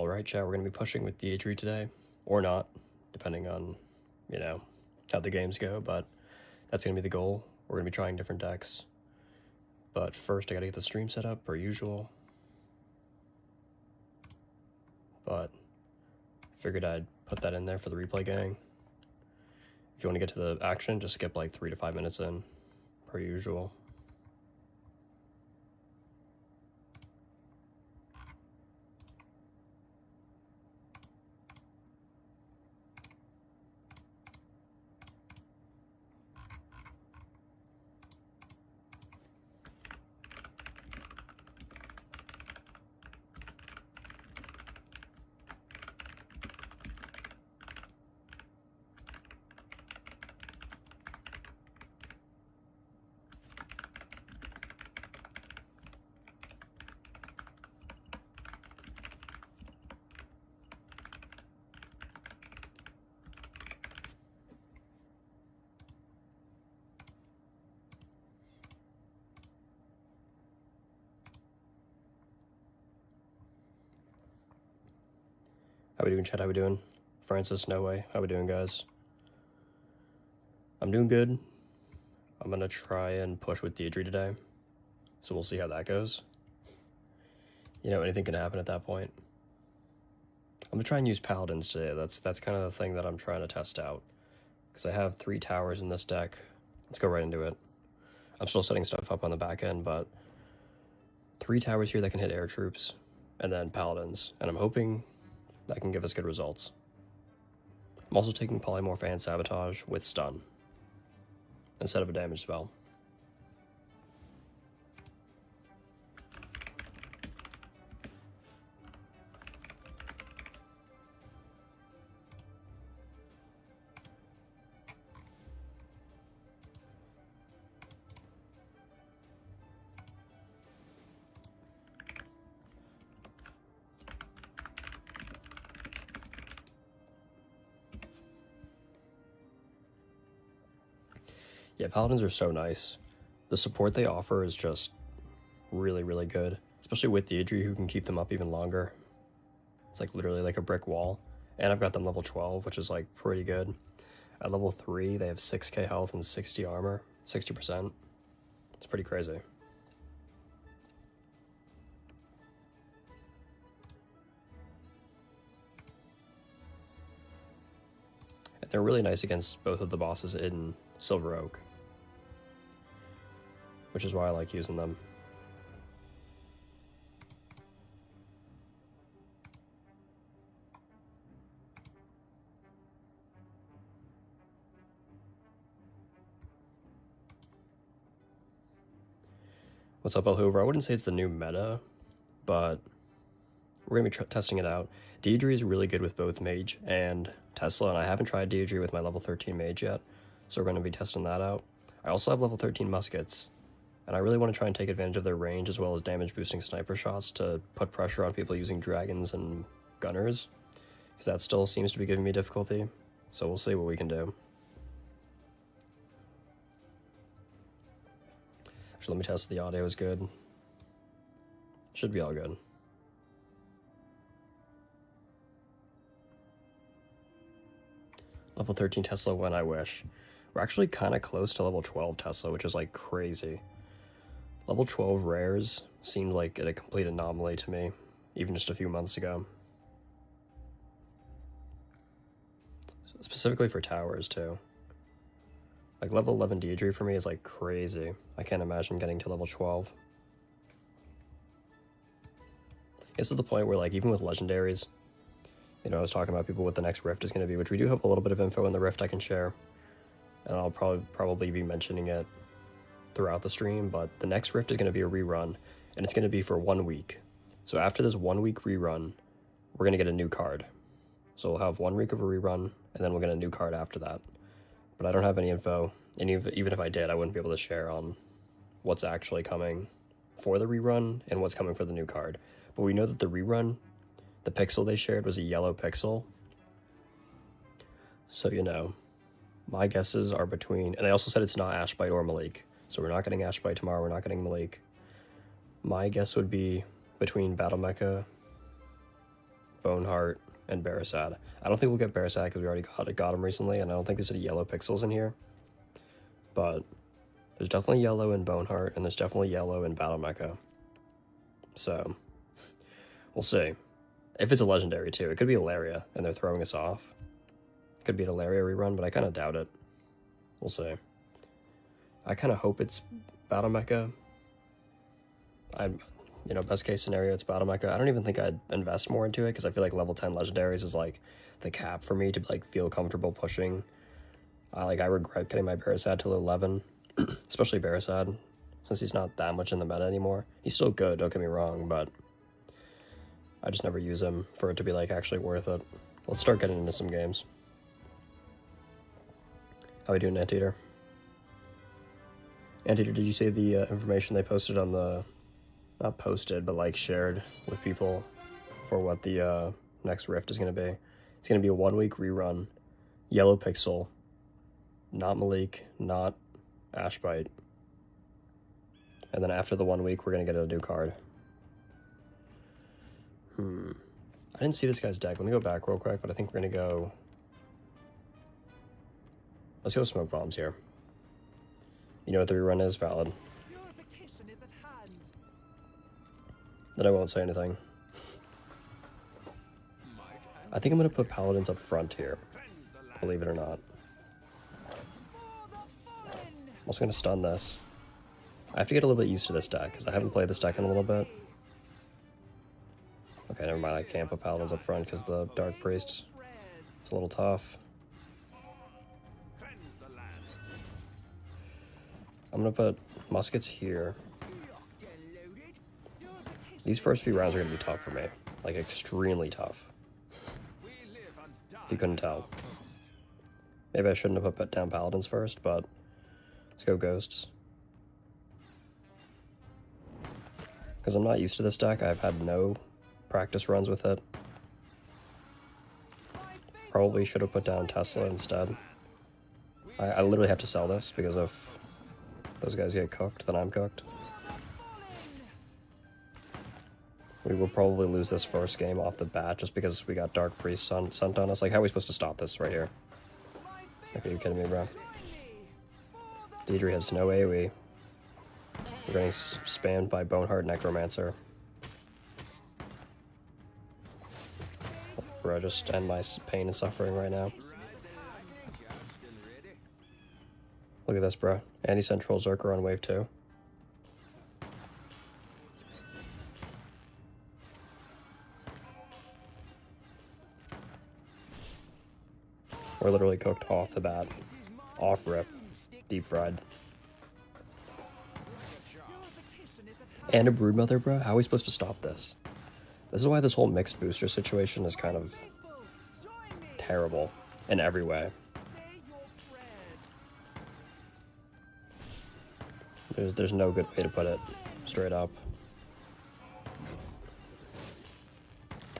Alright, chat, we're going to be pushing with Dierdre today, or not, depending on, how the games go, but that's going to be the goal. We're going to be trying different decks. But first, I got to get the stream set up, per usual. But figured I'd put that in there for the replay gang. If you want to get to the action, just skip like 3 to 5 minutes in, per usual. How we doing, chat? How we doing? Francis, no way. How we doing, guys? I'm doing good. I'm gonna try and push with Dierdre today, so we'll see how that goes. Anything can happen at that point. I'm gonna try and use Paladins today. That's kind of the thing that I'm trying to test out, because I have 3 towers in this deck. Let's go right into it. I'm still setting stuff up on the back end, but 3 towers here that can hit air troops, and then Paladins, and I'm hoping that can give us good results. I'm also taking Polymorph and Sabotage with Stun instead of a damage spell. Yeah, Paladins are so nice. The support they offer is just really, really good, especially with Dierdre, who can keep them up even longer. It's like literally like a brick wall. And I've got them level 12, which is like pretty good. At level 3, they have 6k health and 60 armor, 60%. It's pretty crazy. And they're really nice against both of the bosses in Silver Oak, which is why I like using them. What's up, El Hoover? I wouldn't say it's the new meta, but we're going to be testing it out. Dierdre is really good with both Mage and Tesla, and I haven't tried Dierdre with my level 13 Mage yet, so we're going to be testing that out. I also have level 13 Muskets, and I really want to try and take advantage of their range as well as damage boosting sniper shots to put pressure on people using dragons and gunners, because that still seems to be giving me difficulty, so we'll see what we can do. Actually, let me test if the audio is good. Should be all good. Level 13 Tesla when I wish. We're actually kind of close to level 12 Tesla, which is like crazy. Level 12 rares seemed like a complete anomaly to me, even just a few months ago. Specifically for towers, too. Like, level 11 Dierdre for me is like crazy. I can't imagine getting to level 12. It's to the point where, like, even with legendaries, I was talking about people what the next Rift is going to be, which we do have a little bit of info in the Rift I can share. And I'll probably be mentioning it throughout the stream, but the next Rift is going to be a rerun, and it's going to be for 1 week. So after this 1 week rerun, we're going to get a new card. So we'll have 1 week of a rerun, and then we'll get a new card after that. But I don't have any info, and even if I did, I wouldn't be able to share on what's actually coming for the rerun and what's coming for the new card. But we know that the rerun, the pixel they shared was a yellow pixel. So, my guesses are between, and they also said it's not Ashbite or Malik. So we're not getting Ashbite tomorrow, we're not getting Malik. My guess would be between Battle Mecha Boneheart, and Barasad. I don't think we'll get Barasad because we already got him recently, and I don't think there's any yellow pixels in here. But there's definitely yellow in Boneheart, and there's definitely yellow in Battle Mecha. So, we'll see. If it's a legendary, too. It could be Ilaria, and they're throwing us off. It could be an Ilaria rerun, but I kind of doubt it. We'll see. I kind of hope it's Battle Mecha. You know, best case scenario, it's Battle Mecha. I don't even think I'd invest more into it, because I feel like level 10 legendaries is, like, the cap for me to, like, feel comfortable pushing. I regret getting my Barasad to 11, especially Barasad, since he's not that much in the meta anymore. He's still good, don't get me wrong, but I just never use him for it to be, like, actually worth it. Let's start getting into some games. How we doing, Anteater? Anteater, did you see the information they posted on the... Not posted, but, like, shared with people for what the next Rift is going to be? It's going to be a 1-week rerun. Yellow Pixel. Not Malik. Not Ashbite. And then after the 1 week, we're going to get a new card. I didn't see this guy's deck. Let me go back real quick, but I think we're going to go... Let's go smoke bombs here. You know what the rerun is? Valid. Then I won't say anything. I think I'm going to put paladins up front here. Believe it or not. I'm also going to stun this. I have to get a little bit used to this deck, because I haven't played this deck in a little bit. Okay, never mind, I can't put paladins up front because the Dark Priest is a little tough. I'm going to put muskets here. These first few rounds are going to be tough for me. Like, extremely tough. If you couldn't tell. Maybe I shouldn't have put down paladins first, but let's go ghosts. Because I'm not used to this deck, I've had no practice runs with it. Probably should have put down Tesla instead. I literally have to sell this because if those guys get cooked, then I'm cooked. We will probably lose this first game off the bat just because we got Dark Priest sent on us. Like, how are we supposed to stop this right here? Okay, you kidding me, bro? Dierdre has no AoE. We're getting spammed by Boneheart Necromancer. Bro, just end my pain and suffering right now. Look at this, bro. And he sent Troll Zerker on wave 2. We're literally cooked off the bat. Off rip. Deep fried. And a Broodmother, bro? How are we supposed to stop this? This is why this whole mixed booster situation is kind of terrible in every way. There's no good way to put it, straight up.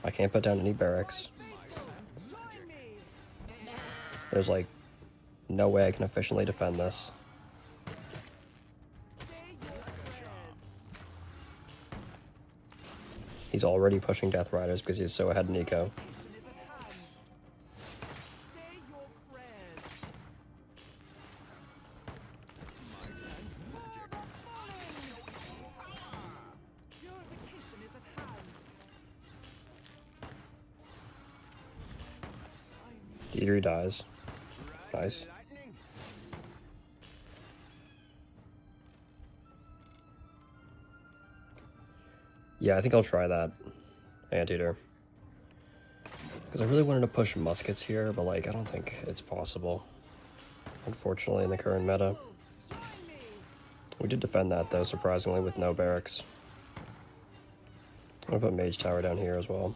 I can't put down any barracks. There's like no way I can efficiently defend this. He's already pushing Death Riders because he's so ahead in eco. Dierdre dies. Nice. Yeah, I think I'll try that Anteater. Because I really wanted to push muskets here, but like, I don't think it's possible. Unfortunately, in the current meta. We did defend that though, surprisingly, with no barracks. I'm gonna put Mage Tower down here as well.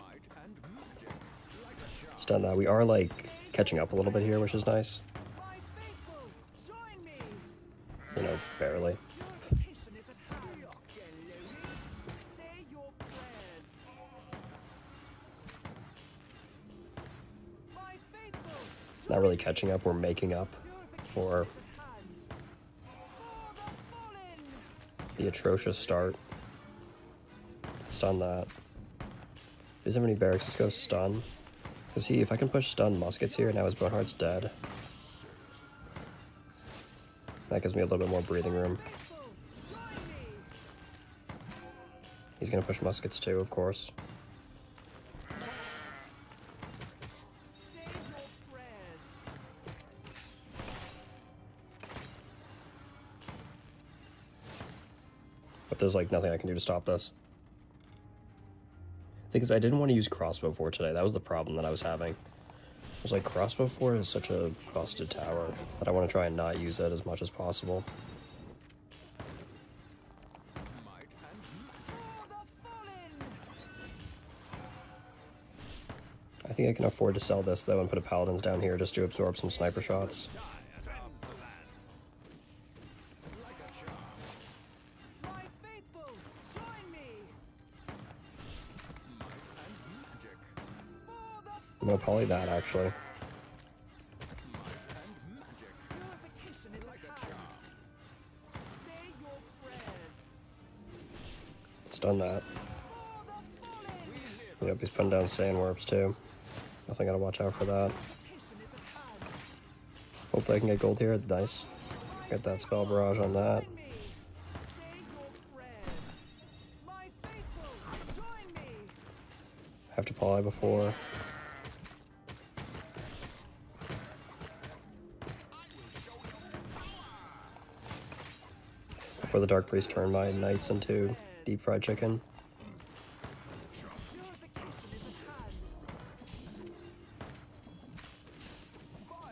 Stun that. We are like catching up a little bit here, which is nice. You know, barely. Not really catching up, we're making up for the atrocious start. Stun that. doesn't have any barracks. Let's go stun. Because see, if I can push stun muskets here, now his Boneheart's dead. That gives me a little bit more breathing room. He's gonna push muskets too, of course. But there's like nothing I can do to stop this. The thing is, I didn't want to use crossbow 4 today. That was the problem that I was having. I was like, crossbow 4 is such a busted tower that I want to try and not use it as much as possible. I think I can afford to sell this though and put a paladins down here just to absorb some sniper shots. I'm gonna poly that actually. Stun that. Yep, he's putting down sand warps too. Definitely gotta watch out for that. Hopefully I can get gold here. Nice. Get that spell barrage on that. Have to poly before. Before the Dark Priest turn my knights into deep fried chicken.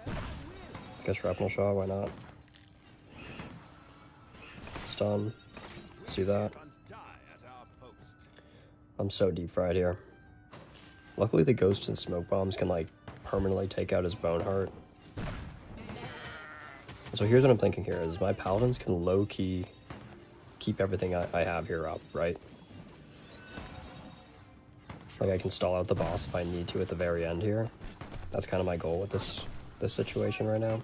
Let's get shrapnel shot, why not? Stun. See that? I'm so deep fried here. Luckily the ghosts and smoke bombs can like permanently take out his Boneheart. So here's what I'm thinking here is my paladins can low-key keep everything I have here up, right? Like I can stall out the boss if I need to at the very end here. That's kind of my goal with this situation right now.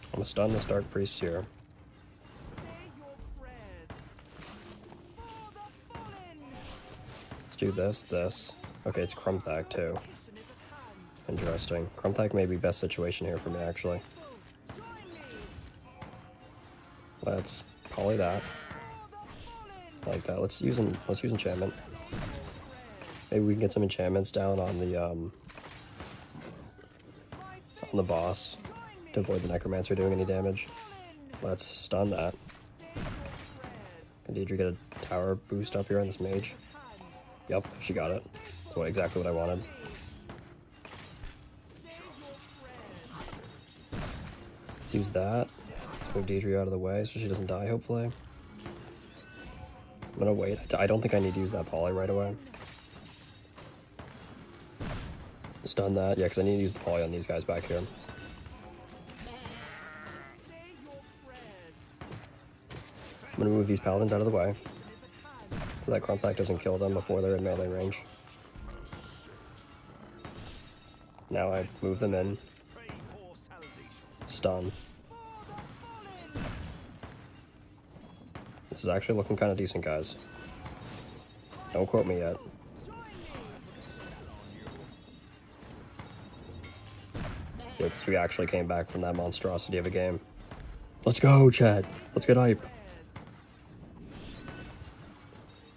I'm gonna stun this Dark Priest here. Let's do this. Okay, it's Krumthak too. Interesting. Krumthak may be best situation here for me actually. Let's poly that. Like that. Let's use enchantment. Maybe we can get some enchantments down on the boss to avoid the necromancer doing any damage. Let's stun that. Can Dierdre get a tower boost up here on this mage? Yep, she got it. That's exactly what I wanted. Let's use that. Let's move Dierdre out of the way so she doesn't die, hopefully. I'm gonna wait. I don't think I need to use that poly right away. Stun that. Yeah, because I need to use the poly on these guys back here. I'm gonna move these paladins out of the way so that Krumthak doesn't kill them before they're in melee range. Now I move them in. Stun. This is actually looking kind of decent, guys. Don't quote me yet. Yeah, because we actually came back from that monstrosity of a game. Let's go, Chad. Let's get hype.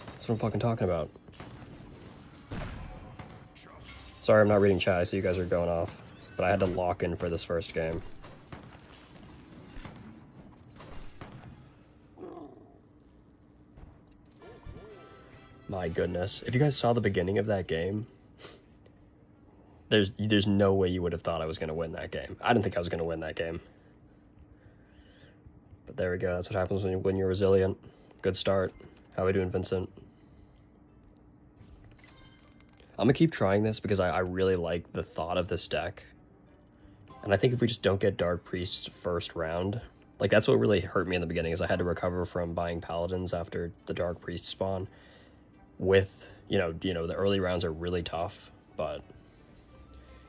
That's what I'm fucking talking about. Sorry, I'm not reading chat. I see you guys are going off. But I had to lock in for this first game. My goodness. If you guys saw the beginning of that game, there's no way you would have thought I was going to win that game. I didn't think I was going to win that game. But there we go. That's what happens when you're resilient. Good start. How are we doing, Vincent? I'm going to keep trying this because I really like the thought of this deck. And I think if we just don't get Dark Priest first round, like that's what really hurt me in the beginning is I had to recover from buying Paladins after the Dark Priest spawn. With, you know, the early rounds are really tough, but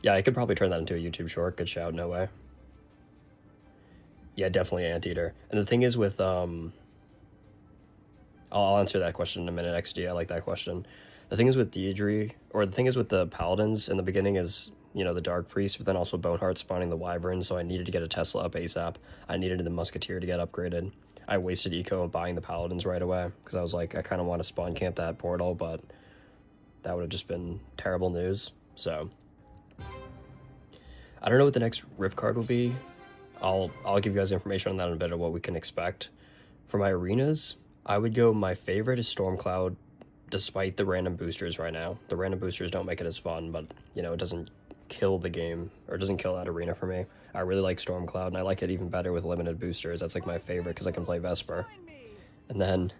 yeah, I could probably turn that into a YouTube short. Good shout, no way. Yeah, definitely Anteater. And the thing is with I'll answer that question in a minute, XD. I like that question. The thing is with Dierdre, or the thing is with the Paladins in the beginning is, you know, the Dark Priest, but then also Boneheart spawning the Wyvern, so I needed to get a Tesla up ASAP. I needed the Musketeer to get upgraded. I wasted eco of buying the Paladins right away, because I was like, I kind of want to spawn camp that portal, but that would have just been terrible news, so. I don't know what the next Rift card will be. I'll give you guys information on that in a bit of what we can expect. For my arenas, I would go, my favorite is Stormcloud, despite the random boosters right now. The random boosters don't make it as fun, but, you know, it doesn't kill the game, or it doesn't kill that arena for me. I really like Stormcloud, and I like it even better with limited boosters. That's like my favorite, because I can play Vesper. And then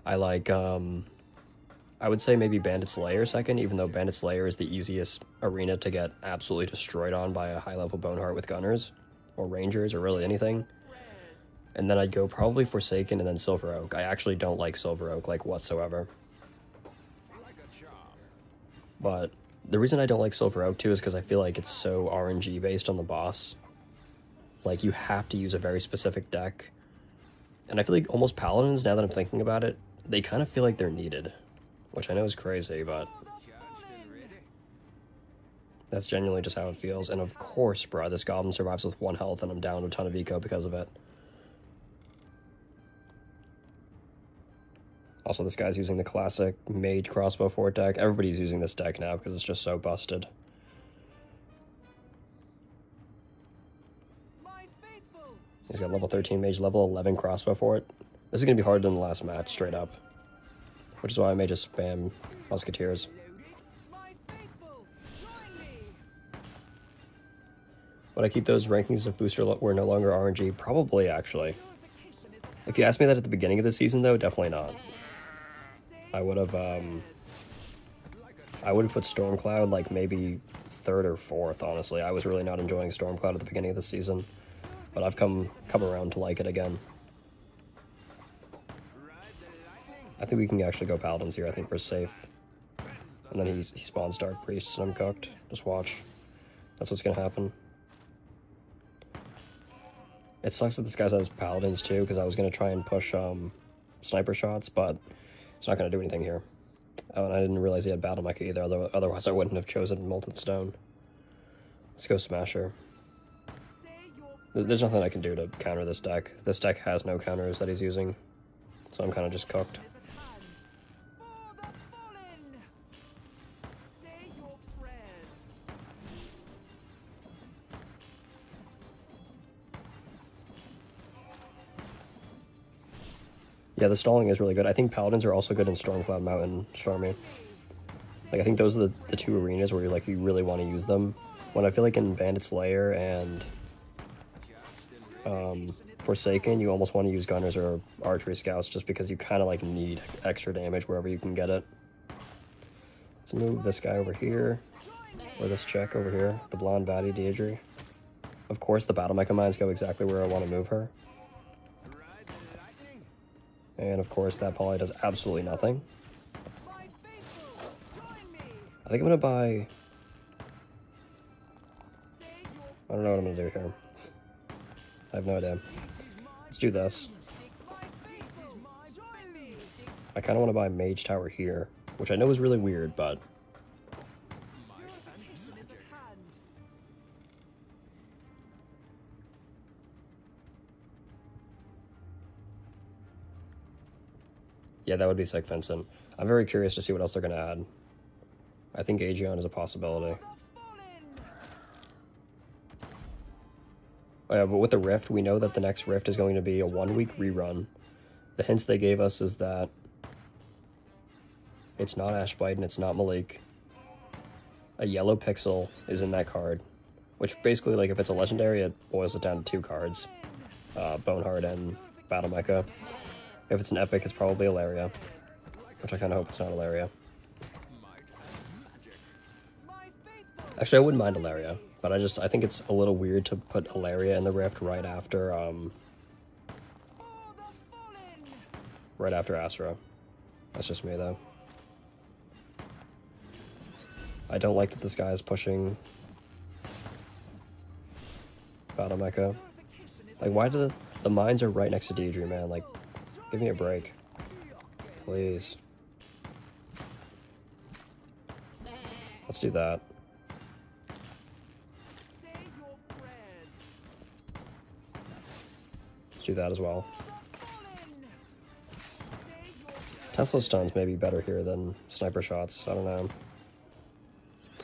I like, I would say maybe Bandit's Lair second, even though Bandit's Lair is the easiest arena to get absolutely destroyed on by a high-level Boneheart with Gunners, or Rangers, or really anything. And then I'd go probably Forsaken and then Silver Oak. I actually don't like Silver Oak, like, whatsoever. But the reason I don't like Silver Oak, too, is because I feel like it's so RNG based on the boss. Like, you have to use a very specific deck. And I feel like almost Paladins, now that I'm thinking about it, they kind of feel like they're needed. Which I know is crazy, but that's genuinely just how it feels. And of course, bro, this Goblin survives with 1 health, and I'm down a ton of eco because of it. Also, this guy's using the classic Mage Crossbow Fort deck. Everybody's using this deck now because it's just so busted. He's got level 13 Mage, level 11 Crossbow Fort. This is going to be harder than the last match, straight up. Which is why I may just spam Musketeers. Would I keep those rankings if booster were no longer RNG? Probably, actually. If you asked me that at the beginning of the season, though, definitely not. I would have put Stormcloud like maybe 3rd or 4th, honestly. I was really not enjoying Stormcloud at the beginning of the season, but I've come around to like it again. I think we can actually go Paladins here. I think we're safe. And then he spawns Dark Priests and I'm cooked. Just watch. That's what's gonna happen. It sucks that this guy has Paladins too, because I was gonna try and push sniper shots, but it's not going to do anything here. Oh, and I didn't realize he had Battle Mecha either, otherwise I wouldn't have chosen Molten Stone. Let's go Smasher. There's nothing I can do to counter this deck. This deck has no counters that he's using, so I'm kind of just cooked. Yeah, the stalling is really good. I think Paladins are also good in Stormcloud Mountain, Stormy. Like, I think those are the 2 arenas where you really want to use them. When I feel like in Bandit's Lair and Forsaken, you almost want to use Gunners or Archery Scouts just because you kind of like need extra damage wherever you can get it. Let's move this guy over here, or this chick over here, the blonde baddie Dierdre. Of course, the Battle Mecha Mines go exactly where I want to move her. And of course, that poly does absolutely nothing. I think I'm gonna buy... I don't know what I'm gonna do here. I have no idea. Let's do this. I kind of want to buy Mage Tower here, which I know is really weird, but... Yeah, that would be sick, Vincent. I'm very curious to see what else they're going to add. I think Aegeon is a possibility. Oh yeah, but with the Rift, we know that the next Rift is going to be a 1-week rerun. The hints they gave us is that it's not Ashbite and it's not Malik. A yellow pixel is in that card, which basically, like, if it's a legendary, it boils it down to 2 cards. Boneheart and Battle Mecha. If it's an epic, it's probably Ilaria, which I kind of hope it's not Ilaria. Actually, I wouldn't mind Ilaria, but I think it's a little weird to put Ilaria in the Rift right after Astra. That's just me, though. I don't like that this guy is pushing Battle Mecha. Like, why do the mines are right next to Dierdre, man? Like, give me a break. please. Let's do that. Let's do that as well. Tesla stuns may be better here than sniper shots. I don't know.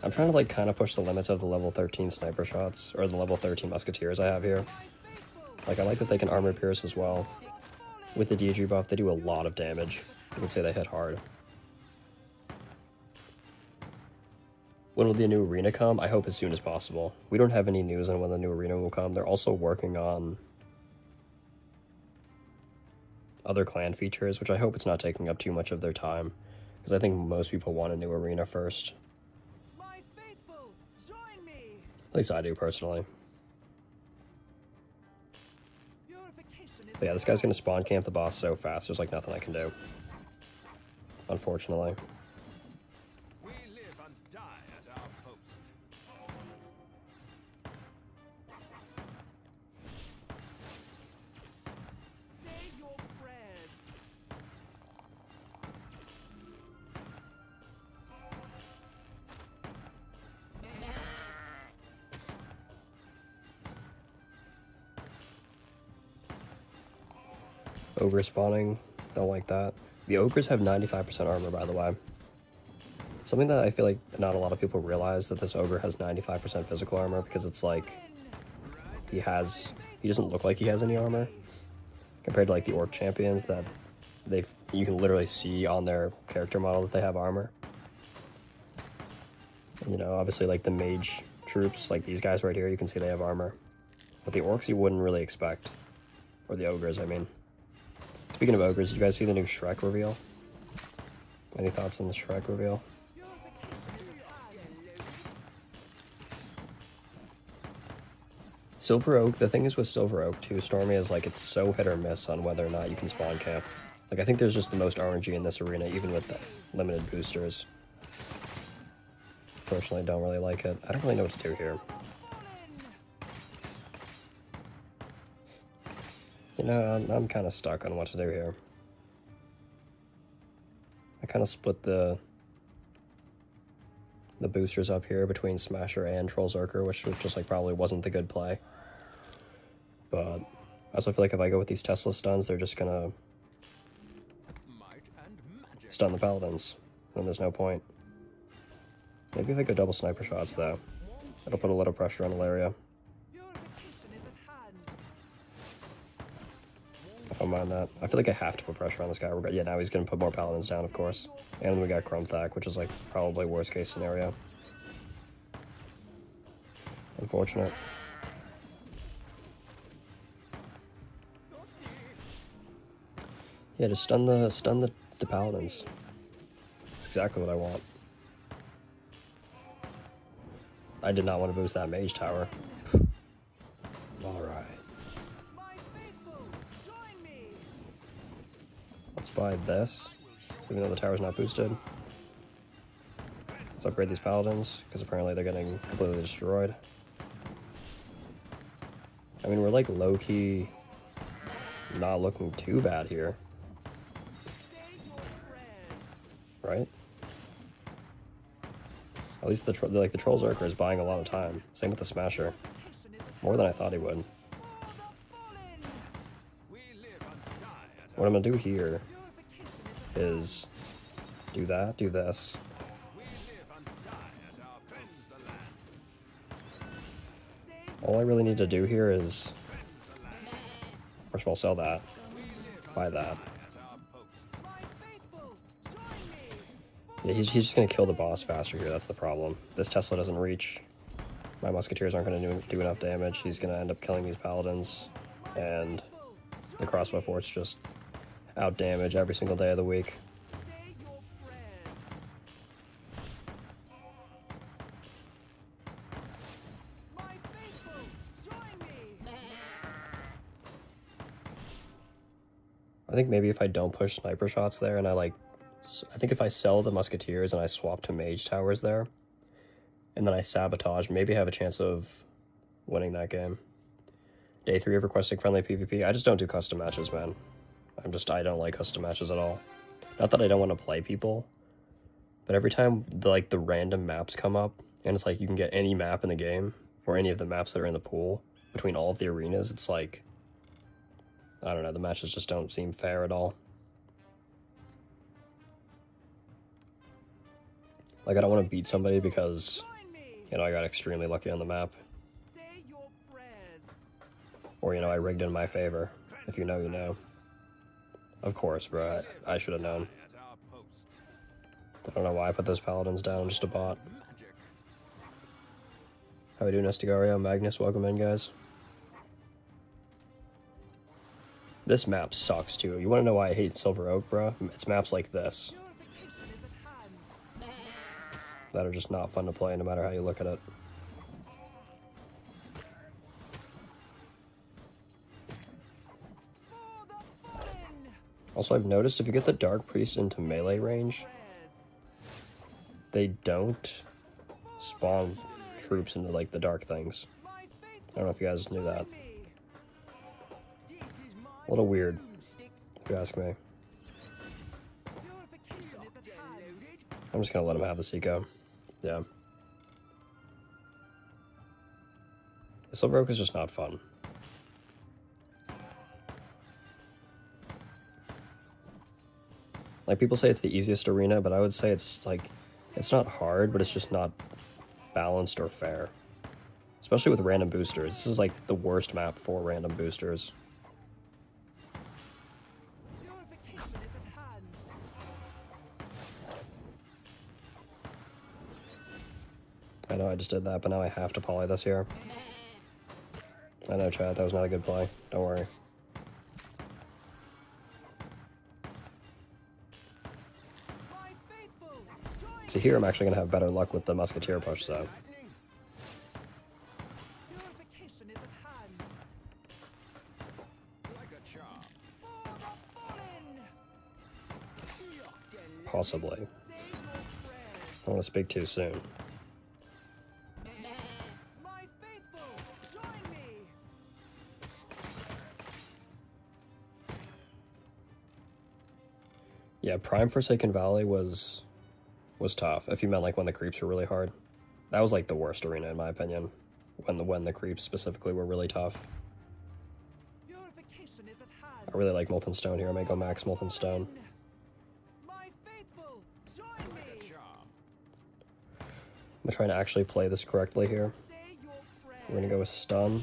I'm trying to like kind of push the limits of the level 13 sniper shots, or the level 13 musketeers I have here. Like, I like that they can armor pierce as well. With the Dierdre buff, they do a lot of damage. You can say they hit hard. When will the new arena come? I hope as soon as possible. We don't have any news on when the new arena will come. They're also working on other clan features, which I hope it's not taking up too much of their time, because I think most people want a new arena first. My faithful, join me. At least I do, personally. But yeah, this guy's gonna spawn camp the boss so fast, there's like nothing I can do. Unfortunately. We live and die at our post. Say your prayers. Ogre spawning, don't like that. The ogres have 95% armor, by the way. Something that I feel like not a lot of people realize, that this ogre has 95% physical armor, because it's like he doesn't look like he has any armor compared to like the orc champions that you can literally see on their character model that they have armor. And, you know, obviously like the mage troops, like these guys right here, you can see they have armor. But the orcs you wouldn't really expect. Or the ogres, I mean. Speaking of ogres, did you guys see the new Shrek reveal? Any thoughts on the Shrek reveal? Silver Oak, the thing is with Silver Oak too, Stormy, is like it's so hit or miss on whether or not you can spawn camp. Like, I think there's just the most RNG in this arena, even with the limited boosters. Personally, don't really like it. I don't really know what to do here. You know, I'm kind of stuck on what to do here. I kind of split the boosters up here between Smasher and Troll Zerker, which was just like probably wasn't the good play. But I also feel like if I go with these Tesla stuns, they're just gonna stun the paladins, and there's no point. Maybe if I go double sniper shots though, it'll put a little pressure on Ilaria. I don't mind that. I feel like I have to put pressure on this guy. Yeah, now he's gonna put more paladins down, of course. And then we got Chrome Thack, which is like probably worst case scenario. Unfortunate. Yeah, just stun the paladins. That's exactly what I want. I did not want to boost that mage tower. Alright. Let's buy this, even though the tower's not boosted. Let's upgrade these paladins, because apparently they're getting completely destroyed. I mean, we're like low-key not looking too bad here. Right? At least the Troll Zerker is buying a lot of time. Same with the Smasher. More than I thought he would. What I'm gonna do here is do that, do this. All I really need to do here is, first of all, sell that, buy that. Yeah, he's just gonna kill the boss faster here, that's the problem. This Tesla doesn't reach. My musketeers aren't gonna do enough damage. He's gonna end up killing these paladins, and the crossbow forts just out damage every single day of the week. I think maybe if I don't push sniper shots there, and I think if I sell the musketeers and I swap to mage towers there, and then I sabotage, maybe I have a chance of winning that game. Day 3 of requesting friendly PvP. I just don't do custom matches, man. I don't like custom matches at all. Not that I don't want to play people, but every time the random maps come up, and it's like you can get any map in the game, or any of the maps that are in the pool, between all of the arenas, it's like, I don't know, the matches just don't seem fair at all. Like, I don't want to beat somebody because, you know, I got extremely lucky on the map. Or, you know, I rigged in my favor. If you know, you know. Of course, bro. I should have known. I don't know why I put those paladins down. I'm just a bot. How we doing, Estigario? Magnus, welcome in, guys. This map sucks, too. You want to know why I hate Silver Oak, bro? It's maps like this that are just not fun to play, no matter how you look at it. Also, I've noticed if you get the Dark Priest into melee range, they don't spawn troops into, like, the dark things. I don't know if you guys knew that. A little weird, if you ask me. I'm just gonna let him have the Seiko. Yeah. The Silver Oak is just not fun. Like, people say it's the easiest arena, but I would say it's, like, it's not hard, but it's just not balanced or fair. Especially with random boosters. This is, like, the worst map for random boosters. I know I just did that, but now I have to poly this here. I know, chat, that was not a good play. Don't worry. So here I'm actually going to have better luck with the Musketeer push, though. Possibly. I don't want to speak too soon. Yeah, Prime Forsaken Valley was tough, if you meant like when the creeps were really hard. That was like the worst arena in my opinion, when the creeps specifically were really tough. I really like Molten Stone here. I may go max Molten Stone. I'm trying to actually play this correctly here. We're gonna go with Stun.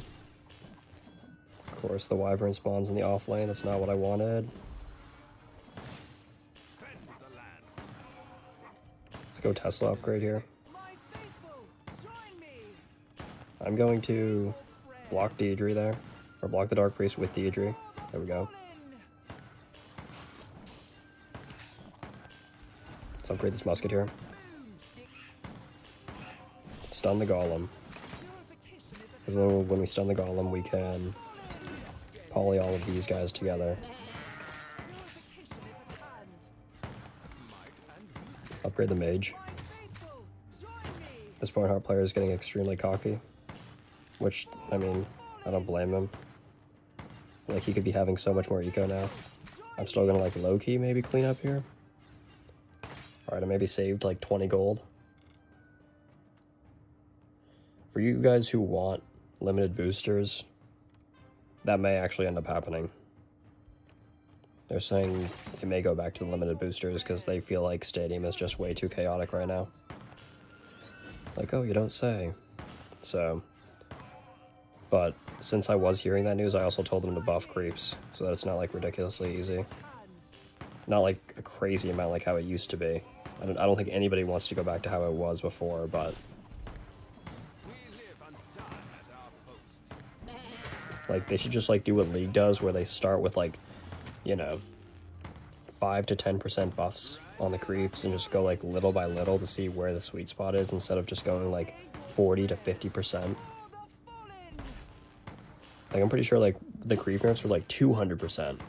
Of course, the Wyvern spawns in the off lane. That's not what I wanted. Let's go Tesla upgrade here. I'm going to block Dierdre there, or block the Dark Priest with Dierdre. There we go. Let's upgrade this Musketeer. Stun the Golem. Because when we stun the Golem, we can poly all of these guys together. Upgrade the Mage. This Barnhart player is getting extremely cocky. Which, I mean, I don't blame him. Like, he could be having so much more eco now. I'm still gonna, like, low-key maybe clean up here. Alright, I maybe saved, like, 20 gold. For you guys who want limited boosters, that may actually end up happening. They're saying it may go back to the limited boosters because they feel like Stadium is just way too chaotic right now. Like, oh, you don't say. So, but since I was hearing that news, I also told them to buff creeps so that it's not like ridiculously easy. Not like a crazy amount like how it used to be. I don't think anybody wants to go back to how it was before, but like, they should just, like, do what League does, where they start with, like, you know, 5 to 10% buffs on the creeps, and just go, like, little by little to see where the sweet spot is, instead of just going, like, 40 to 50%. Like, I'm pretty sure, like, the creep nerfs were, like, 200%.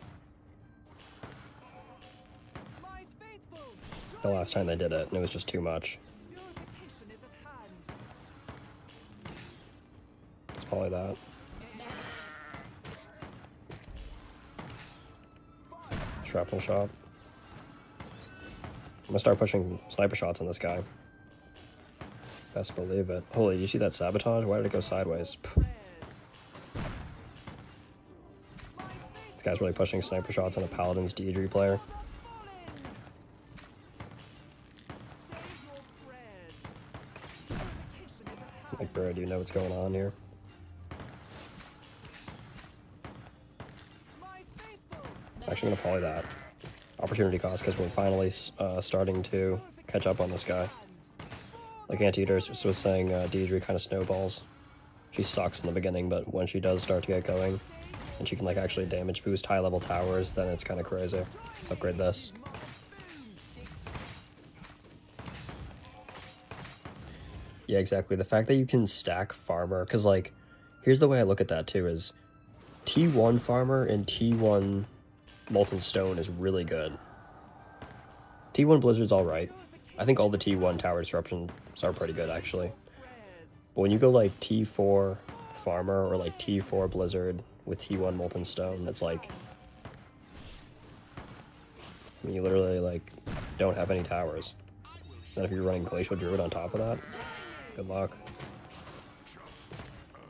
The last time they did it, and it was just too much. It's probably that. Shrapnel shot. I'm gonna start pushing sniper shots on this guy. Best believe it. Holy, did you see that sabotage? Why did it go sideways? Pff. This guy's really pushing sniper shots on a Paladin's Dierdre player. Like, bro, do you know what's going on here? I'm actually gonna poly that. Opportunity cost, because we're finally starting to catch up on this guy. Like Anteater was saying, Dierdre kind of snowballs. She sucks in the beginning, but when she does start to get going, and she can like actually damage boost high level towers, then it's kind of crazy. Let's upgrade this. Yeah, exactly. The fact that you can stack farmer, because like, here's the way I look at that too, is T1 farmer and T1 molten stone is really good. T1 blizzard's alright. I think all the T1 tower disruptions are pretty good actually. But when you go like T4 farmer or like T4 blizzard with T1 molten stone, it's like, I mean, you literally like don't have any towers. Then if you're running glacial druid on top of that, good luck.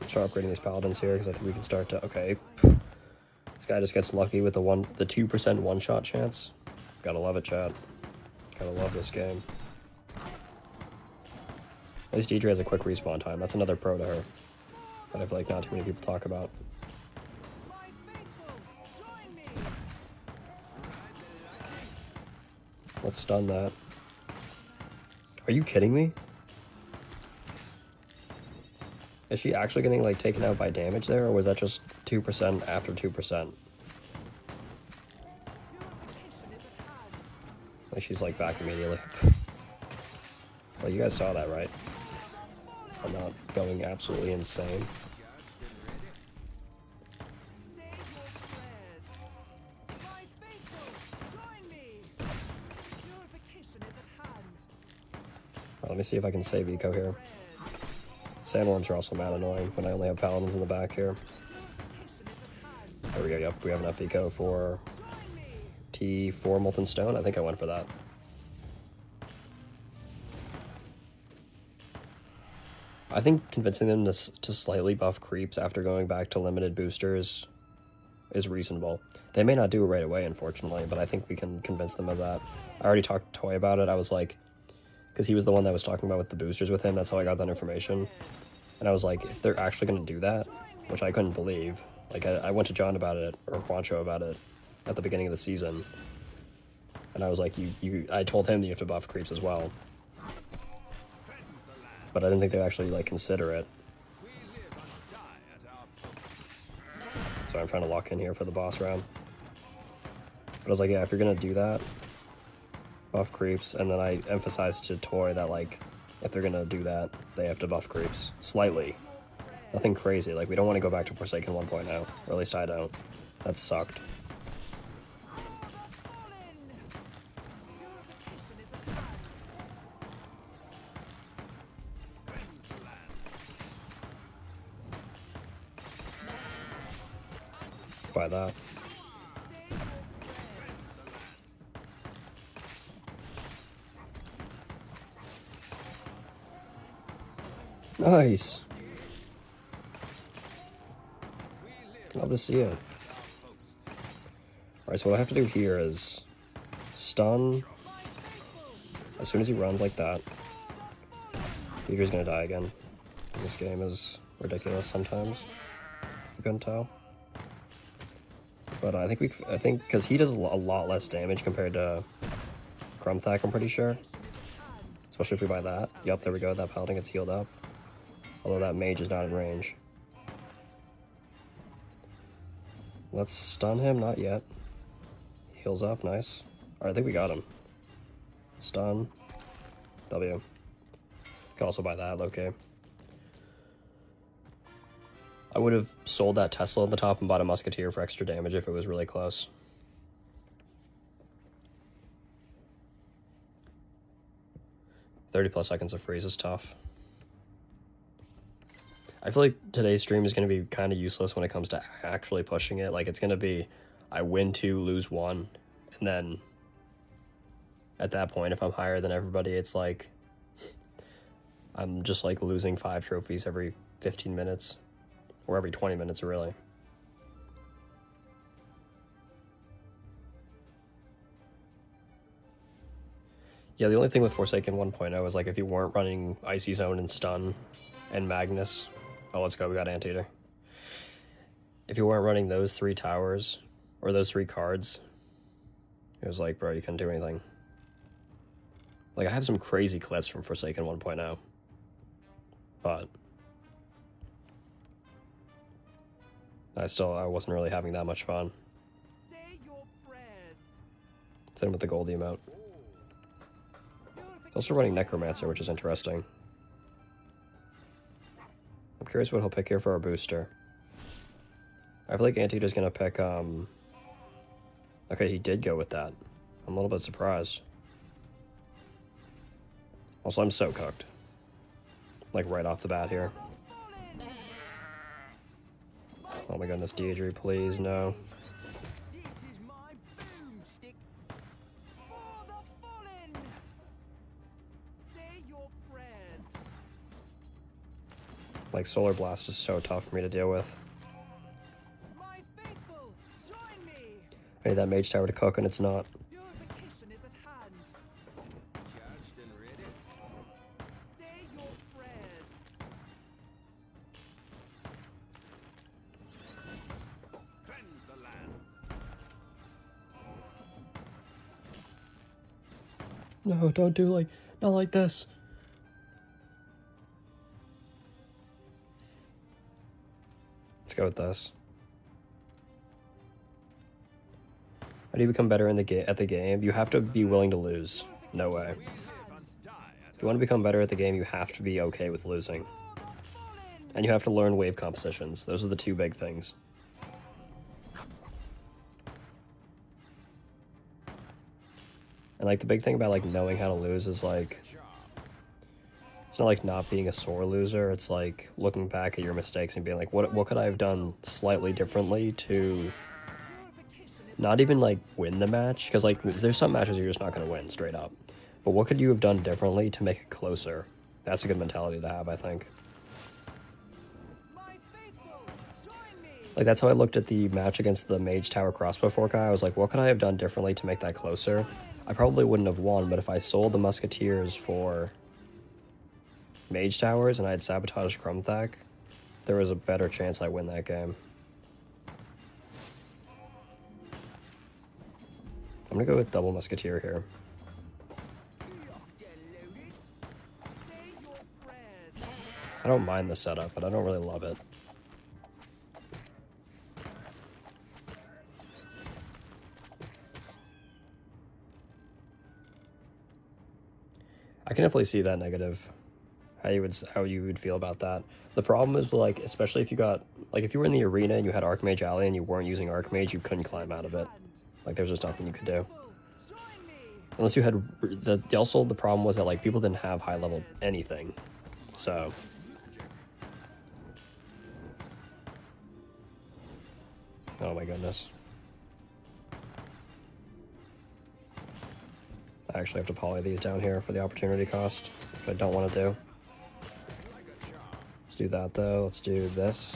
Start upgrading these paladins here because I think we can start to, okay. This guy just gets lucky with the 2% one-shot chance. Gotta love it, chat. Gotta love this game. At least Dierdre has a quick respawn time. That's another pro to her that I feel like not too many people talk about. Let's stun that. Are you kidding me? Is she actually getting like taken out by damage there, or was that just 2% after 2%? Like she's like back immediately. Well, you guys saw that, right? I'm not going absolutely insane. Well, let me see if I can save eco here. Sandworms are also mad annoying when I only have paladins in the back here. There we go, yep, we have enough eco for T4 molten stone. I think I went for that. I think convincing them to slightly buff creeps after going back to limited boosters is reasonable. They may not do it right away, unfortunately, but I think we can convince them of that. I already talked to Toy about it. I was like, because he was the one that was talking about with the boosters with him, that's how I got that information. And I was like, if they're actually going to do that, which I couldn't believe, like I went to John about it, or Juancho about it, at the beginning of the season. And I was like, I told him that you have to buff creeps as well. But I didn't think they'd actually like consider it. So I'm trying to lock in here for the boss round. But I was like, yeah, if you're gonna do that, buff creeps, and then I emphasized to Toy that like, if they're gonna do that, they have to buff creeps. Slightly. Nothing crazy, like we don't want to go back to Forsaken 1.0, or at least I don't. That sucked. By that. Nice. Love to see it. Alright, so what I have to do here is stun as soon as he runs like that. Dierdre's gonna die again. This game is ridiculous sometimes. You couldn't tell. But I think because he does a lot less damage compared to Crumthack, I'm pretty sure. Especially if we buy that. Yep, there we go. That paladin gets healed up. Although that mage is not in range. Let's stun him. Not yet. Heals up. Nice. Alright, I think we got him. Stun. W. Can also buy that. Okay. I would have sold that Tesla at the top and bought a Musketeer for extra damage if it was really close. +30 seconds of freeze is tough. I feel like today's stream is going to be kind of useless when it comes to actually pushing it. Like, it's going to be, I win 2, lose 1, and then at that point, if I'm higher than everybody, it's like I'm just like losing 5 trophies every 15 minutes, or every 20 minutes, really. Yeah, the only thing with Forsaken 1.0 is like if you weren't running Icy Zone and Stun and Magnus. Oh, let's go, we got Anteater. If you weren't running those 3 towers, or those 3 cards, it was like, bro, you couldn't do anything. Like, I have some crazy clips from Forsaken 1.0, but I wasn't really having that much fun. Say your prayers. Same with the Goldie emote. He's also running Necromancer, which is interesting. I'm curious what he'll pick here for our booster. I feel like Anteater's gonna pick, okay, he did go with that. I'm a little bit surprised. Also, I'm so cooked. Like, right off the bat here. Oh my goodness, Dierdre, please, no. This is my boomstick. For the fallen. Say your prayers. Like, Solar Blast is so tough for me to deal with. My faithful, join me. I need that Mage Tower to cook, and it's not. Purification is at hand. Charged and ready. Say your prayers. Cleanse the land. No, don't do like, not like this. Let's go with this. How do you become better in the at the game? You have to be willing to lose. No way. We live and die If you want to become better at the game, you have to be okay with losing. And you have to learn wave compositions. Those are the 2 big things. And like the big thing about like knowing how to lose is like, it's not like not being a sore loser. It's like looking back at your mistakes and being like, what could I have done slightly differently to not even like win the match? Because like there's some matches you're just not going to win straight up. But what could you have done differently to make it closer? That's a good mentality to have, I think. My faithful, join me. Like that's how I looked at the match against the Mage Tower crossbow fork guy. I was like, what could I have done differently to make that closer? I probably wouldn't have won, but if I sold the Musketeers for Mage Towers and I had sabotaged Krumthak, there was a better chance I win that game. I'm gonna go with double Musketeer here. Say your prayers. I don't mind the setup, but I don't really love it. I can definitely see that negative, how you would feel about that. The problem is, like, especially if you got, like, if you were in the arena and you had Archmage Alley and you weren't using Archmage, you couldn't climb out of it. Like, there's just nothing you could do. Join me. Unless you had, also the problem was that, like, people didn't have high level anything. So. Oh my goodness. I actually have to poly these down here for the opportunity cost, which I don't want to do. Let's do that though. Let's do this.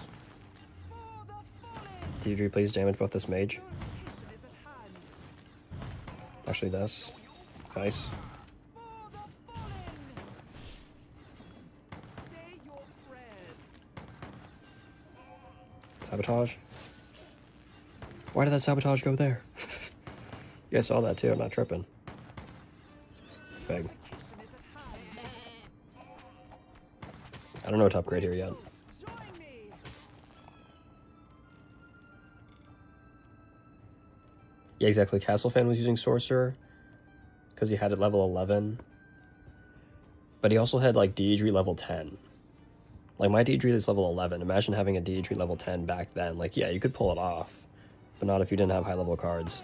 Dierdre, please damage buff this mage. Actually this. Nice. Say your prayers. Sabotage. Why did that sabotage go there? You guys saw that too, I'm not tripping. Big. I don't know what to upgrade here yet. Join me. Yeah, exactly. Castlefan was using Sorcerer because he had it level 11. But he also had, like, Dierdre level 10. Like, my Dierdre is level 11. Imagine having a Dierdre level 10 back then. Like, yeah, you could pull it off, but not if you didn't have high-level cards.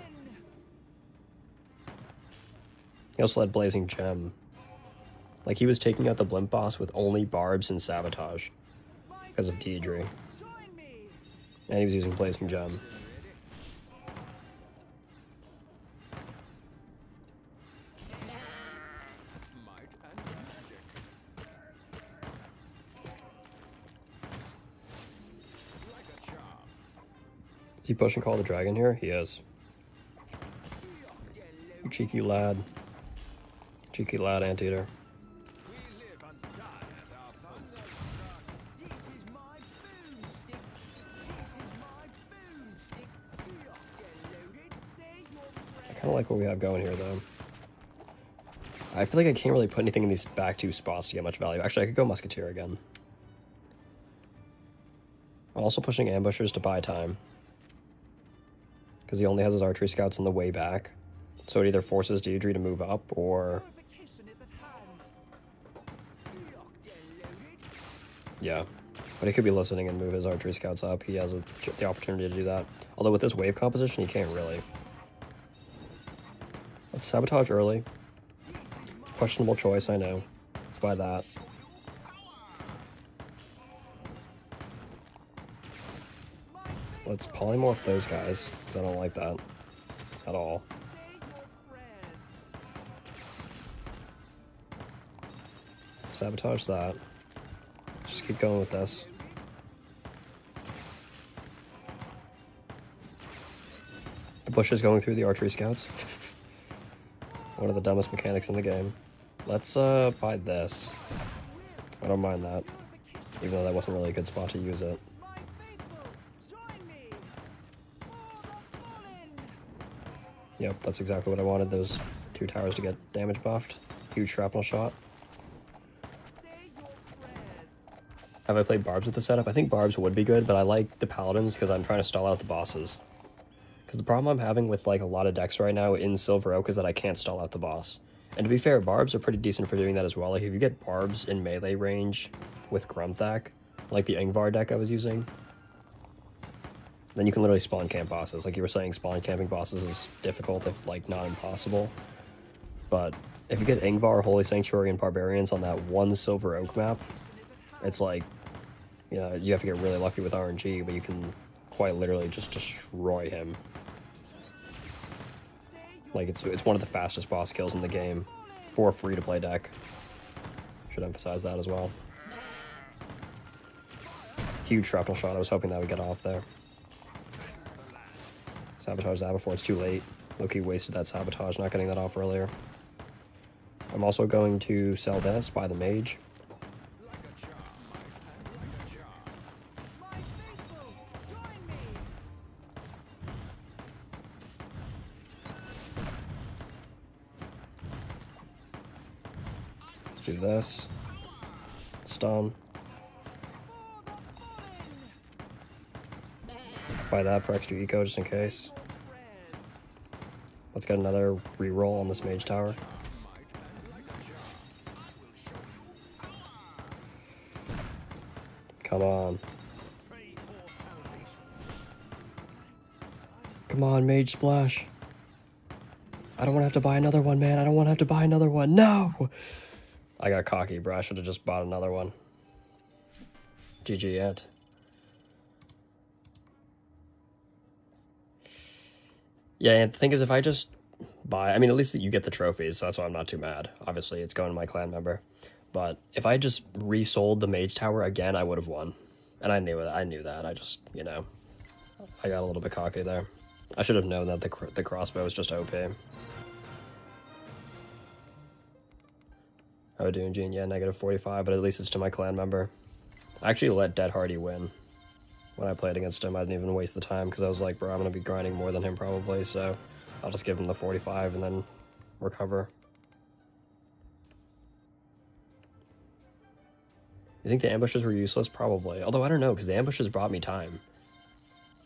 He also had Blazing Gem. Like, he was taking out the Blimp boss with only Barbs and Sabotage because of Dierdre. Join me. And he was using Blazing Gem. Is he pushing Call the Dragon here? He is. You cheeky lad. Cheeky lad, Anteater. I kind of like what we have going here, though. I feel like I can't really put anything in these back two spots to get much value. Actually, I could go Musketeer again. I'm also pushing Ambushers to buy time, because he only has his archery scouts on the way back. So it either forces Dierdre to move up, or... yeah. But he could be listening and move his archery scouts up. He has the opportunity to do that. Although with this wave composition, he can't really. Let's sabotage early. Questionable choice, I know. Let's buy that. Let's polymorph those guys, because I don't like that at all. Sabotage that. Just keep going with this. The bush is going through the archery scouts. One of the dumbest mechanics in the game. Let's buy this. I don't mind that, even though that wasn't really a good spot to use it. Yep, that's exactly what I wanted, those two towers to get damage buffed. Huge shrapnel shot. Have I played Barbs with the setup? I think Barbs would be good, but I like the Paladins because I'm trying to stall out the bosses. Because the problem I'm having with like a lot of decks right now in Silver Oak is that I can't stall out the boss. And to be fair, Barbs are pretty decent for doing that as well. Like if you get Barbs in melee range with Grumthak, like the Ingvar deck I was using, then you can literally spawn camp bosses. Like you were saying, spawn camping bosses is difficult if like not impossible. But if you get Ingvar, Holy Sanctuary, and Barbarians on that one Silver Oak map, it's like, you know, you have to get really lucky with RNG, but you can quite literally just destroy him. Like, it's one of the fastest boss kills in the game for a free-to-play deck. Should emphasize that as well. Huge shrapnel shot. I was hoping that would get off there. Sabotage that before it's too late. Loki wasted that sabotage, not getting that off earlier. I'm also going to sell this, buy the mage. Do this. Stun. Buy that for extra eco just in case. Let's get another reroll on this mage tower. Come on. Come on, mage splash. I don't want to have to buy another one, man. I don't want to have to buy another one. No! I got cocky, bro. I should have just bought another one. GG yet. Yeah, and the thing is, if I just buy... I mean, at least you get the trophies, so that's why I'm not too mad. Obviously, it's going to my clan member. But if I just resold the mage tower again, I would have won. And I knew it. I knew that. I just, you know... I got a little bit cocky there. I should have known that the crossbow was just OP. How are we doing, Gene? Yeah, negative 45, but at least it's to my clan member. I actually let Dead Hardy win. When I played against him, I didn't even waste the time, because I was like, bro, I'm going to be grinding more than him probably, so I'll just give him the 45 and then recover. You think the ambushes were useless? Probably. Although, I don't know, because the ambushes brought me time.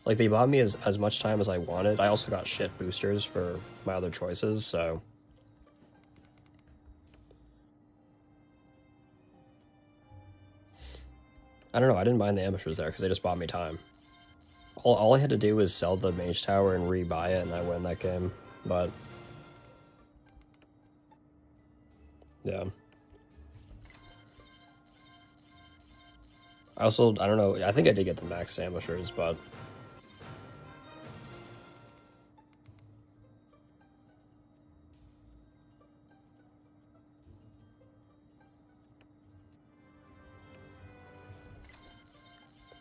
Like, they bought me as much time as I wanted. I also got shit boosters for my other choices, so... I don't know, I didn't mind the ambushes there, because they just bought me time. All I had to do was sell the mage tower and rebuy it, and I win that game, but... yeah. I also, I don't know, I think I did get the max ambushers, but...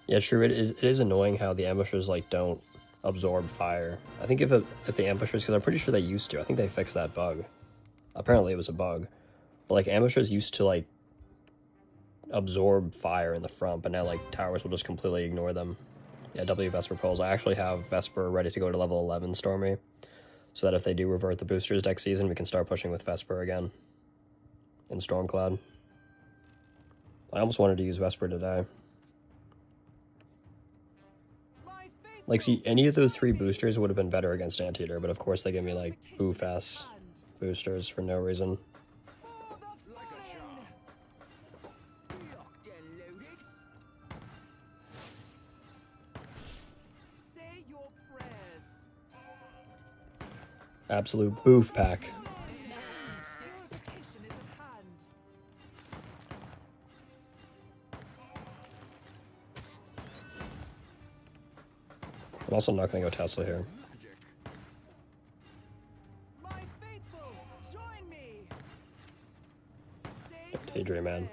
yeah, true, it is annoying how the ambushers, like, don't absorb fire. I think if the ambushers, because I'm pretty sure they used to. I think they fixed that bug. Apparently it was a bug. But like ambushers used to like absorb fire in the front, but now like towers will just completely ignore them. Yeah, W Vesper pulls. I actually have Vesper ready to go to level 11 Stormy, so that if they do revert the boosters next season, we can start pushing with Vesper again in Stormcloud. I almost wanted to use Vesper today. Like, see, any of those 3 boosters would have been better against Anteater, but of course they give me like boof-ass boosters for no reason. Absolute boof pack. I'm also not going to go Tesla here. Dierdre, man.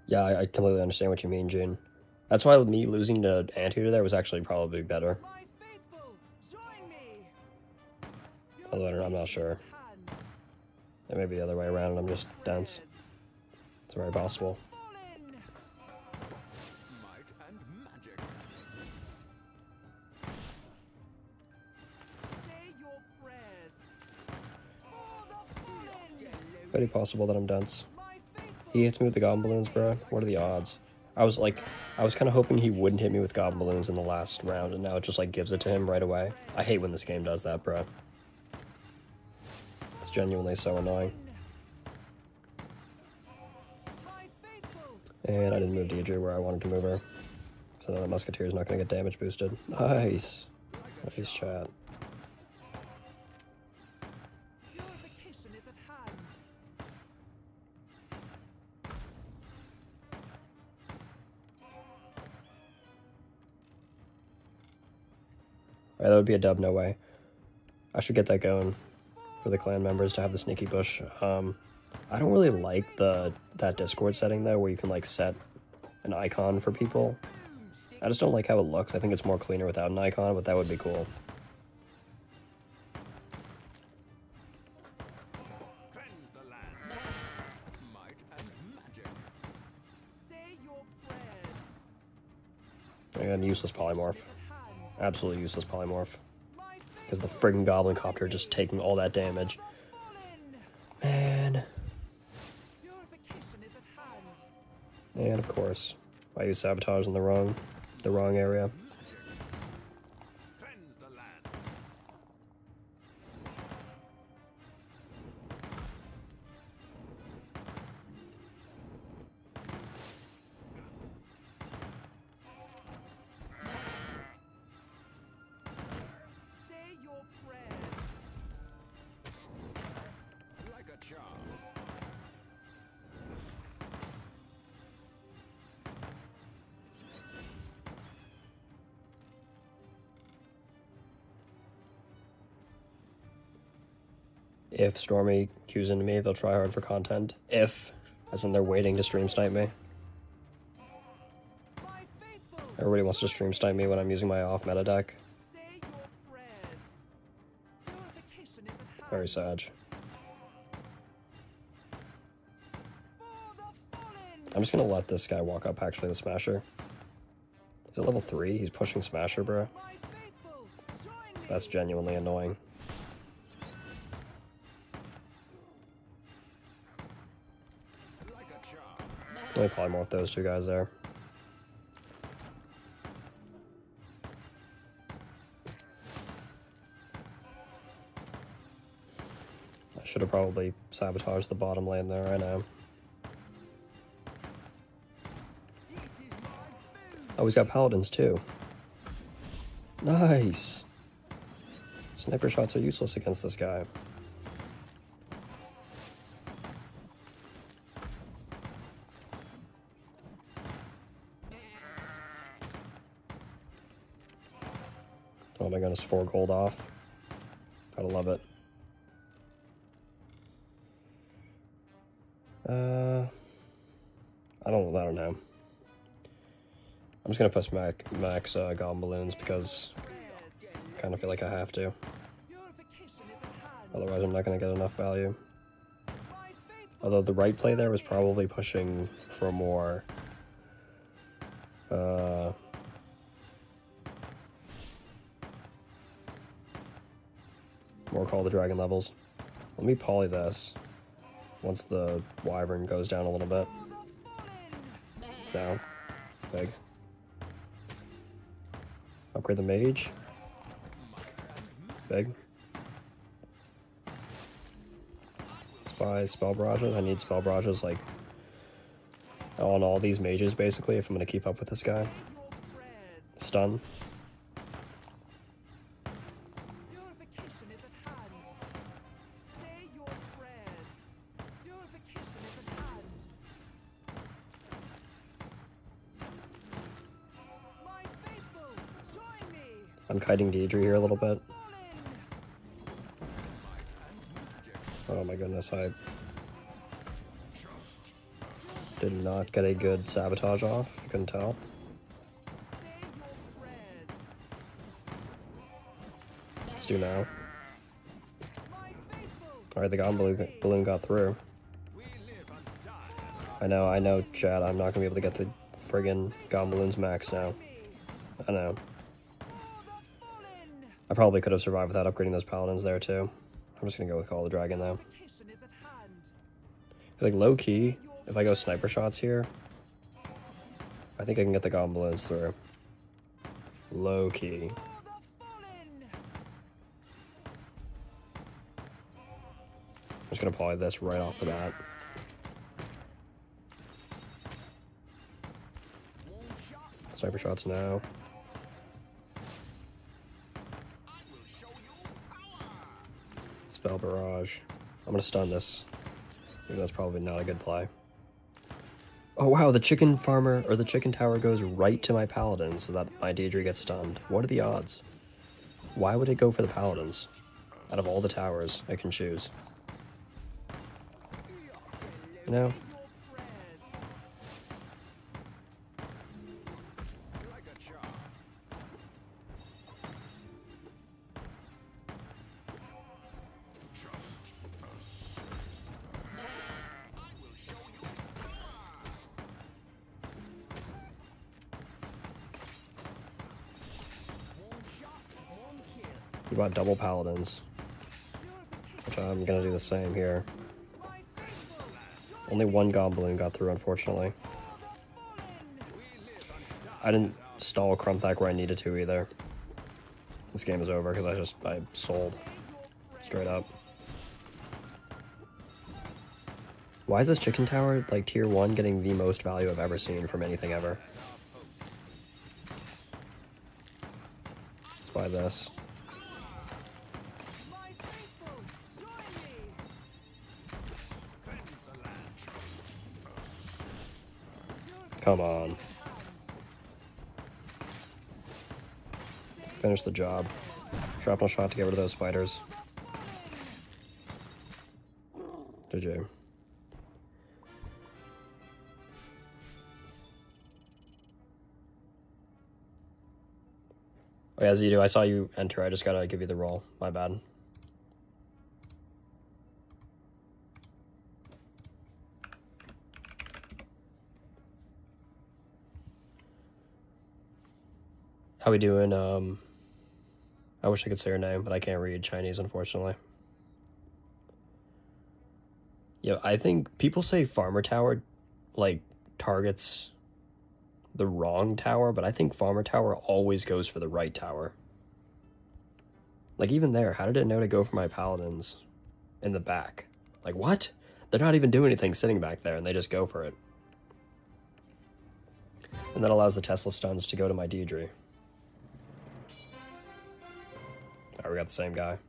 Yeah, I completely understand what you mean, June. That's why me losing to Anteater there was actually probably better. Although I'm not sure. It may be the other way around and I'm just dense. It's very possible. Very possible that I'm dense. He hits me with the Goblin Balloons, bro. What are the odds? I was kind of hoping he wouldn't hit me with Goblin Balloons in the last round, and now it just like gives it to him right away. I hate when this game does that, bro. It's genuinely so annoying. And I didn't move Dierdre where I wanted to move her. So now the Musketeer is not going to get damage boosted. Nice. Nice chat. Alright, that would be a dub, no way. I should get that going for the clan members to have the sneaky push. I don't really like that Discord setting though, where you can like set an icon for people. I just don't like how it looks. I think it's more cleaner without an icon, but that would be cool. I got a useless polymorph. Absolutely useless polymorph. Because the friggin' Goblin Copter just taking all that damage. Man. And of course, I use Sabotage in the wrong area. If Stormy cues into me, they'll try hard for content. If, as in they're waiting to stream snipe me. Everybody wants to stream snipe me when I'm using my off meta deck. Very sad. I'm just gonna let this guy walk up, actually, the Smasher. He's at level 3, he's pushing Smasher, bro. That's genuinely annoying. Let me polymorph those 2 guys there. I should have probably sabotaged the bottom lane there, I know. Oh, he's got paladins too. Nice! Sniper shots are useless against this guy. Oh my goodness, 4 gold off. Gotta love it. I don't know. I'm just gonna push max goblin balloons because I kind of feel like I have to. Otherwise, I'm not gonna get enough value. Although the right play there was probably pushing for more. More Call the Dragon levels. Let me poly this once the wyvern goes down a little bit. Now, big. Upgrade the mage. Big. Spell barrages. I need spell barrages like on all these mages basically if I'm gonna keep up with this guy. Stun. I'm kiting Dierdre here a little bit. Oh my goodness, I did not get a good sabotage off, you couldn't tell. Let's do now. Alright, the goblin balloon got through. I know, chat, I'm not gonna be able to get the friggin' goblin balloons max now. I know. I probably could have survived without upgrading those paladins there too. I'm just gonna go with Call the Dragon though. Like low key, if I go sniper shots here, I think I can get the goblin balloons through. Low key. I'm just gonna poly this right off the bat. Sniper shots now. Spell barrage. I'm gonna stun this. Maybe that's probably not a good play. Oh wow, the chicken farmer, or the chicken tower goes right to my paladin so that my Dierdre gets stunned. What are the odds? Why would it go for the paladins? Out of all the towers I can choose. You know? We bought double paladins, which I'm gonna do the same here. Only one goblin got through, unfortunately. I didn't stall Crumpback where I needed to either. This game is over because I sold straight up. Why is this chicken tower like tier 1 getting the most value I've ever seen from anything ever? Let's buy this. Come on. Finish the job. Shrapnel shot to get rid of those spiders. GG. Oh yeah, Zidu, I saw you enter. I just gotta give you the roll. My bad. How we doing? I wish I could say her name, but I can't read Chinese, unfortunately. Yeah, I think people say Farmer Tower, like, targets the wrong tower, but I think Farmer Tower always goes for the right tower. Like, even there, how did it know to go for my paladins in the back? Like, what? They're not even doing anything sitting back there, and they just go for it. And that allows the Tesla stuns to go to my Dierdre. Alright, we got the same guy.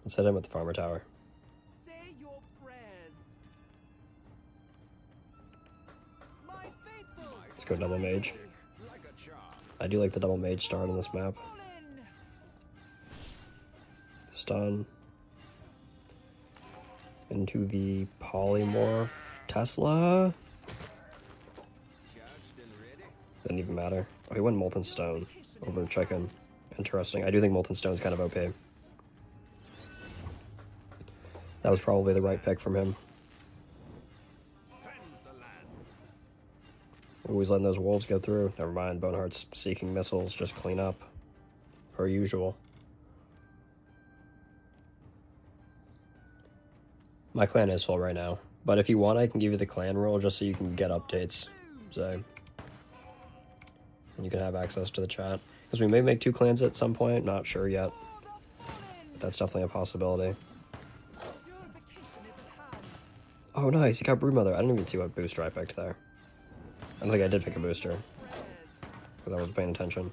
Let's hit him with the Farmer Tower. Say your prayers. Let's go double mage. I do like the double mage start on this map. Stun. Into the polymorph Tesla. Didn't even matter. Oh, he went Molten Stone over Chicken. Interesting. I do think Molten Stone is kind of OP. That was probably the right pick from him. Always letting those wolves go through. Never mind, Boneheart's seeking missiles. Just clean up. Per usual. My clan is full right now. But if you want, I can give you the clan role just so you can get updates. So, and you can have access to the chat. Because we may make 2 clans at some point. Not sure yet. But that's definitely a possibility. Oh, nice. You got Broodmother. I didn't even see what booster I picked there. I don't think I did pick a booster. Because I wasn't paying attention.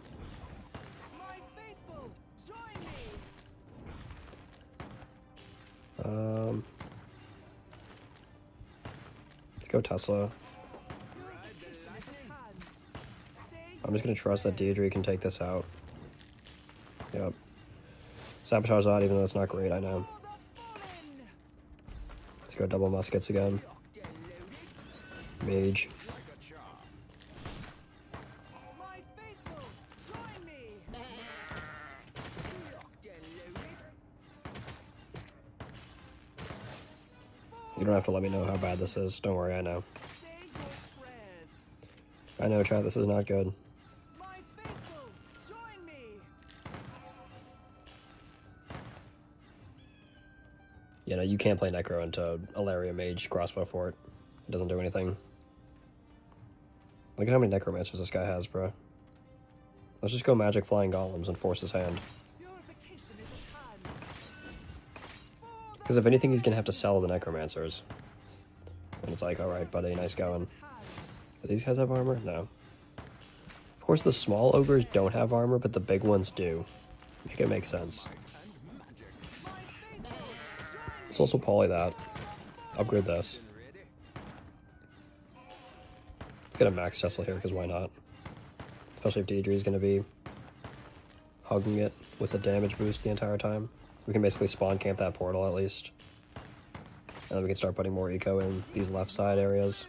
Let's go Tesla. I'm just going to trust that Dierdre can take this out. Yep. Sabotage that, even though it's not great, I know. Let's go double muskets again. Mage. You don't have to let me know how bad this is. Don't worry, I know. I know, chat, this is not good. You know, you can't play Necro into Alaria Mage Crossbow Fort. It doesn't do anything. Look at how many Necromancers this guy has, bro. Let's just go Magic Flying Golems and force his hand. Because if anything, he's going to have to sell the Necromancers. And it's like, alright, buddy, nice going. Do these guys have armor? No. Of course, the small ogres don't have armor, but the big ones do. Make it make sense. Let's also poly that. Upgrade this. Let's get a max Tesla here, because why not? Especially if Dierdre is going to be hugging it with the damage boost the entire time. We can basically spawn camp that portal at least. And then we can start putting more eco in these left side areas.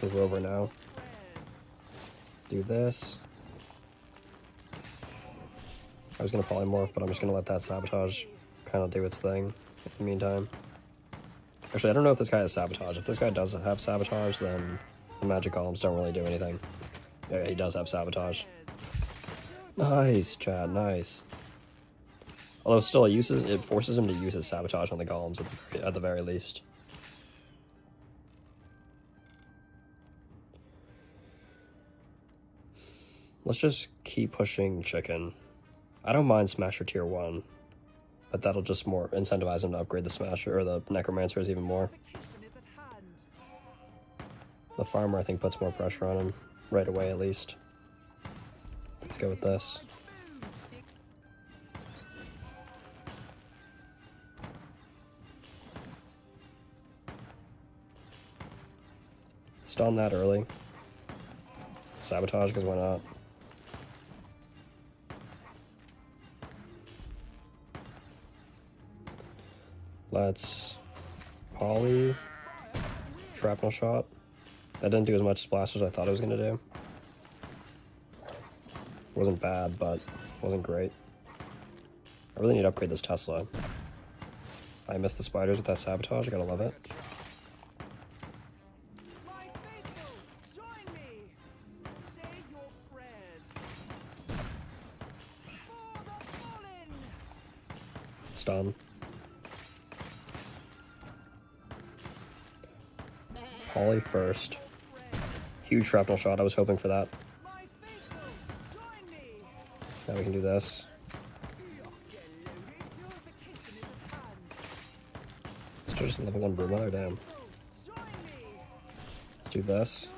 Move over now. Do this. I was going to polymorph, but I'm just going to let that sabotage kind of do its thing in the meantime. Actually, I don't know if this guy has sabotage. If this guy doesn't have sabotage, then the magic columns don't really do anything. Yeah, he does have sabotage. Nice, Chad, nice. Although still, it forces him to use his sabotage on the golems at the very least. Let's just keep pushing Chicken. I don't mind Smasher tier 1, but that'll just more incentivize him to upgrade the Smasher or the Necromancers even more. The Farmer, I think, puts more pressure on him right away at least. Let's go with this. Stun that early. Sabotage, because why not? Let's poly. Shrapnel shot. That didn't do as much splash as I thought it was going to do. Wasn't bad, but wasn't great. I really need to upgrade this Tesla. I missed the spiders with that sabotage. I gotta love it. Stun. Poly first. Huge shrapnel shot. I was hoping for that. Now we can do this. Let's just level 1 Broodmother, damn. Let's do this.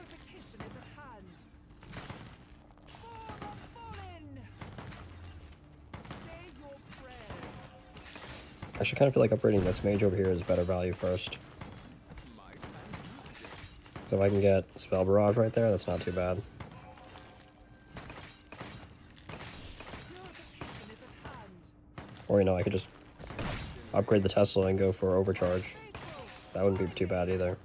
I should kind of feel like upgrading this mage over here is better value first. So if I can get Spell Barrage right there, that's not too bad. Or, you know, I could just upgrade the Tesla and go for Overcharge. That wouldn't be too bad either.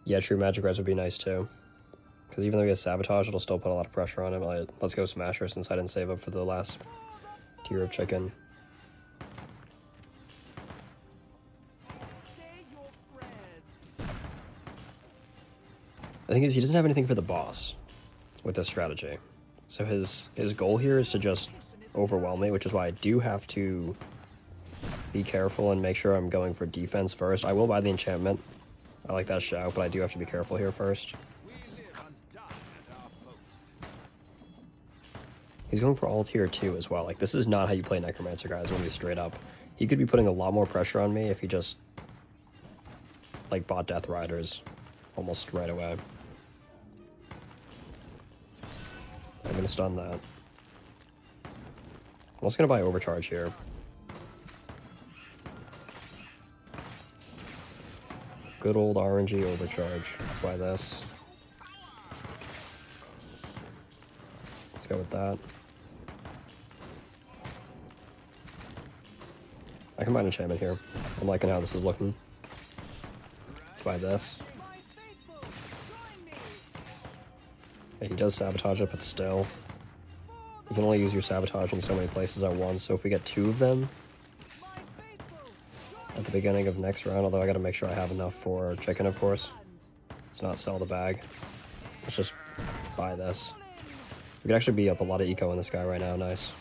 Yeah, True Magic Res would be nice too. Because even though he has Sabotage, it'll still put a lot of pressure on him. Let's go Smasher since I didn't save up for the last tier of chicken. The thing is, he doesn't have anything for the boss with this strategy. So his goal here is to just overwhelm me, which is why I do have to be careful and make sure I'm going for defense first. I will buy the enchantment. I like that shout, but I do have to be careful here first. He's going for all tier 2 as well. Like, this is not how you play Necromancer, guys. I'm gonna be straight up. He could be putting a lot more pressure on me if he just, like, bought Death Riders almost right away. I'm gonna stun that. I'm also gonna buy Overcharge here. Good old RNG Overcharge. Let's buy this. Let's go with that. I can buy an enchantment here. I'm liking how this is looking. Let's buy this. Yeah, he does Sabotage it, but still. You can only use your Sabotage in so many places at once, so if we get 2 of them at the beginning of next round, although I gotta make sure I have enough for chicken, of course. Let's not sell the bag. Let's just buy this. We could actually be up a lot of eco in this guy right now, nice.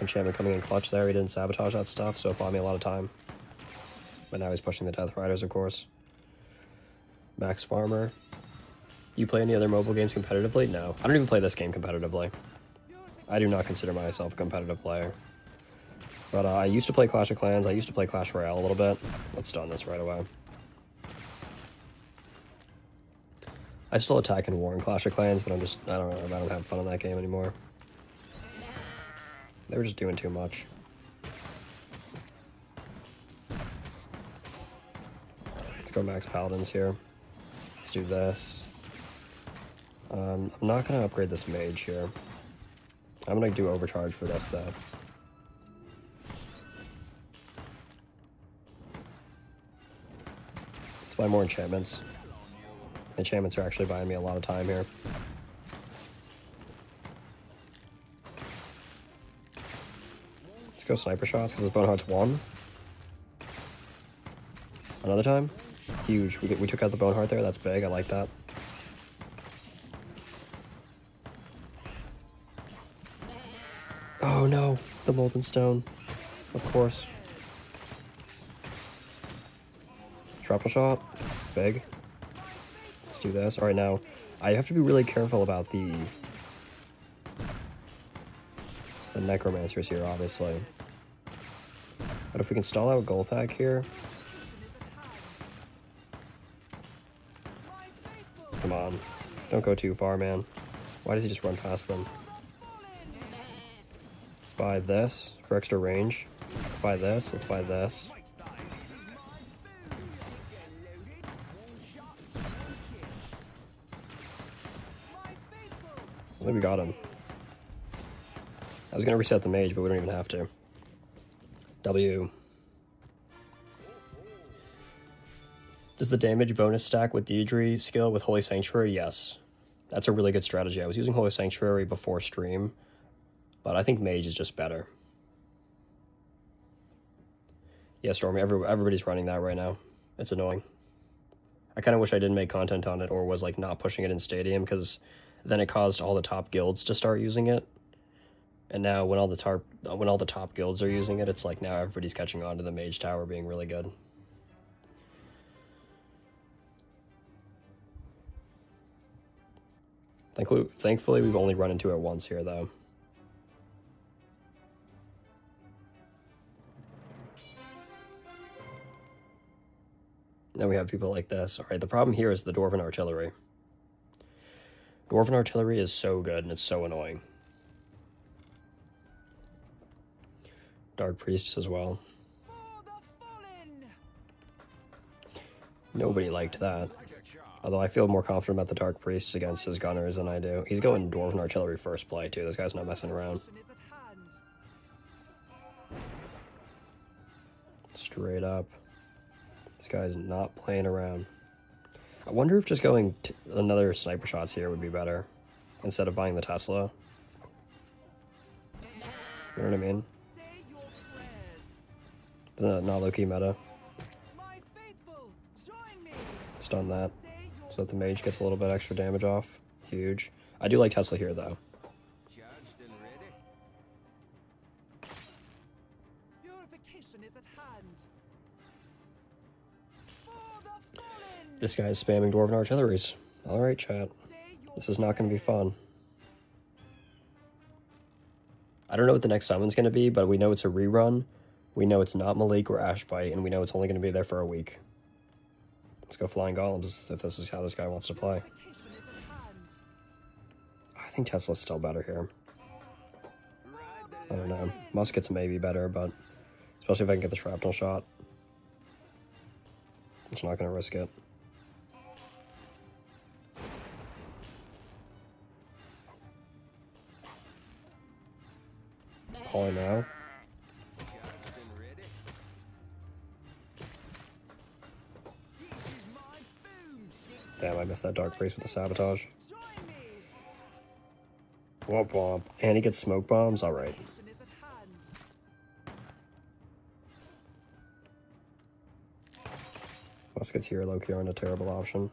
Enchantment coming in clutch there, he didn't Sabotage that stuff, so it bought me a lot of time. But now he's pushing the Death Riders, of course. Max Farmer. You play any other mobile games competitively? No. I don't even play this game competitively. I do not consider myself a competitive player. But I used to play Clash of Clans, I used to play Clash Royale a little bit. Let's stun this right away. I still attack and war in Clash of Clans, but I don't know, I don't have fun in that game anymore. They were just doing too much. Let's go Max Paladins here. Let's do this. I'm not going to upgrade this mage here. I'm going to do Overcharge for this, though. Let's buy more enchantments. Enchantments are actually buying me a lot of time here. Let's go Sniper Shots, because his Bone Heart's 1. Another time? Huge. We took out the Bone Heart there, that's big, I like that. Oh no, the Molten Stone. Of course. Triple Shot. Big. Let's do this. Alright, now, I have to be really careful about the Necromancers here, obviously. But if we can stall out Golthak here... Come on. Don't go too far, man. Why does he just run past them? Let's buy this for extra range. Let's buy this. Let's buy this. I think we got him. I was going to reset the mage, but we don't even have to. W. Does the damage bonus stack with Dierdre skill with Holy Sanctuary? Yes. That's a really good strategy. I was using Holy Sanctuary before stream, but I think Mage is just better. Yeah, Stormy, everybody's running that right now. It's annoying. I kind of wish I didn't make content on it or was like not pushing it in Stadium, because then it caused all the top guilds to start using it. And now when all the top guilds are using it, it's like now everybody's catching on to the Mage Tower being really good. Thankfully, we've only run into it once here, though. Now we have people like this. Alright, the problem here is the Dwarven Artillery. Dwarven artillery is so good and it's so annoying. Dark priests as well. Nobody liked that. Although I feel more confident about the Dark Priests against his gunners than I do. He's going Dwarven Artillery first play, too. This guy's not messing around. Straight up. This guy's not playing around. I wonder if just going another sniper shots here would be better. Instead of buying the Tesla. You know what I mean? Isn't that not low-key meta? Stun that. So that the mage gets a little bit extra damage off. Huge. I do like Tesla here, though. This guy's spamming Dwarven Artilleries. Alright, chat. This is not going to be fun. I don't know what the next summon's going to be, but we know it's a rerun. We know it's not Malik or Ashbite, and we know it's only going to be there for a week. Let's go Flying Golems if this is how this guy wants to play. I think Tesla's still better here. I don't know. Muskets may be better, but especially if I can get the shrapnel shot. I'm just not going to risk it. Calling now. Damn, I missed that Dark Priest with the Sabotage. Womp womp. And he gets smoke bombs? Alright. Muskets here, low-key aren't a terrible option.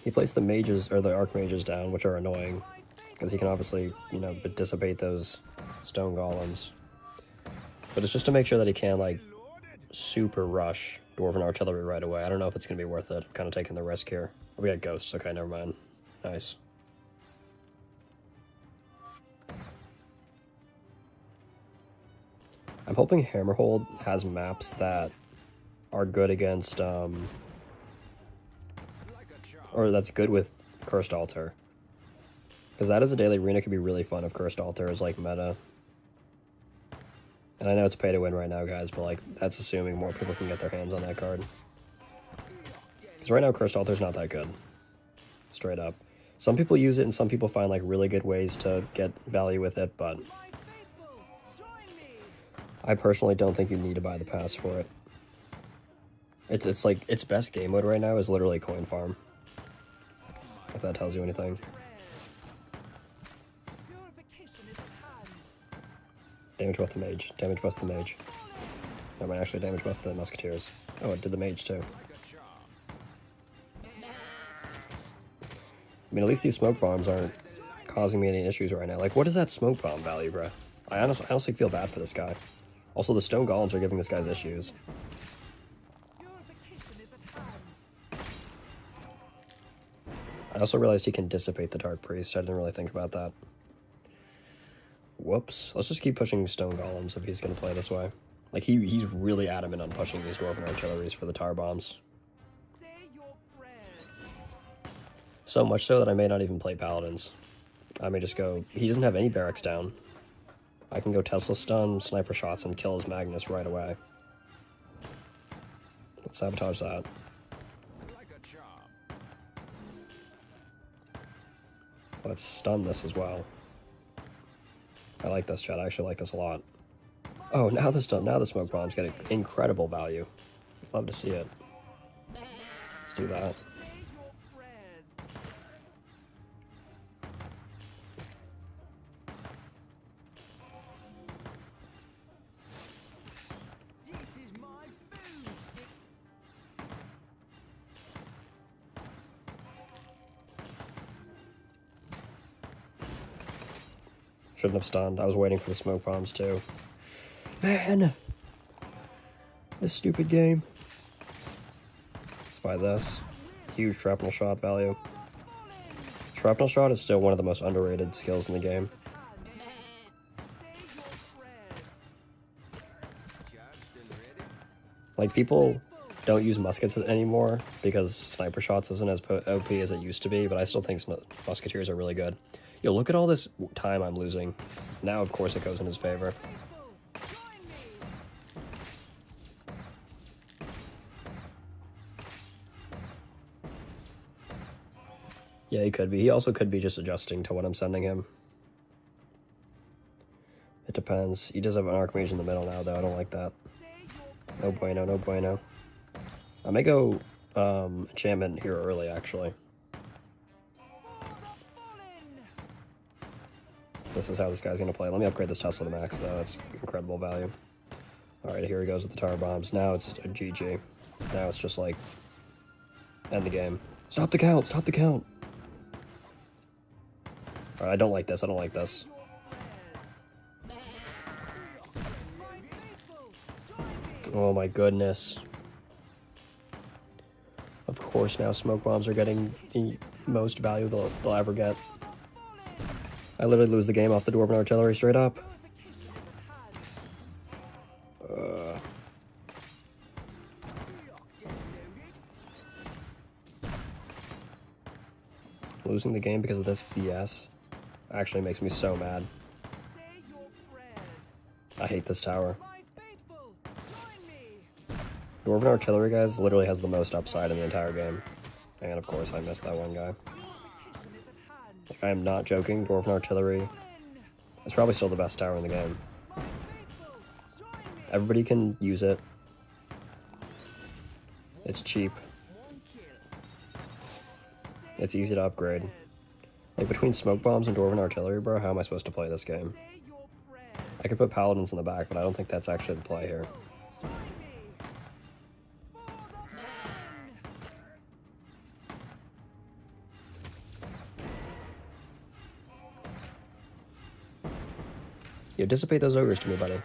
He placed the mages, or the archmages down, which are annoying. Because he can obviously, you know, dissipate those stone golems. But it's just to make sure that he can, like, super rush Dwarven Artillery right away. I don't know if it's going to be worth it. I'm kind of taking the risk here. Oh, we got ghosts. Okay, never mind. Nice. I'm hoping Hammerhold has maps that are good against, or that's good with Cursed Altar. Because that as a daily arena could be really fun if Cursed Altar is, like, meta. And I know it's pay to win right now, guys, but, like, that's assuming more people can get their hands on that card. Because right now, Cursed Altar's not that good. Straight up. Some people use it, and some people find, like, really good ways to get value with it, but I personally don't think you need to buy the pass for it. It's like, its best game mode right now is literally coin farm. If that tells you anything. Damage buff the mage. Damage buff the mage. I might actually damage buff the musketeers. Oh, it did the mage too. I mean, at least these smoke bombs aren't causing me any issues right now. Like, what is that smoke bomb value, bruh? I honestly feel bad for this guy. Also, the stone golems are giving this guy's issues. I also realized he can dissipate the Dark Priest. I didn't really think about that. Whoops. Let's just keep pushing stone golems if he's going to play this way. Like, he's really adamant on pushing these Dwarven Artilleries for the tar bombs. So much so that I may not even play Paladins. I may just go... He doesn't have any barracks down. I can go Tesla stun, sniper shots, and kill his Magnus right away. Let's sabotage that. Let's stun this as well. I like this, chat. I actually like this a lot. Oh, now the smoke bomb's getting incredible value. Love to see it. Let's do that. Shouldn't have stunned. I was waiting for the smoke bombs too. Man! This stupid game. Let's buy this. Huge shrapnel shot value. Shrapnel shot is still one of the most underrated skills in the game. Like, people don't use muskets anymore because sniper shots isn't as OP as it used to be, but I still think musketeers are really good. Yo, look at all this time I'm losing. Now, of course, it goes in his favor. Yeah, he could be. He also could be just adjusting to what I'm sending him. It depends. He does have an Archmage in the middle now, though. I don't like that. No bueno, no bueno. I may go enchantment here early, actually. This is how this guy's going to play. Let me upgrade this Tesla to max, though. That's incredible value. Alright, here he goes with the tower bombs. Now it's a GG. Now it's just like, end the game. Stop the count! Stop the count! Alright, I don't like this. I don't like this. Oh my goodness. Of course now smoke bombs are getting the most value they'll ever get. I literally lose the game off the Dwarven Artillery straight up. Losing the game because of this BS actually makes me so mad. I hate this tower. Dwarven Artillery, guys, literally has the most upside in the entire game. And of course I missed that one guy. Like, I am not joking, Dwarven Artillery is probably still the best tower in the game. Everybody can use it. It's cheap. It's easy to upgrade. Like, between smoke bombs and Dwarven Artillery, bro, how am I supposed to play this game? I could put Paladins in the back, but I don't think that's actually the play here. Yo, dissipate those ogres to me, buddy.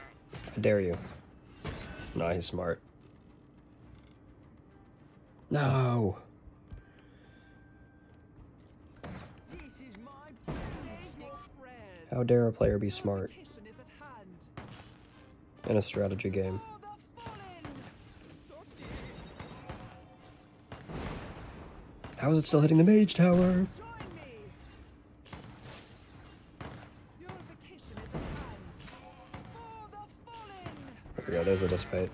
I dare you. Nah, he's smart. No! How dare a player be smart in a strategy game? How is it still hitting the mage tower? There we go, there's a dissipate.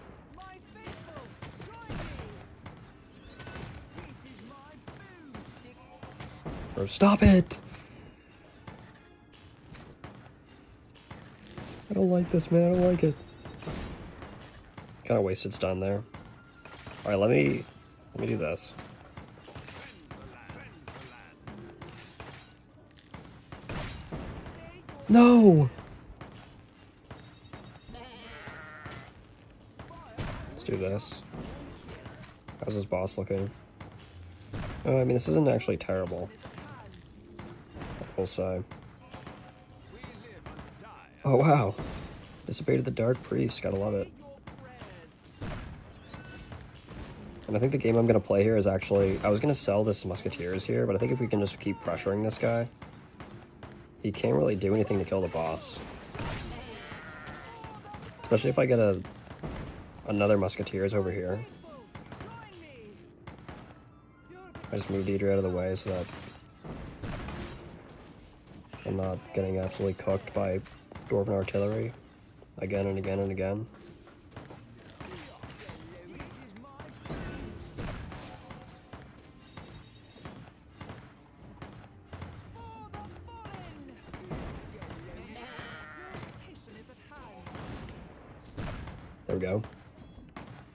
Bro, stop it! I don't like this, man. I don't like it. Kind of wasted stun there. All right, let me do this. No. Let's do this. How's this boss looking? Oh, I mean, this isn't actually terrible. I will say. Oh, wow. Dissipated the Dark Priest. Gotta love it. And I think the game I'm going to play here is actually... I was going to sell this Musketeers here, but I think if we can just keep pressuring this guy... He can't really do anything to kill the boss. Especially if I get another Musketeers over here. I just move Dierdre out of the way so that... I'm not getting absolutely cooked by Dwarven Artillery again and again and again. There we go.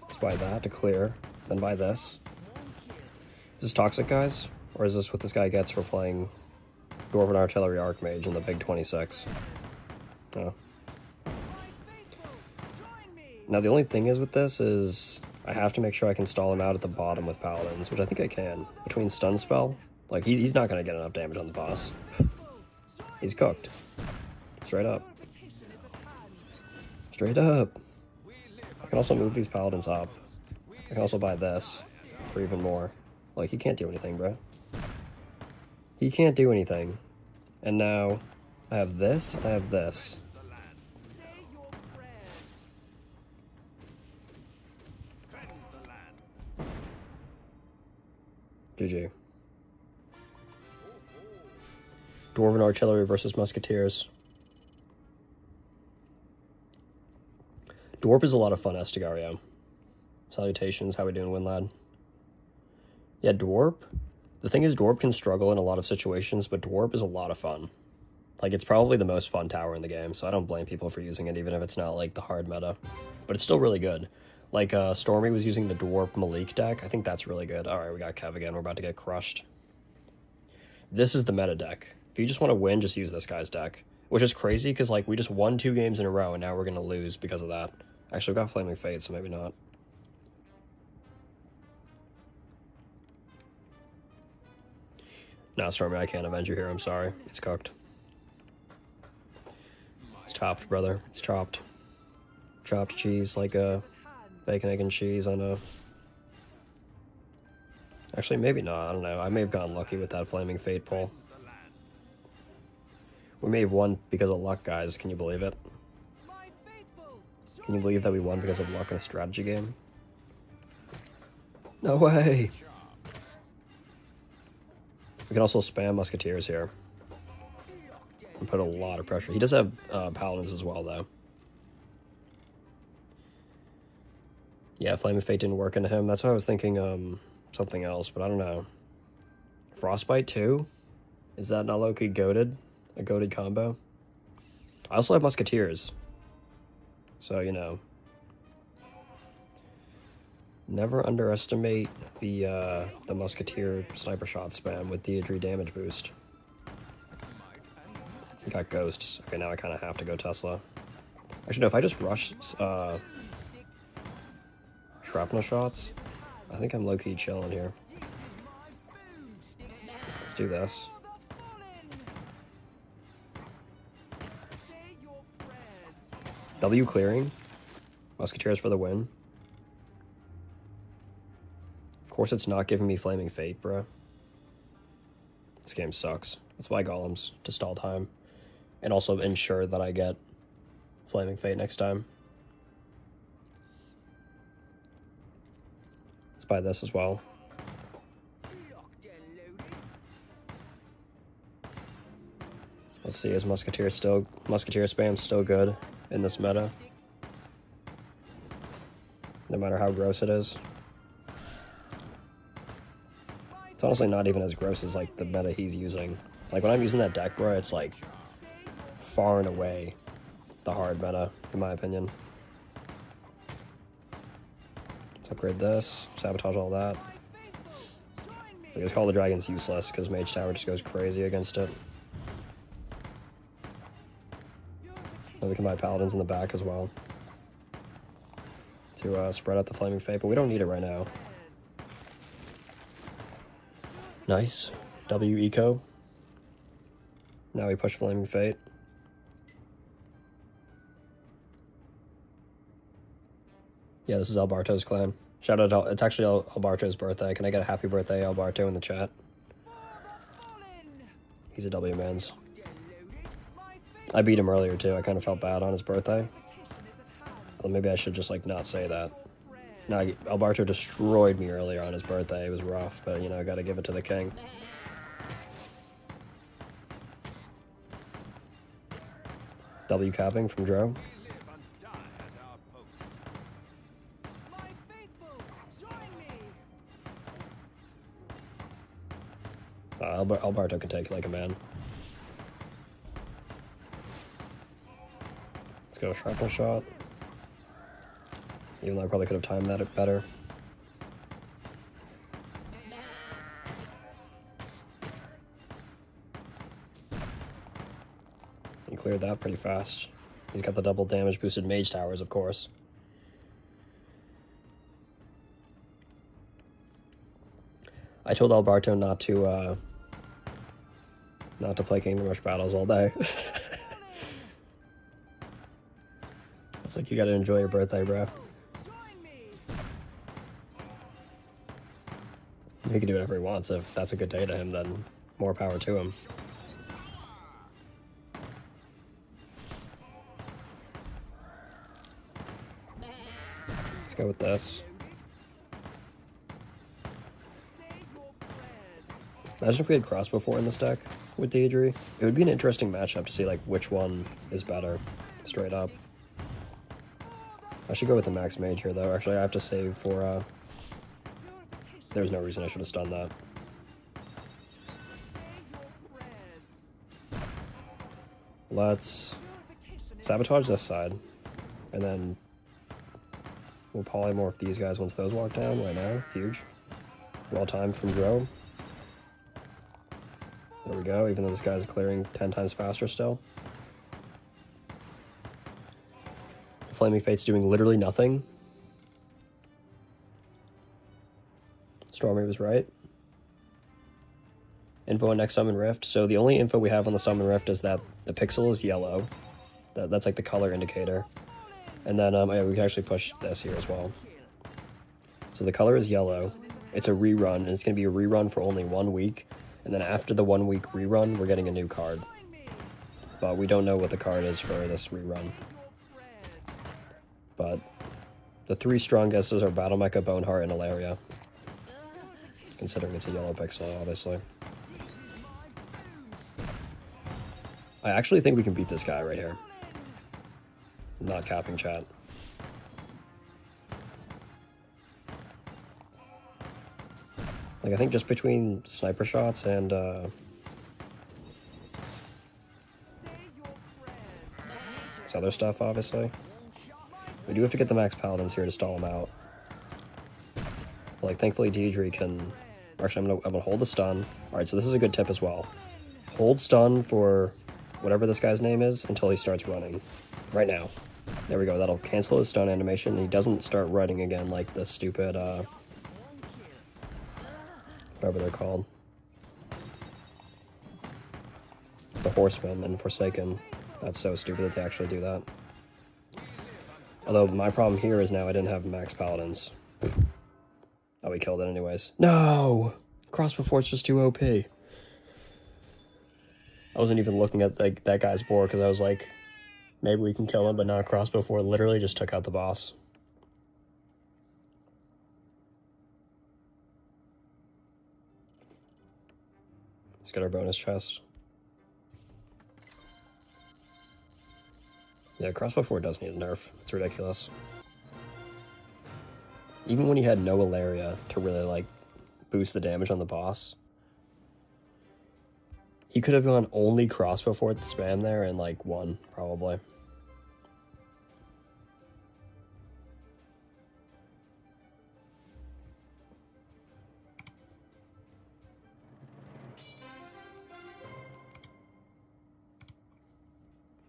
Let's buy that to clear, then buy this. Is this toxic, guys? Or is this what this guy gets for playing Dwarven Artillery Archmage in the big 26? Oh. Now the only thing is with this is I have to make sure I can stall him out at the bottom with Paladins, which I think I can. Between Stun Spell, like he's not going to get enough damage on the boss. He's cooked. Straight up. Straight up. I can also move these Paladins up. I can also buy this for even more. Like, he can't do anything, bro. He can't do anything. And now, I have this, I have this. GG. Dwarven Artillery versus Musketeers. Dwarf is a lot of fun, Estigario. Salutations, how we doing, Winlad? Yeah, Dwarf. The thing is, Dwarf can struggle in a lot of situations, but Dwarf is a lot of fun. Like, it's probably the most fun tower in the game, so I don't blame people for using it, even if it's not, like, the hard meta. But it's still really good. Like, Stormy was using the Dwarf Malik deck. I think that's really good. Alright, we got Kev again. We're about to get crushed. This is the meta deck. If you just want to win, just use this guy's deck. Which is crazy, because, like, we just won 2 games in a row, and now we're going to lose because of that. Actually, we got Flaming Fate, so maybe not. No, Stormy, I can't avenge you here. I'm sorry. It's cooked. It's chopped, brother. It's chopped. Chopped cheese like a bacon, egg, and cheese on a... Actually, maybe not. I don't know. I may have gotten lucky with that Flaming Fate pull. We may have won because of luck, guys. Can you believe it? Can you believe that we won because of luck in a strategy game? No way! We can also spam Musketeers here. And put a lot of pressure. He does have Paladins as well, though. Yeah, Flaming Fate didn't work into him. That's why I was thinking something else, but I don't know. Frostbite too? Is that not low-key goated? A goated combo? I also have Musketeers. So, you know. Never underestimate the Musketeer sniper shot spam with Dierdre damage boost. We got ghosts. Okay, now I kind of have to go Tesla. Actually, no, if I just rush shrapnel shots, I think I'm low-key chilling here. Let's do this. W clearing. Musketeers for the win. Of course it's not giving me Flaming Fate, bro. This game sucks. That's why Golems, to stall time. And also ensure that I get Flaming Fate next time. Let's buy this as well. Let's see, is Musketeer spam still good in this meta? No matter how gross it is. It's honestly not even as gross as, like, the meta he's using. Like, when I'm using that deck, bro, it's, like, far and away the hard meta, in my opinion. Let's upgrade this, sabotage all that. I guess Call the Dragon's useless, because Mage Tower just goes crazy against it. And we can buy Paladins in the back as well. To spread out the Flaming Fate, but we don't need it right now. Nice. W eco. Now we push Flaming Fate. Yeah, this is Alberto's clan. Shout out to, it's actually Alberto's birthday. Can I get a happy birthday, Alberto, in the chat? He's a W mans. I beat him earlier too. I kind of felt bad on his birthday. Well, maybe I should just, like, not say that. No, Alberto destroyed me earlier on his birthday. It was rough, but, you know, I gotta give it to the king. W capping from Dro. Alberto can take it like a man. Let's go shrapnel shot. Even though I probably could have timed that better. He cleared that pretty fast. He's got the double damage boosted Mage Towers, of course. I told Alberto not to play Kingdom Rush battles all day. It's like, you gotta enjoy your birthday, bro. He can do whatever he wants. If that's a good day to him, then more power to him. Let's go with this. Imagine if we had Cross before in this deck with Dierdre. It would be an interesting matchup to see like which one is better, straight up. I should go with the Max Mage here though. Actually, I have to save for, there's no reason I should have stunned that. Let's sabotage this side, and then we'll polymorph these guys once those walk down right now. Huge. Well timed from Dro. There we go, even though this guy's clearing 10 times faster still. Flaming Fate's doing literally nothing. Stormy was right. Info on next Summon Rift. So the only info we have on the Summon Rift is that the pixel is yellow. That's like the color indicator. And then yeah, we can actually push this here as well. So the color is yellow. It's a rerun, and it's going to be a rerun for only 1 week. And then after the 1 week rerun, we're getting a new card. But we don't know what the card is for this rerun. But the 3 strong guesses are Battle Mecha, Boneheart, and Ilaria. Considering it's a yellow pixel, obviously. I actually think we can beat this guy right here. I'm not capping, chat. Like, I think just between sniper shots and, this other stuff, obviously. We do have to get the max paladins here to stall him out. But, like, thankfully Dierdre can... Actually, I'm gonna hold the stun. Alright, so this is a good tip as well. Hold stun for whatever this guy's name is until he starts running. Right now. There we go, that'll cancel his stun animation, and he doesn't start running again like the stupid, whatever they're called. The Horsemen and Forsaken. That's so stupid that they actually do that. Although, my problem here is now I didn't have max paladins. Oh, we killed it anyways. No! Cross before it's just too OP. I wasn't even looking at that guy's board because I was like, maybe we can kill him, but not Cross before literally just took out the boss. Let's get our bonus chest. Yeah, Cross before does need a nerf. It's ridiculous. Even when he had no Ilaria to really, like, boost the damage on the boss, he could have gone only Cross before the spam there and, like, won, probably.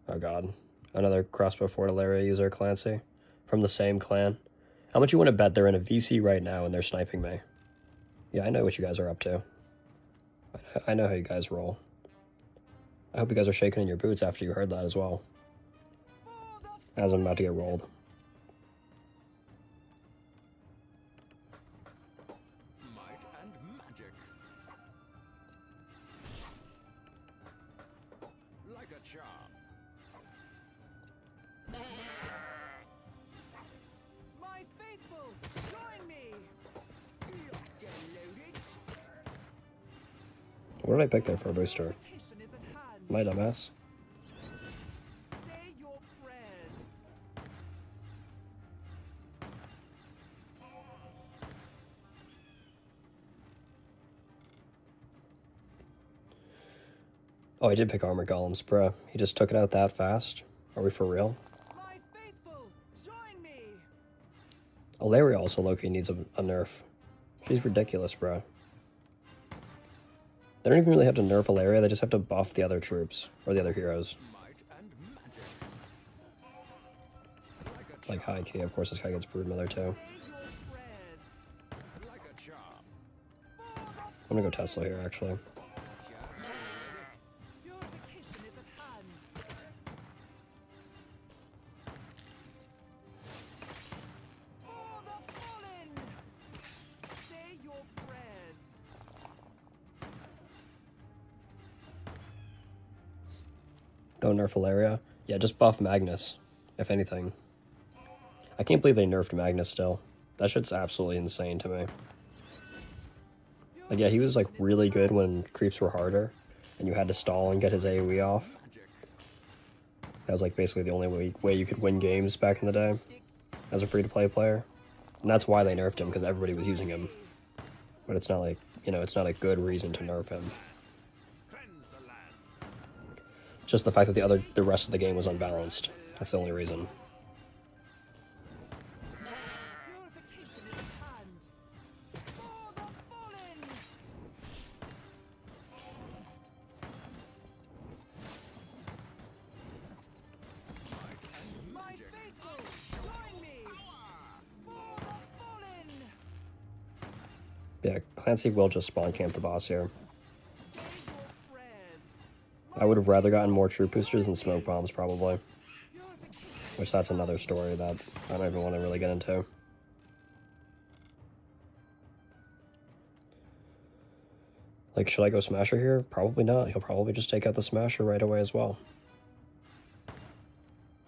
Oh god. Another Cross before Ilaria user, Clancy. From the same clan. How much you want to bet they're in a VC right now and they're sniping me? Yeah, I know what you guys are up to. I know how you guys roll. I hope you guys are shaking in your boots after you heard that as well. As I'm about to get rolled. Might and magic. Like a charm. My faithful, join me. Get loaded. What did I pick there for a booster? Vacation is at hand. My dumbass. Say your prayers. Oh, I did pick Armor Golems, bruh. He just took it out that fast? Are we for real? My faithful, join me. Ilaria also low-key needs a nerf. She's ridiculous, bruh. They don't even really have to nerf Ilaria, they just have to buff the other troops, or the other heroes. Might and magic. Like high key, of course this guy gets Broodmother too. Say your prayers. Like a charm. I'm gonna go Tesla here, actually. Purification is at hand. For the fallen. Say your prayers. Don't nerf Ilaria. Yeah, just buff Magnus, if anything. I can't believe they nerfed Magnus still. That shit's absolutely insane to me. Like, yeah, he was, like, really good when creeps were harder, and you had to stall and get his AoE off. That was, like, basically the only way you could win games back in the day as a free-to-play player. And that's why they nerfed him, because everybody was using him. But it's not like, you know, it's not a good reason to nerf him. Just the fact that the rest of the game was unbalanced. That's the only reason. Yeah, Clancy will just spawn camp the boss here. I would have rather gotten more troop boosters than smoke bombs, probably. Which that's another story that I don't even want to really get into. Like, should I go Smasher here? Probably not. He'll probably just take out the Smasher right away as well.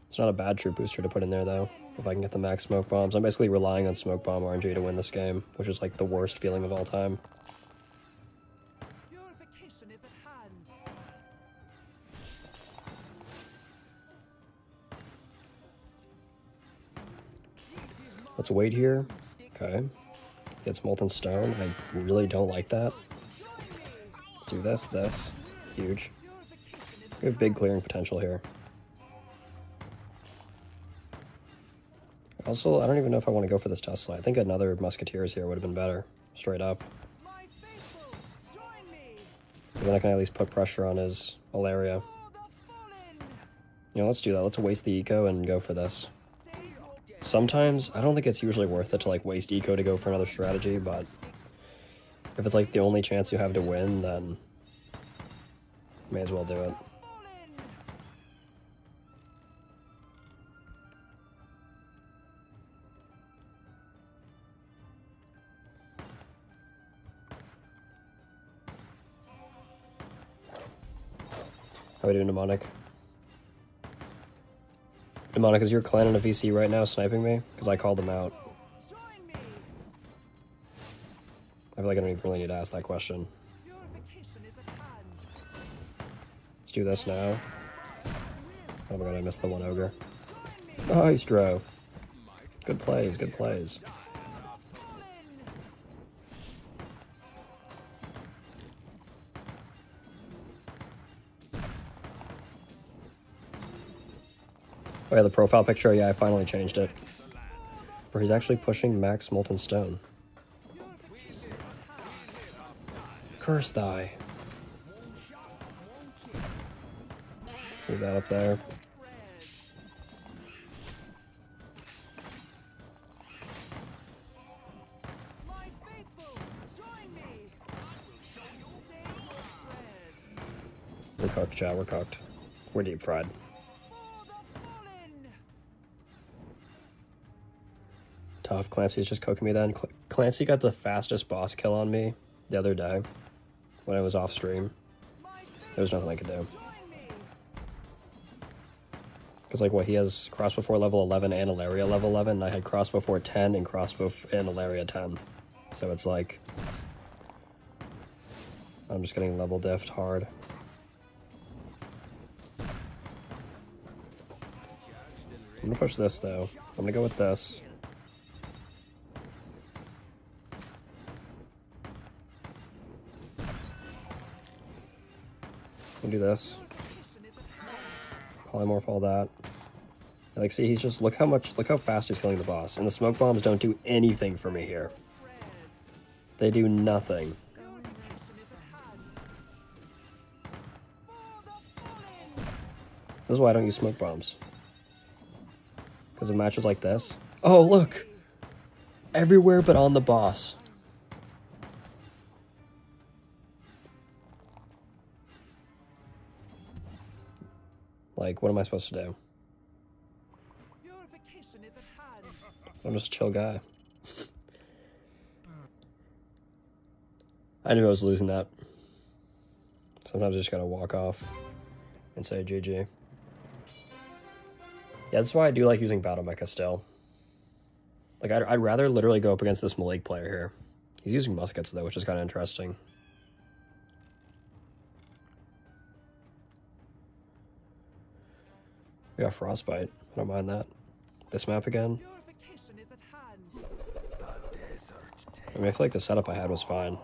It's not a bad troop booster to put in there, though, if I can get the max smoke bombs. I'm basically relying on smoke bomb RNG to win this game, which is, like, the worst feeling of all time. Let's wait here. Okay. Gets Molten Stone. I really don't like that. Let's do this. Huge. We have big clearing potential here. Also, I don't even know if I want to go for this Tesla. I think another Musketeers here would have been better. Straight up. Then I can at least put pressure on his Alaria. You know, let's do that. Let's waste the eco and go for this. Sometimes, I don't think it's usually worth it to, like, waste eco to go for another strategy, but if it's, like, the only chance you have to win, then may as well do it. How are we doing, Demonic? Demonic, is your clan in a VC right now sniping me? Because I called them out. I feel like I don't even really need to ask that question. Let's do this now. Oh my god, I missed the one ogre. Nice, Dro. Good plays, good plays. Oh yeah, the profile picture, yeah, I finally changed it. Where he's actually pushing max Molten Stone. Curse thy. Leave that up there. We're cooked, chat, we're cooked. We're deep fried. Tough. Clancy's just cooking me then. Clancy got the fastest boss kill on me the other day when I was off stream. There was nothing I could do. Because, like, what, he has crossbow 4 level 11 and Alaria level 11, and I had crossbow 4 10 and crossbow and Alaria 10. So it's like, I'm just getting level diffed hard. I'm gonna push this, though. I'm gonna go with this. We'll do this. Polymorph all that. Like, see, he's just, look how fast he's killing the boss. And the smoke bombs don't do anything for me here. They do nothing. This is why I don't use smoke bombs. Because of matches like this. Oh, look! Everywhere but on the boss. Like, what am I supposed to do? I'm just a chill guy. I knew I was losing that. Sometimes I just gotta walk off and say GG. Yeah, that's why I do like using Battle Mecha still. Like, I'd rather literally go up against this Malik player here He's using muskets, though, which is kind of interesting. We got Frostbite. I don't mind that. This map again. Purification is at hand. I mean, I feel like the setup I had was fine.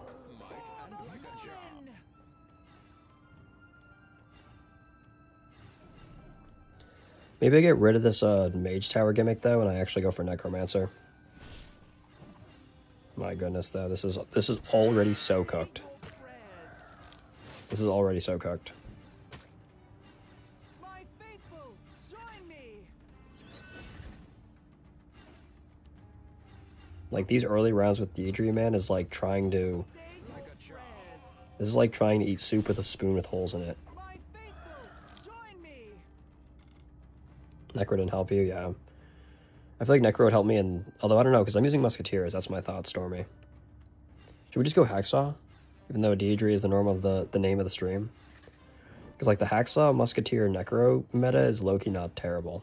Maybe I get rid of this Mage Tower gimmick, though, and I actually go for Necromancer. My goodness, though, this is already so cooked. This is already so cooked. My faithful, join me. Like, these early rounds with Dierdre, man, is like trying to... This is like trying to eat soup with a spoon with holes in it. My faithful, join me. Necro didn't help you? Yeah. I feel like Necro would help me, and although I don't know, because I'm using Musketeers. That's my thought, Stormy. Should we just go Hacksaw? Even though Dierdre is the norm of the name of the stream. Because, like, the Hacksaw, Musketeer, Necro meta is low-key not terrible.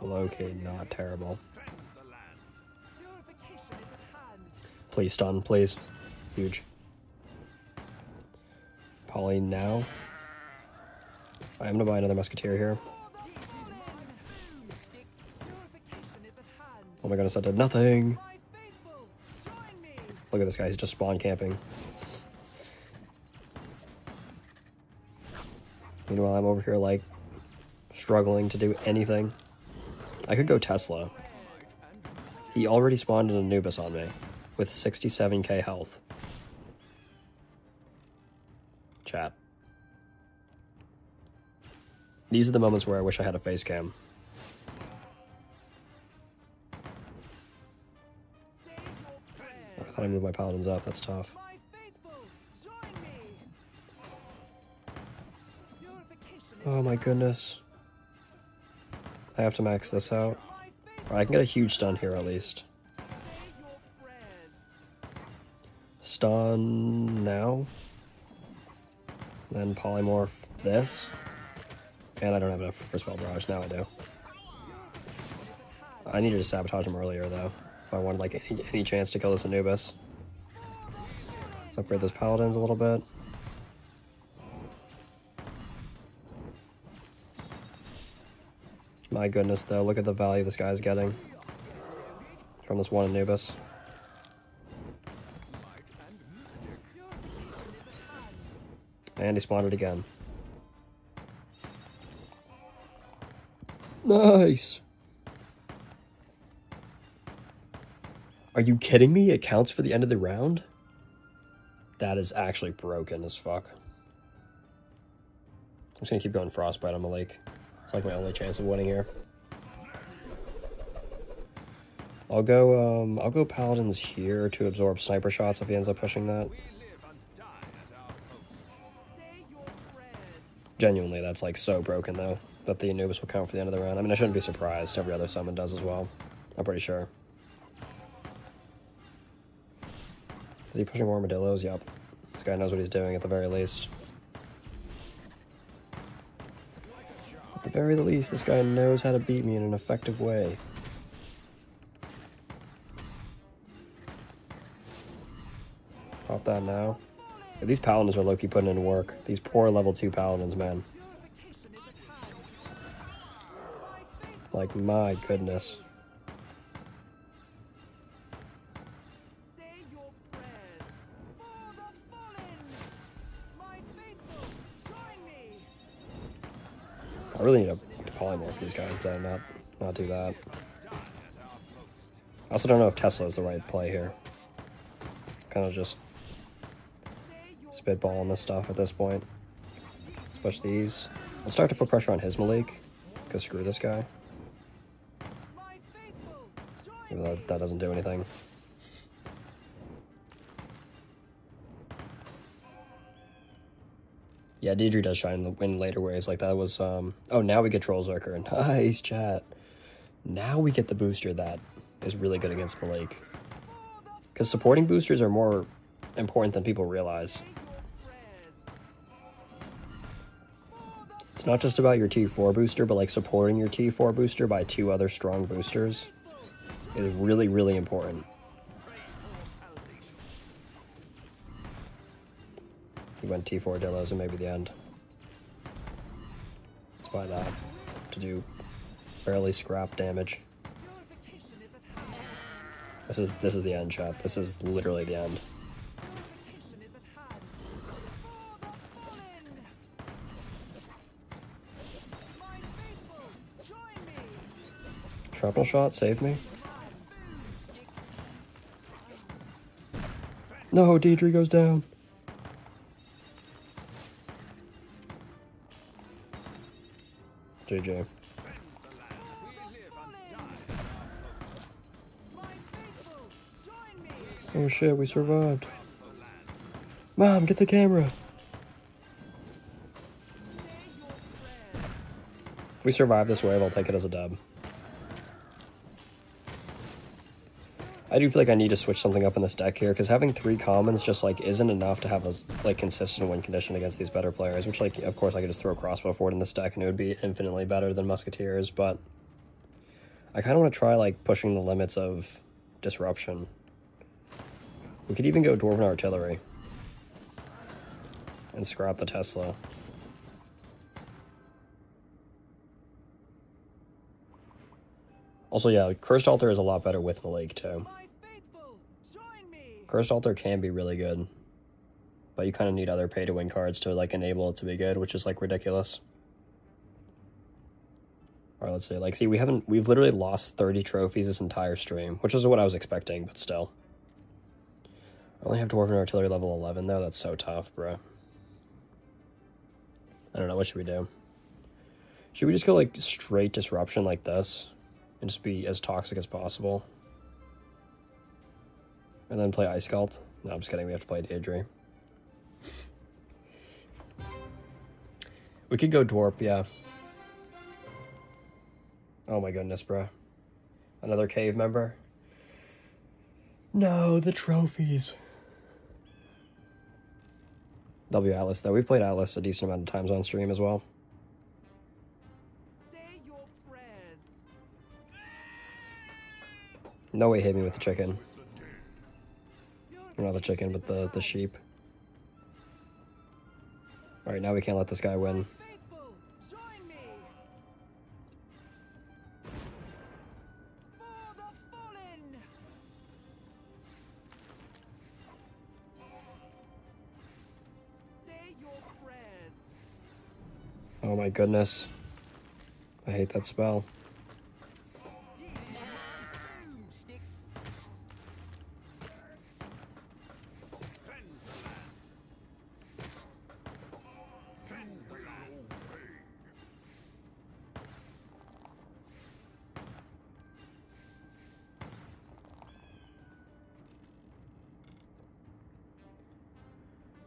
Low-key not terrible. Purification is at hand. Please stun, please. Huge. Poly now. I'm gonna buy another Musketeer here. Purification is at hand. Oh my goodness, I did nothing. My faithful, join me. Look at this guy, he's just spawn camping. Meanwhile, I'm over here, like, struggling to do anything. I could go Tesla. He already spawned an Anubis on me with 67k health. Chat. These are the moments where I wish I had a face cam. Say your prayers. I thought I moved my paladins up, that's tough. My faithful, join me. Purification is Oh my goodness. I have to max this out. my faithful. Alright, I can get a huge stun here at least. Say your prayers. Stun now. Then polymorph this. And I don't have enough for spell barrage. Now I do. I needed to sabotage him earlier though. If I wanted like any chance to kill this Anubis. Let's upgrade those paladins a little bit. My goodness though, look at the value this guy's getting from this one Anubis. And he spawned it again. Nice! Are you kidding me? It counts for the end of the round? That is actually broken as fuck. I'm just gonna keep going Frostbite on Malik. It's like my only chance of winning here. I'll go Paladins here to absorb sniper shots if he ends up pushing that. Say your prayers. Genuinely, that's like so broken though, that the Anubis will count for the end of the round. I mean, I shouldn't be surprised. Every other summon does as well. I'm pretty sure. Is he pushing more armadillos? Yep. This guy knows what he's doing at the very least. At the very least, this guy knows how to beat me in an effective way. Pop that now. Yeah, these paladins are low-key putting in work. These poor level 2 paladins, man. Purification is at hand. Like, my goodness. Say your prayers. For the fallen. My faithful, join me. I really need to polymorph these guys, though, not do that. I also don't know if Tesla is the right play here. Kind of just spitballing this stuff at this point. Let's push these. I'll start to put pressure on his Malik, because screw this guy. My faithful, join Even though that doesn't do anything. Yeah, Dierdre does shine in later waves. Like that was, oh, now we get Troll Zerker. Nice, chat. Now we get the booster that is really good against Malik. Because supporting boosters are more important than people realize. It's not just about your T4 booster, but like supporting your T4 booster by 2 other strong boosters is really, really important. He went T4 Dillos and maybe the end. Let's buy that to do barely scrap damage. This is the end, chat. This is literally the end. Shrapnel shot, save me. No, Dierdre goes down. JJ. Oh shit, we survived. Mom, get the camera. If we survive this wave, I'll take it as a dub. I do feel like I need to switch something up in this deck here, because having 3 commons just, like, isn't enough to have a, like, consistent win condition against these better players, which, like, of course I could just throw Crossbow forward in this deck and it would be infinitely better than Musketeers, but I kind of want to try, like, pushing the limits of disruption. We could even go Dwarven Artillery and scrap the Tesla. Also, yeah, Cursed Altar is a lot better with Malik, too. Cursed Altar can be really good, but you kind of need other pay-to-win cards to, like, enable it to be good, which is, like, ridiculous. Alright, let's see. Like, see, we've literally lost 30 trophies this entire stream, which is what I was expecting, but still. I only have Dwarven Artillery level 11, though. That's so tough, bro. I don't know. What should we do? Should we just go, like, straight Disruption like this? And just be as toxic as possible? And then play Ice Cult? No, I'm just kidding. We have to play Dierdre. We could go Dwarp, yeah. Oh my goodness, bro. Another cave member? No, the trophies. W Atlas, though. We've played Atlas a decent amount of times on stream as well. Say your prayers. No way hit me with the chicken. Not the chicken, but the sheep. Alright, now we can't let this guy win. Join me. For the fallen. Say your prayers. Oh my goodness. I hate that spell.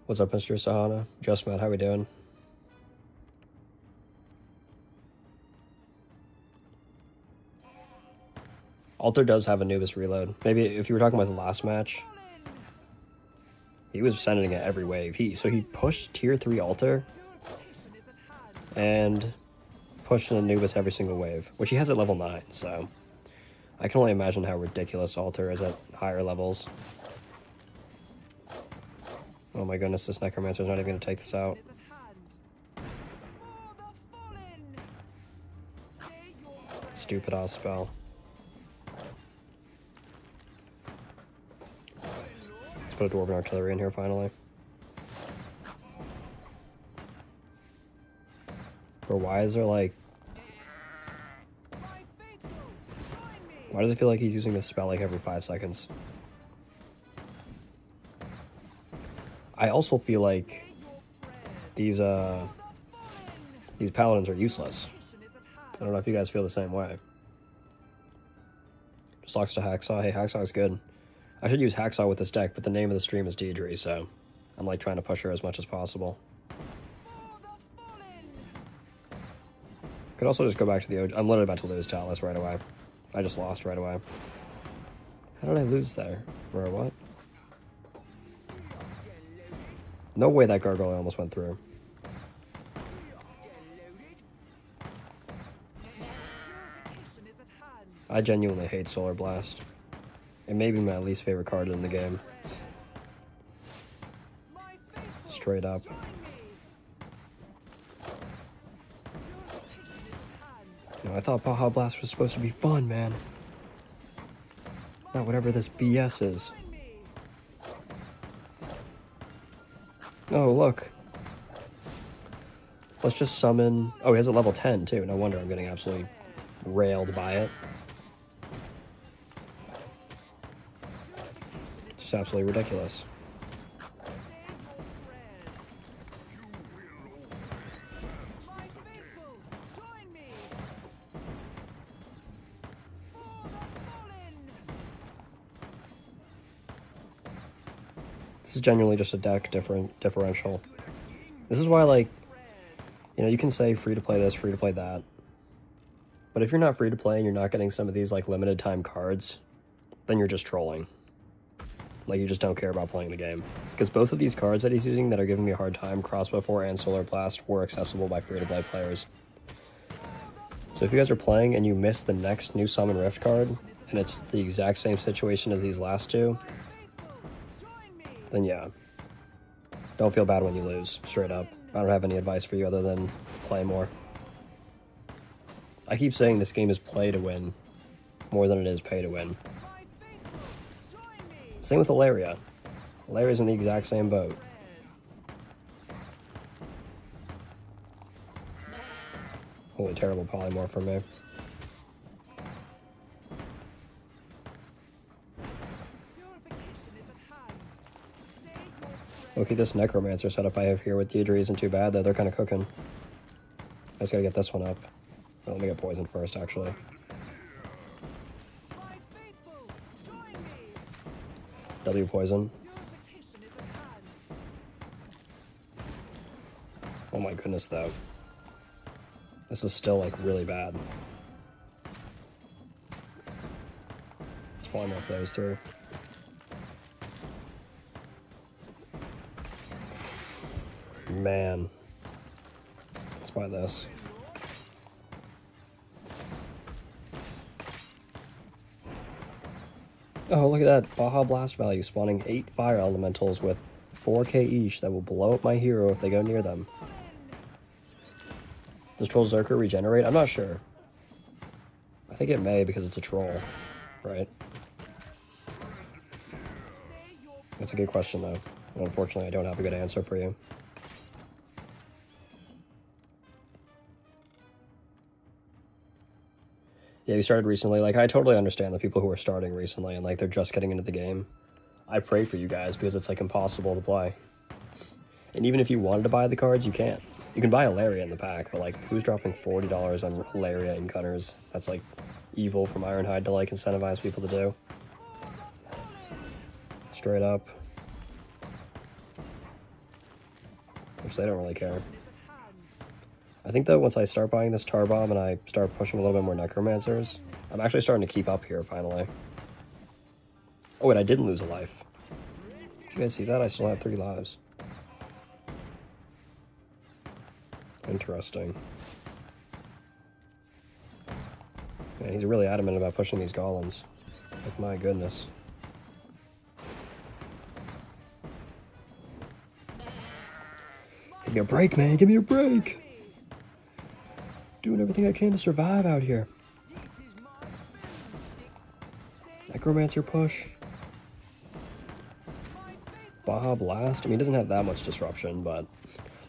What's up, Mr. Sahana? Just Matt, how we doing? Alter does have Anubis reload. Maybe if you were talking about the last match, he was sending it every wave. So he pushed tier 3 Alter and pushed an Anubis every single wave, which he has at level 9, so I can only imagine how ridiculous Alter is at higher levels. Oh my goodness, this Necromancer's not even going to take this out. Stupid ass spell. Let's put a Dwarven Artillery in here finally. Or why is there like... Why does it feel like he's using this spell like every 5 seconds? I also feel like these paladins are useless. I don't know if you guys feel the same way. Just locks to Hacksaw. Hey, Hacksaw's good. I should use Hacksaw with this deck, but the name of the stream is Dierdre, so I'm like trying to push her as much as possible. Could also just go back to the OG. I'm literally about to lose to Atlas right away. I just lost right away. How did I lose there? Or what? No way that gargoyle almost went through. I genuinely hate Solar Blast. It may be my least favorite card in the game. Straight up. You know, I thought Baja Blast was supposed to be fun, man. Not whatever this BS is. Oh, look. Let's just summon... Oh, he has a level 10, too. No wonder I'm getting absolutely railed by it. Just absolutely ridiculous. This is genuinely just a deck differential. This is why, like, you know, you can say free to play this, free to play that. But if you're not free to play and you're not getting some of these, like, limited time cards, then you're just trolling. Like, you just don't care about playing the game. Because both of these cards that he's using that are giving me a hard time, Crossbow 4 and Solar Blast, were accessible by free to play players. So if you guys are playing and you miss the next new Summon Rift card, and it's the exact same situation as these last two, then yeah, don't feel bad when you lose, straight up. I don't have any advice for you other than play more. I keep saying this game is play to win more than it is pay to win. Same with Ilaria. Ilaria's in the exact same boat. Holy terrible polymorph for me. Look at this Necromancer setup I have here with Dierdre isn't too bad, though. They're kind of cooking. I just gotta get this one up. Well, let me get poisoned first, actually. W poison. Oh my goodness, though. This is still, like, really bad. Let's polymorph those through. Man. Let's buy this. Oh, look at that. Baja Blast value spawning 8 fire elementals with 4k each that will blow up my hero if they go near them. Does Troll Zerker regenerate? I'm not sure. I think it may because it's a troll, right? That's a good question, though. And unfortunately, I don't have a good answer for you. Yeah, you started recently. Like, I totally understand the people who are starting recently and, like, they're just getting into the game. I pray for you guys because it's, like, impossible to play. And even if you wanted to buy the cards, you can't. You can buy Ilaria in the pack, but, like, who's dropping $40 on Ilaria and Gunners? That's, like, evil from Ironhide to, like, incentivize people to do. Straight up. Which they don't really care. I think that once I start buying this Tar Bomb and I start pushing a little bit more Necromancers, I'm actually starting to keep up here, finally. Oh, wait, I didn't lose a life. Did you guys see that? I still have 3 lives. Interesting. Man, he's really adamant about pushing these golems. Like, my goodness. Give me a break, man. Give me a break. Doing everything I can to survive out here. Necromancer push. Baja Blast. I mean, he doesn't have that much disruption, but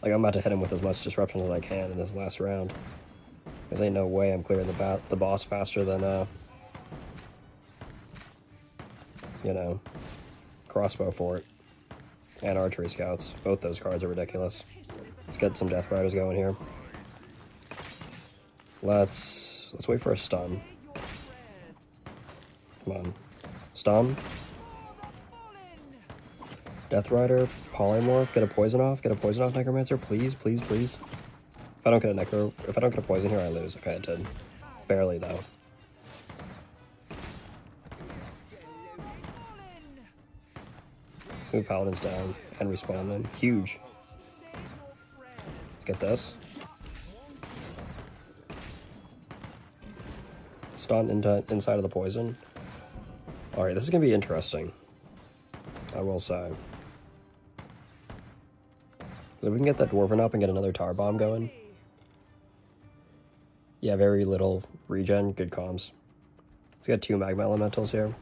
like I'm about to hit him with as much disruption as I can in this last round. There's ain't no way I'm clearing the boss faster than you know, Crossbow Fort and Archery Scouts. Both those cards are ridiculous. Let's get some Death Riders going here. Let's wait for a stun. Come on. Stun. Death Rider, Polymorph, get a poison off Necromancer, please, please, please. If I don't get a poison here, I lose. Okay, I did. Barely though. Move Paladins down and respawn them. Huge. Get this. Stun inside of the poison. Alright, this is going to be interesting. I will say. So we can get that Dwarven up and get another Tar Bomb going. Yeah, very little regen, good comms. Let's get 2 Magma Elementals here.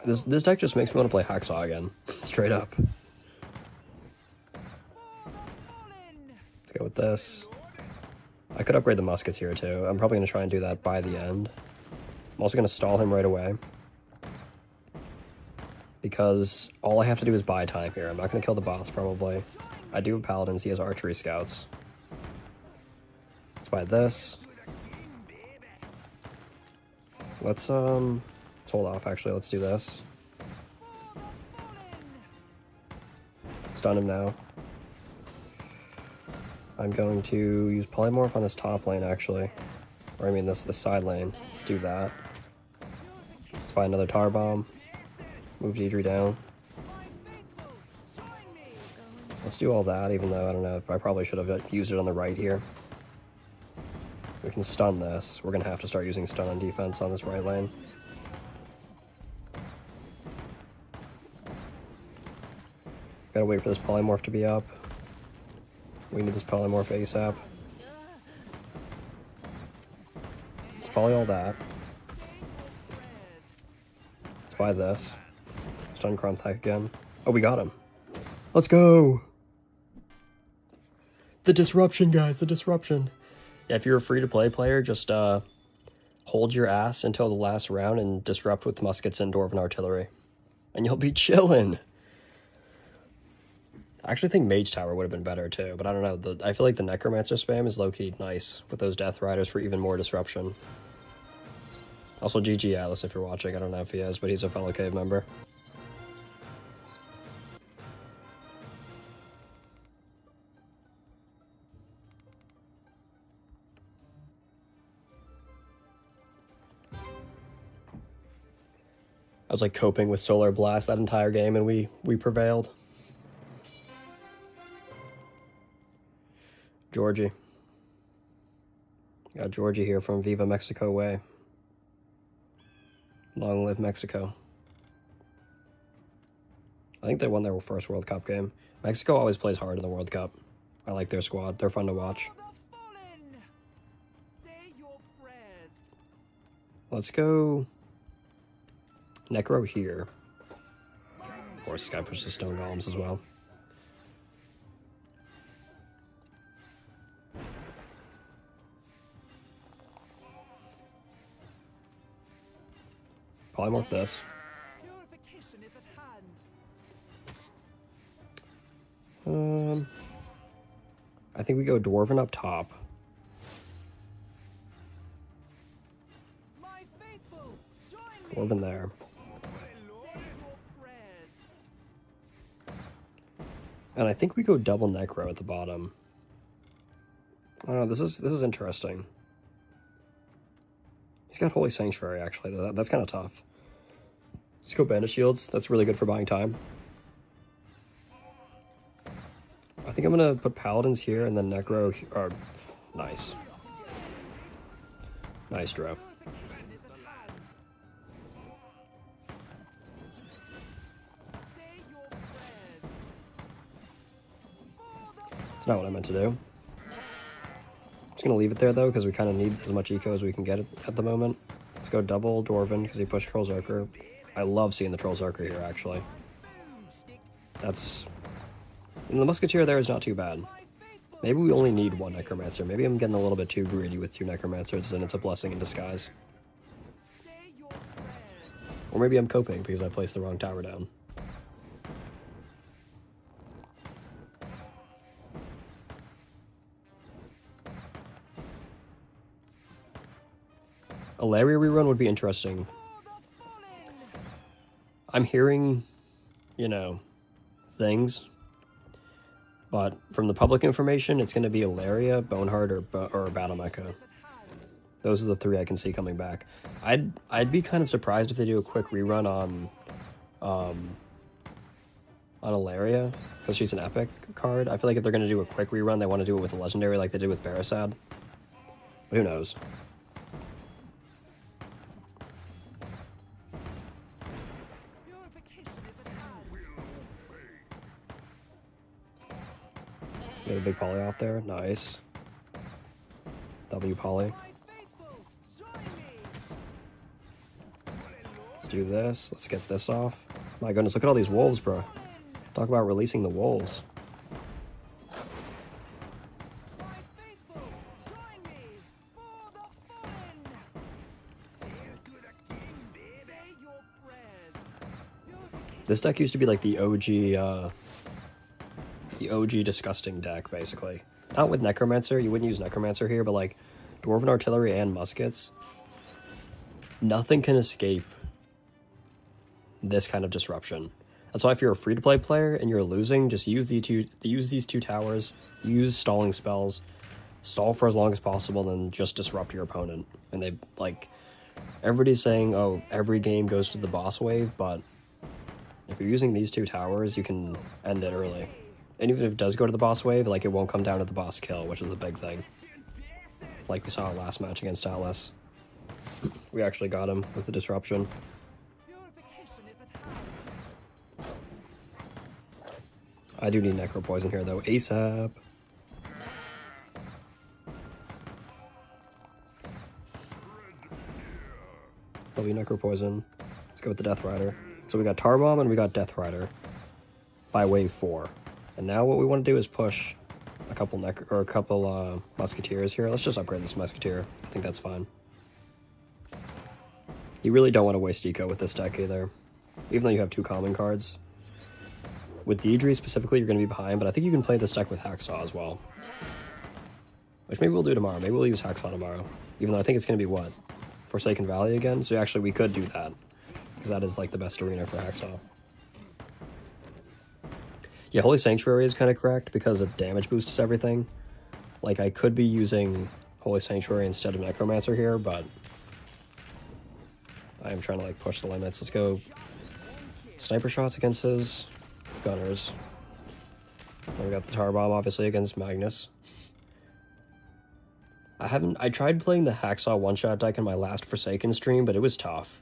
This deck just makes me want to play Hacksaw again. Straight up. Let's go with this. I could upgrade the muskets here too. I'm probably going to try and do that by the end. I'm also going to stall him right away. Because all I have to do is buy time here. I'm not going to kill the boss probably. I do have paladins, he has archery scouts. Let's buy this. Let's hold off actually, let's do this. Stun him now. I'm going to use Polymorph on this top lane actually. Or I mean this side lane. Let's do that. Let's buy another Tar Bomb. Move Dierdre down. Let's do all that, even though, I don't know, I probably should have used it on the right here. We can stun this. We're going to have to start using stun on defense on this right lane. Gotta wait for this Polymorph to be up. We need this Polymorph ASAP. Let's poly all that. Let's buy this. Stun Kronthak again. Oh, we got him. Let's go! The disruption, guys, the disruption. Yeah, if you're a free-to-play player, just hold your ass until the last round and disrupt with muskets and Dwarven artillery. And you'll be chillin'. I actually think Mage Tower would have been better too, but I don't know. I feel like the Necromancer spam is low-key nice with those Death Riders for even more disruption. Also, GG Atlas if you're watching. I don't know if he is, but he's a fellow cave member. I was like coping with Solar Blast that entire game and we prevailed. Georgie. Got Georgie here from Viva Mexico Way. Long live Mexico. I think they won their first World Cup game. Mexico always plays hard in the World Cup. I like their squad. They're fun to watch. Let's go Necro here. Of course, this guy pushes Stone Golems as well. Polymorph this. I think we go Dwarven up top. Dwarven there. And I think we go double Necro at the bottom. This is interesting. He's got Holy Sanctuary, actually. That's kind of tough. Let's go Bandit Shields. That's really good for buying time. I think I'm going to put Paladins here and then Necro... nice. Nice draw. That's not what I meant to do. I'm just going to leave it there, though, because we kind of need as much eco as we can get at the moment. Let's go double Dwarven, because he pushed Troll Zerker. I love seeing the Troll Zerker here, actually. That's... And the Musketeer there is not too bad. Maybe we only need one Necromancer. Maybe I'm getting a little bit too greedy with 2 Necromancers, and it's a blessing in disguise. Or maybe I'm coping, because I placed the wrong tower down. A Laria rerun would be interesting. I'm hearing, you know, things, but from the public information, it's going to be Ilaria, Boneheart, or Battle Mecha. Those are the 3 I can see coming back. I'd be kind of surprised if they do a quick rerun on Ilaria, because she's an epic card. I feel like if they're going to do a quick rerun, they want to do it with a legendary like they did with Barasad. But who knows? Get a big poly off there. Nice. W poly. Let's do this. Let's get this off. My goodness, look at all these wolves, bro. Talk about releasing the wolves. This deck used to be like the OG disgusting deck, basically. Not with Necromancer, you wouldn't use Necromancer here, but like Dwarven Artillery and Muskets. Nothing can escape this kind of disruption. That's why if you're a free-to-play player and you're losing, just use these two towers, use stalling spells, stall for as long as possible, then just disrupt your opponent. And they, like, everybody's saying, oh, every game goes to the boss wave, but if you're using these two towers, you can end it early. And even if it does go to the boss wave, like, it won't come down to the boss kill, which is the big thing. Like we saw last match against Atlas. We actually got him with the disruption. I do need Necro Poison here, though, ASAP. W Necro Poison. Let's go with the Death Rider. So we got Tar Bomb and we got Death Rider by wave 4. And now what we want to do is push a couple Musketeers here. Let's just upgrade this Musketeer. I think that's fine. You really don't want to waste eco with this deck either, even though you have 2 common cards. With Dierdre specifically, you're going to be behind, but I think you can play this deck with Hacksaw as well. Which maybe we'll do tomorrow. Maybe we'll use Hacksaw tomorrow. Even though I think it's going to be what? Forsaken Valley again? So actually we could do that, because that is like the best arena for Hacksaw. Yeah, Holy Sanctuary is kind of correct because it damage boosts everything. Like, I could be using Holy Sanctuary instead of Necromancer here, but I am trying to, like, push the limits. Let's go Sniper Shots against his Gunners. Then we got the Tar Bomb, obviously, against Magnus. I tried playing the Hacksaw one-shot deck in my last Forsaken stream, but it was tough.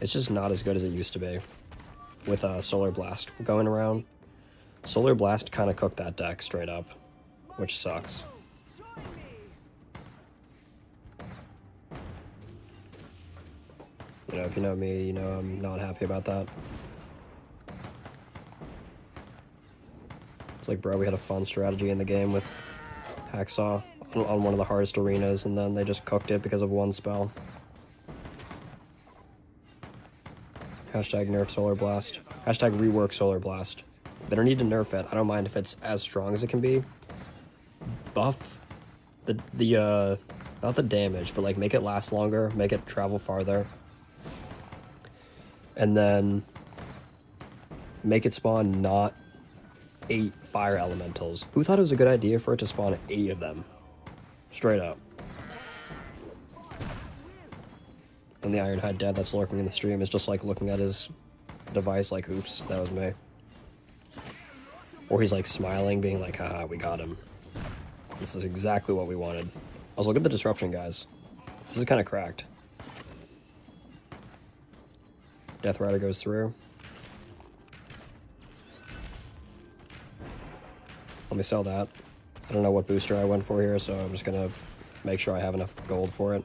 It's just not as good as it used to be with Solar Blast going around. Solar Blast kind of cooked that deck straight up, which sucks. You know, if you know me, you know I'm not happy about that. It's like, bro, we had a fun strategy in the game with Hacksaw on one of the hardest arenas, and then they just cooked it because of one spell. Hashtag nerf Solar Blast. Hashtag rework Solar Blast. They don't need to nerf it. I don't mind if it's as strong as it can be. Buff the not the damage, but like make it last longer, make it travel farther. And then make it spawn not 8 fire elementals. Who thought it was a good idea for it to spawn 8 of them? Straight up. And the Ironhide Dead that's lurking in the stream is just like looking at his device like, oops, that was me. Or he's like smiling, being like, haha, we got him. This is exactly what we wanted. Also, look at the disruption, guys. This is kind of cracked. Death Rider goes through. Let me sell that. I don't know what booster I went for here, so I'm just gonna make sure I have enough gold for it.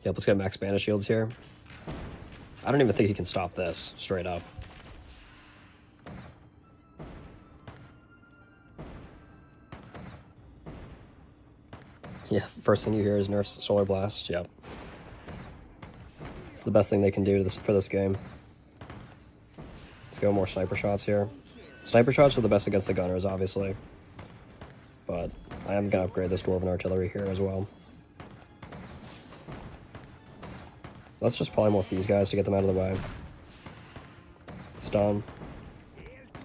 Yep, let's get max mana shields here. I don't even think he can stop this, straight up. Yeah, first thing you hear is nerf Solar Blast, yep. It's the best thing they can do for this game. Let's go more Sniper Shots here. Sniper Shots are the best against the Gunners, obviously. But I am going to upgrade this Dwarven Artillery here as well. Let's just polymorph these guys to get them out of the way. Stun.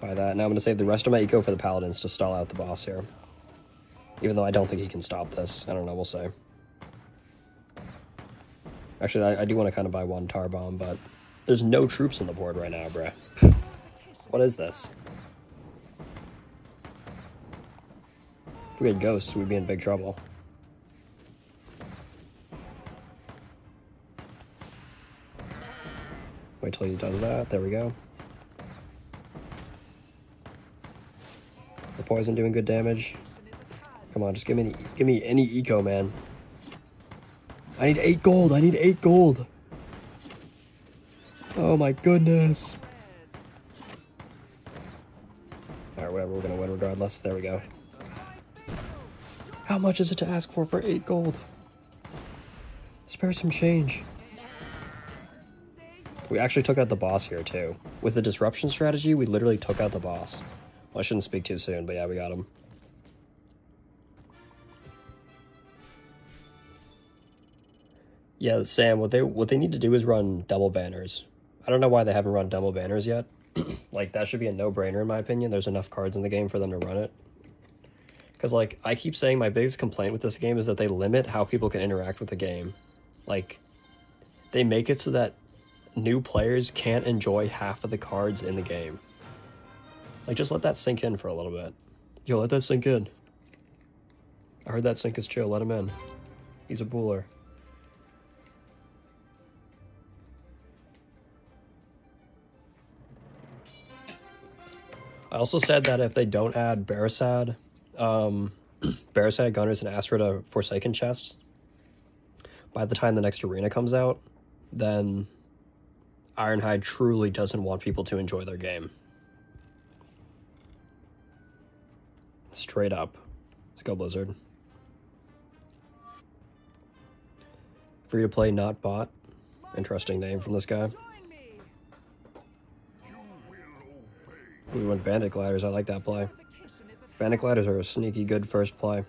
Buy that. Now I'm going to save the rest of my eco for the Paladins to stall out the boss here. Even though I don't think he can stop this. I don't know, we'll see. Actually, I do want to kind of buy one Tar Bomb, but there's no troops on the board right now, bruh. What is this? If we had ghosts, we'd be in big trouble. Wait till he does that. There we go. The poison doing good damage. Come on, just give me any eco, man. I need 8 gold. I need 8 gold. Oh my goodness. Alright, whatever, we're gonna win regardless. There we go. How much is it to ask for 8 gold? Spare some change. We actually took out the boss here too. With the disruption strategy, we literally took out the boss. Well, I shouldn't speak too soon, but yeah, we got him. Yeah, Sam, what they need to do is run double banners. I don't know why they haven't run double banners yet. Like, that should be a no-brainer in my opinion. There's enough cards in the game for them to run it. Because, like, I keep saying my biggest complaint with this game is that they limit how people can interact with the game. Like, they make it so that new players can't enjoy half of the cards in the game. Like, just let that sink in for a little bit. Yo, let that sink in. I heard that sink is chill. Let him in. He's a booler. I also said that if they don't add Barasad, Gunners, and Astra to Forsaken chests, by the time the next arena comes out, then Ironhide truly doesn't want people to enjoy their game. Straight up. Let's go, Blizzard. Free to play, not bot. Interesting name from this guy. We went Bandit Gliders. I like that play. Bandit Gliders are a sneaky good first play.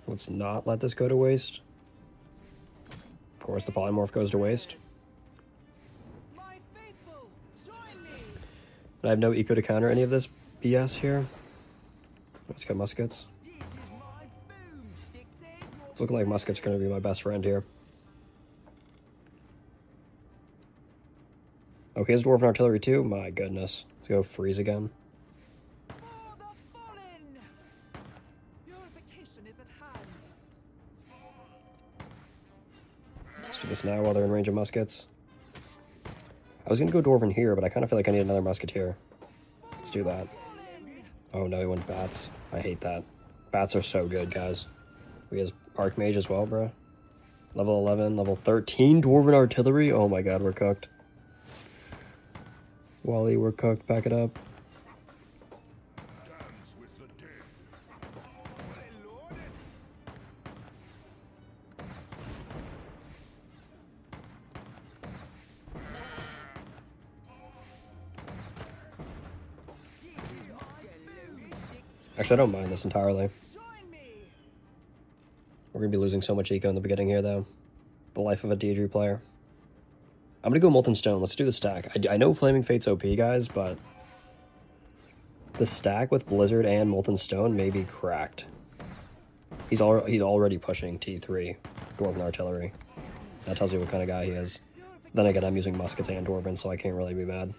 Let's not let this go to waste. Of course, the polymorph goes to waste. And I have no eco to counter any of this BS here. Let's get muskets. It's looking like muskets are going to be my best friend here. Oh, he has Dwarven Artillery too? My goodness. Let's go freeze again. Let's do this now while they're in range of muskets. I was going to go Dwarven here, but I kind of feel like I need another musketeer. Let's do that. Oh no, he went bats. I hate that. Bats are so good, guys. We have Archmage as well, bro. Level 11, level 13 Dwarven Artillery? Oh my god, we're cooked. Wally, we're cooked. Back it up. Actually, I don't mind this entirely. We're going to be losing so much eco in the beginning here, though. The life of a Dierdre player. I'm going to go Molten Stone. Let's do the stack. I know Flaming Fate's OP, guys, but the stack with Blizzard and Molten Stone may be cracked. He's already pushing T3, Dwarven Artillery. That tells you what kind of guy he is. Then again, I'm using muskets and Dwarven, so I can't really be mad.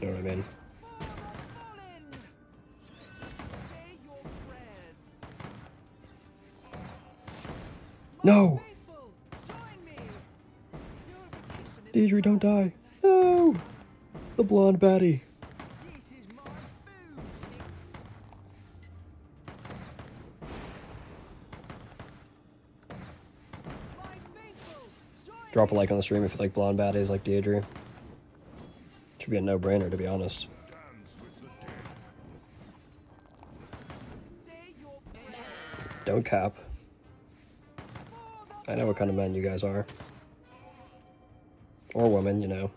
You know what I mean? No! Dierdre, don't die. No! The blonde baddie. Drop a like on the stream if you like blonde baddies like Dierdre. Should be a no-brainer, to be honest. Don't cap. I know what kind of men you guys are. Or women, you know.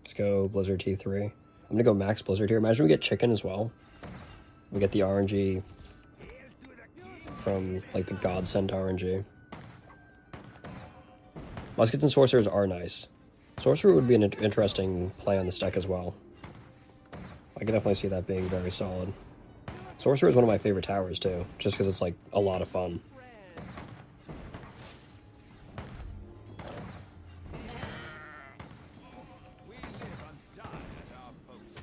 Let's go Blizzard T3. I'm gonna go max Blizzard here. Imagine we get chicken as well. We get the RNG from, like, the Godsend RNG. Muskets and Sorcerers are nice. Sorcerer would be an interesting play on this deck as well. I can definitely see that being very solid. Sorcerer is one of my favorite towers too, just because it's like a lot of fun. We live and die at our post.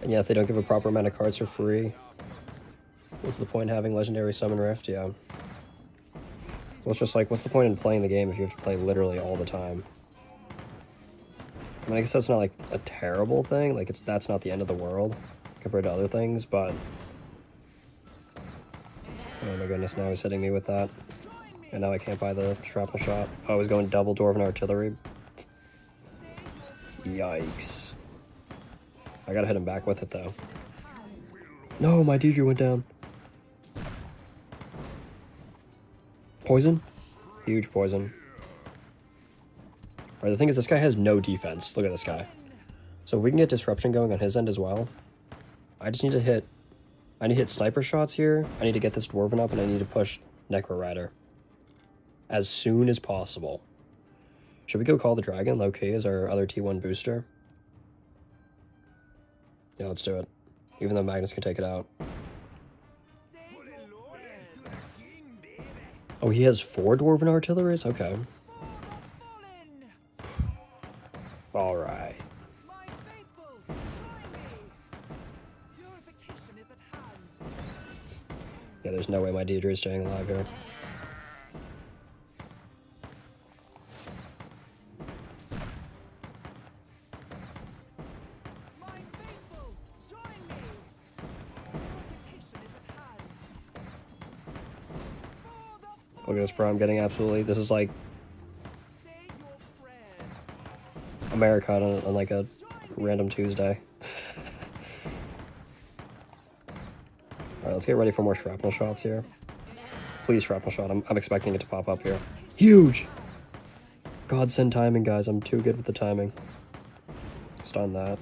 And yeah, if they don't give a proper amount of cards for free, what's the point in having Legendary Summon Rift? Yeah. Well, it's just like, what's the point in playing the game if you have to play literally all the time? I mean, I guess that's not like a terrible thing. Like, that's not the end of the world compared to other things, but oh my goodness, now he's hitting me with that. And now I can't buy the shrapnel shot. Oh, I was going double Dwarven Artillery. Yikes. I gotta hit him back with it, though. No, my Dierdre went down. Poison? Huge poison. Alright, the thing is, this guy has no defense. Look at this guy. So if we can get disruption going on his end as well, I just need to hit... I need to hit sniper shots here, I need to get this Dwarven up, and I need to push Necro Rider as soon as possible. Should we go call the dragon low-key as our other T1 booster? Yeah, let's do it. Even though Magnus can take it out. Oh, he has 4 Dwarven Artilleries? Okay. Alright. Yeah, there's no way my Dierdre is staying alive here. Look at this pro, I'm getting absolutely... This is like... Americana on like a random Tuesday. Alright, let's get ready for more shrapnel shots here. Please shrapnel shot, I'm expecting it to pop up here. Huge! Godsend timing, guys, I'm too good with the timing. Stun that.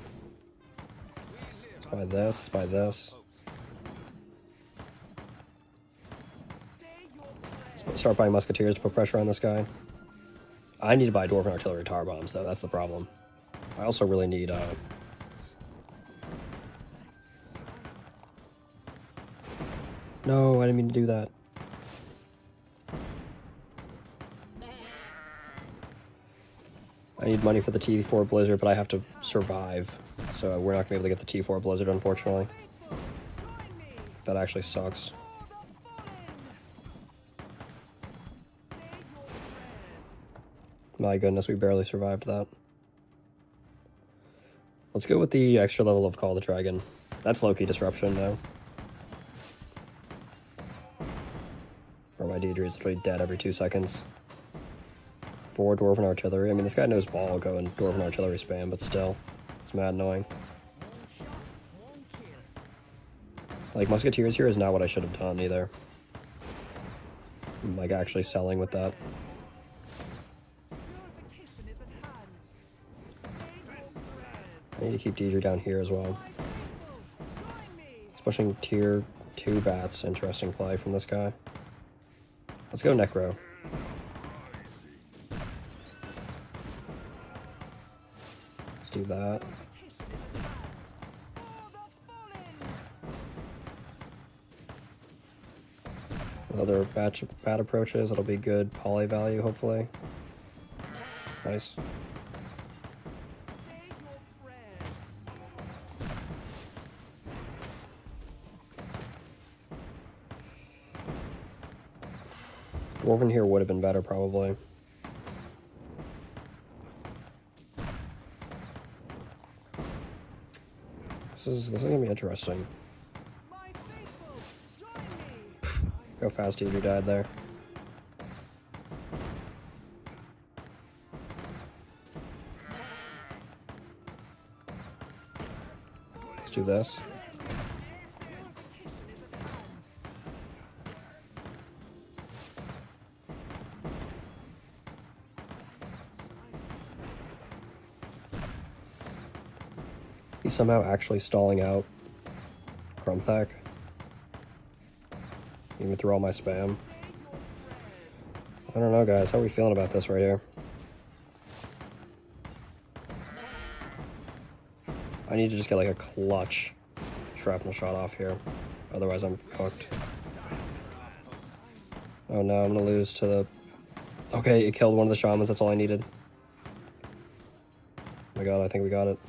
Let's buy this, let's buy this. Let's start buying Musketeers to put pressure on this guy. I need to buy Dwarven Artillery Tower Bombs, though, that's the problem. I also really need, No, I didn't mean to do that. I need money for the T4 Blizzard, but I have to survive. So we're not going to be able to get the T4 Blizzard, unfortunately. That actually sucks. My goodness, we barely survived that. Let's go with the extra level of Call the Dragon. That's low-key disruption now. Or my Dierdre is literally dead every 2 seconds. 4 Dwarven Artillery. I mean, this guy knows ball going Dwarven Artillery spam, but still. It's mad annoying. Like, Musketeers here is not what I should have done, either. I'm, like, actually selling with that. I need to keep Dierdre down here as well. He's pushing tier 2 bats. Interesting play from this guy. Let's go Necro. Let's do that. Other bat approaches, it'll be good poly value, hopefully. Nice. Dwarven here would have been better, probably. This is gonna be interesting. How fast Dierdre died there. Let's do this. He's somehow actually stalling out Krumthak. Even through all my spam. I don't know, guys. How are we feeling about this right here? I need to just get like a clutch shrapnel shot off here. Otherwise I'm cooked. Oh no, I'm gonna lose to the... Okay, it killed one of the shamans, that's all I needed. Oh my god, I think we got it.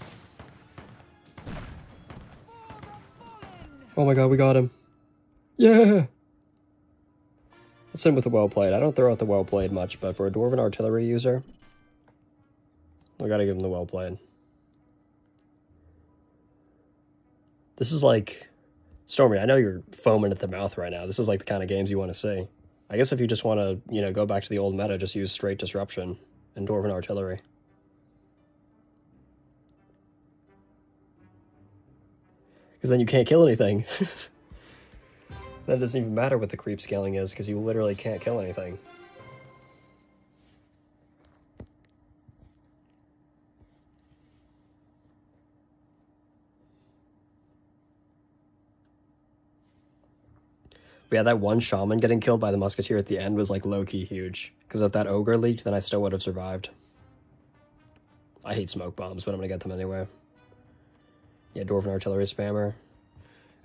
Oh my god, we got him. Yeah! Let's hit him with the well-played. I don't throw out the well-played much, but for a Dwarven artillery user, I gotta give him the well-played. This is like... Stormy, I know you're foaming at the mouth right now. This is like the kind of games you want to see. I guess if you just want to, you know, go back to the old meta, just use straight disruption and Dwarven artillery. Because then you can't kill anything. That doesn't even matter what the creep scaling is, because you literally can't kill anything. But yeah, that one shaman getting killed by the musketeer at the end was like low-key huge. Because if that ogre leaked, then I still would have survived. I hate smoke bombs, but I'm gonna get them anyway. Yeah, Dwarven artillery spammer.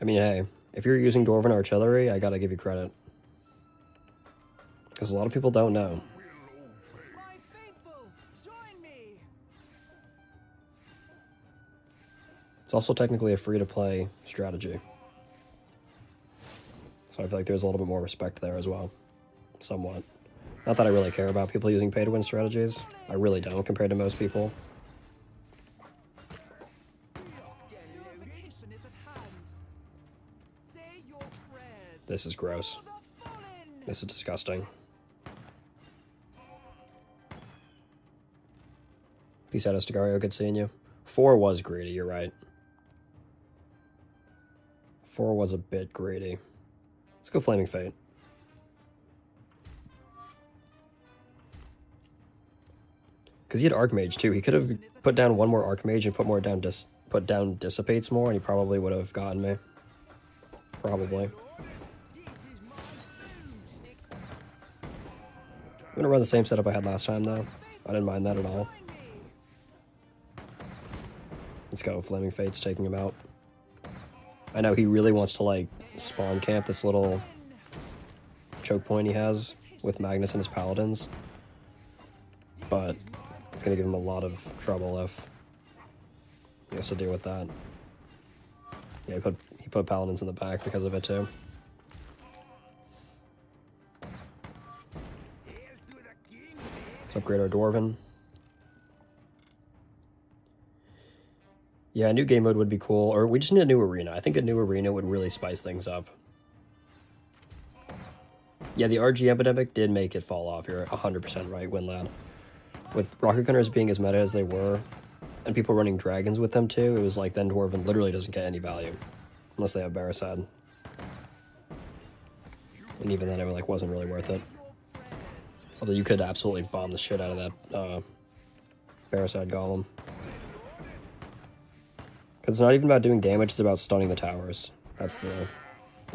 I mean, hey, if you're using Dwarven artillery, I gotta give you credit. Because a lot of people don't know. My faithful, join me. It's also technically a free-to-play strategy. So I feel like there's a little bit more respect there as well. Somewhat. Not that I really care about people using pay-to-win strategies. I really don't compared to most people. Purification is at hand. Say your prayers. This is gross. For the fallen. This is disgusting. Peace out, Estigario. Good seeing you. 4 was greedy, you're right. 4 was a bit greedy. Let's go Flaming Fate. Because he had Archmage too. He could have put down one more Archmage and put down Dissipates more, and he probably would have gotten me. Probably. I'm gonna run the same setup I had last time though. I didn't mind that at all. Let's go. Flaming Fate's taking him out. I know he really wants to like spawn camp this little choke point he has with Magnus and his paladins, but it's gonna give him a lot of trouble if he has to deal with that. Yeah, he put paladins in the back because of it too. Let's upgrade our Dwarven. Yeah, a new game mode would be cool, or we just need a new arena. I think a new arena would really spice things up. Yeah, the RG epidemic did make it fall off. You're 100% right, Winlad. With Rocket Gunners being as meta as they were, and people running dragons with them too, it was like then Dwarven literally doesn't get any value. Unless they have Barasad. And even then it like wasn't really worth it. Although you could absolutely bomb the shit out of that Barasad Golem. Because it's not even about doing damage, it's about stunning the towers. That's the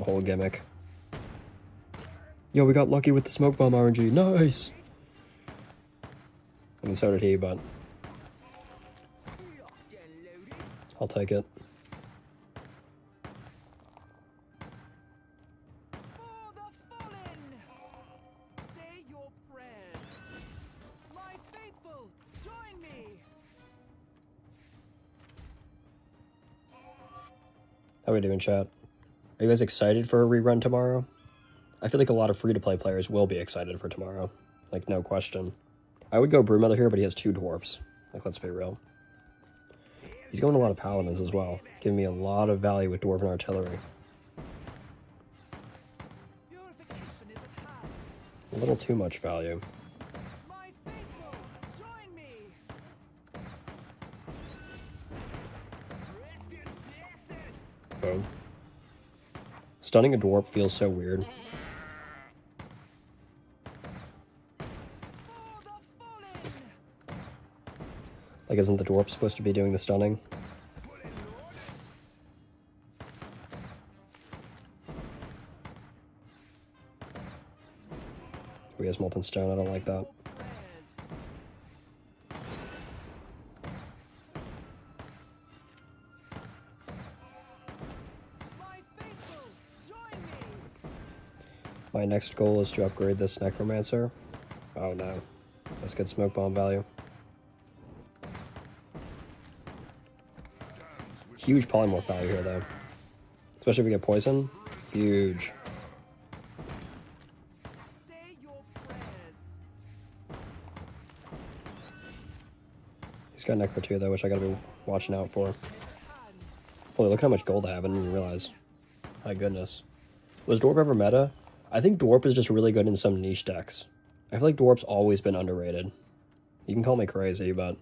whole gimmick. Yo, we got lucky with the smoke bomb RNG. Nice! I mean, so did he, but I'll take it. For the fallen. Say your prayers. My faithful, join me. How we doing, chat? Are you guys excited for a rerun tomorrow? I feel like a lot of free-to-play players will be excited for tomorrow. Like, no question. I would go Brewmother here, but he has 2 dwarves. Like, let's be real. He's going a lot of paladins as well, giving me a lot of value with Dwarven artillery. Purification is at hand. A little too much value. My faithful, join me. Boom. Stunning a dwarf feels so weird. For the fallen. Like, isn't the dwarf supposed to be doing the stunning? Oh, he has Molten Stone, I don't like that. My next goal is to upgrade this necromancer. Oh no. Let's get smoke bomb value. Huge polymorph value here though. Especially if we get poison. Huge. Say your prayers. He's got Necro too though, which I gotta be watching out for. Is at hand. Holy, look how much gold I have, I didn't even realize. My goodness. Was Dwarf ever meta? I think Dwarf is just really good in some niche decks. I feel like Dwarf's always been underrated. You can call me crazy, but...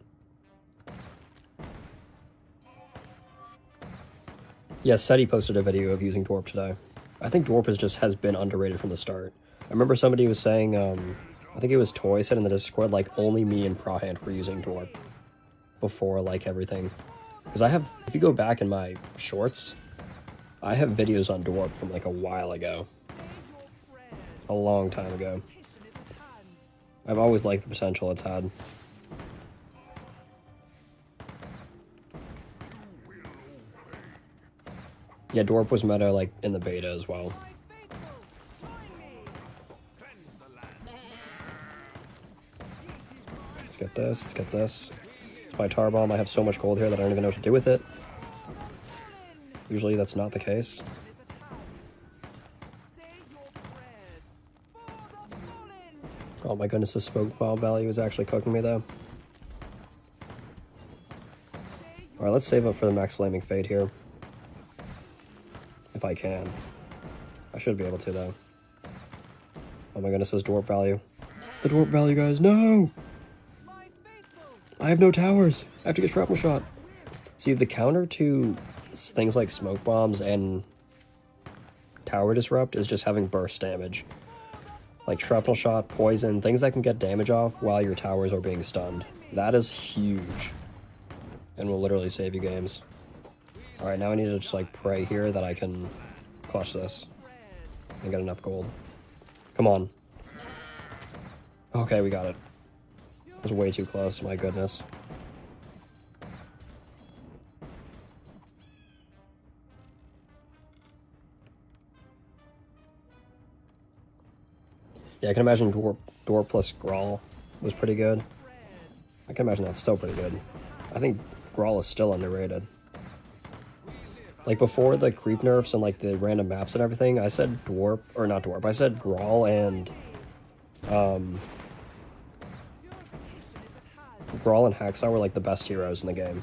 Yeah, Seti posted a video of using Dwarf today. I think Dwarf has been underrated from the start. I remember somebody was saying, I think it was Toy said in the Discord, like, only me and Prahant were using Dwarf. Before, like, everything. Because I have, if you go back in my shorts, I have videos on Dwarf from, like, a while ago. Say your prayers. A long time ago. Mission is at hand. I've always liked the potential it's had. Yeah, Dwarf was meta, like, in the beta as well. My faithful, join me. Cleanse the land. Let's get this, let's get this. It's my tar bomb. I have so much gold here that I don't even know what to do with it. Usually that's not the case. Is at hand. Say your prayers. For the fallen. Oh my goodness, the smoke bomb value is actually cooking me though. Alright, let's save up for the max flaming fade here. If I can. I should be able to though. Oh my goodness, this dwarf value. The dwarf value, guys, no! My faithful. I have no towers. I have to get shrapnel shot. See, the counter to things like smoke bombs and tower disrupt is just having burst damage. Like shrapnel shot, poison, things that can get damage off while your towers are being stunned. That is huge. And will literally save you games. Alright, now I need to just like pray here that I can clutch this and get enough gold. Come on. Okay, we got it. It was way too close, my goodness. Yeah, I can imagine Door plus Grawl was pretty good. I can imagine that's still pretty good. I think Grawl is still underrated. Like before the creep nerfs and like the random maps and everything, I said Dwarf, or not Dwarf, I said Grawl and Grawl and Hacksaw were like the best heroes in the game.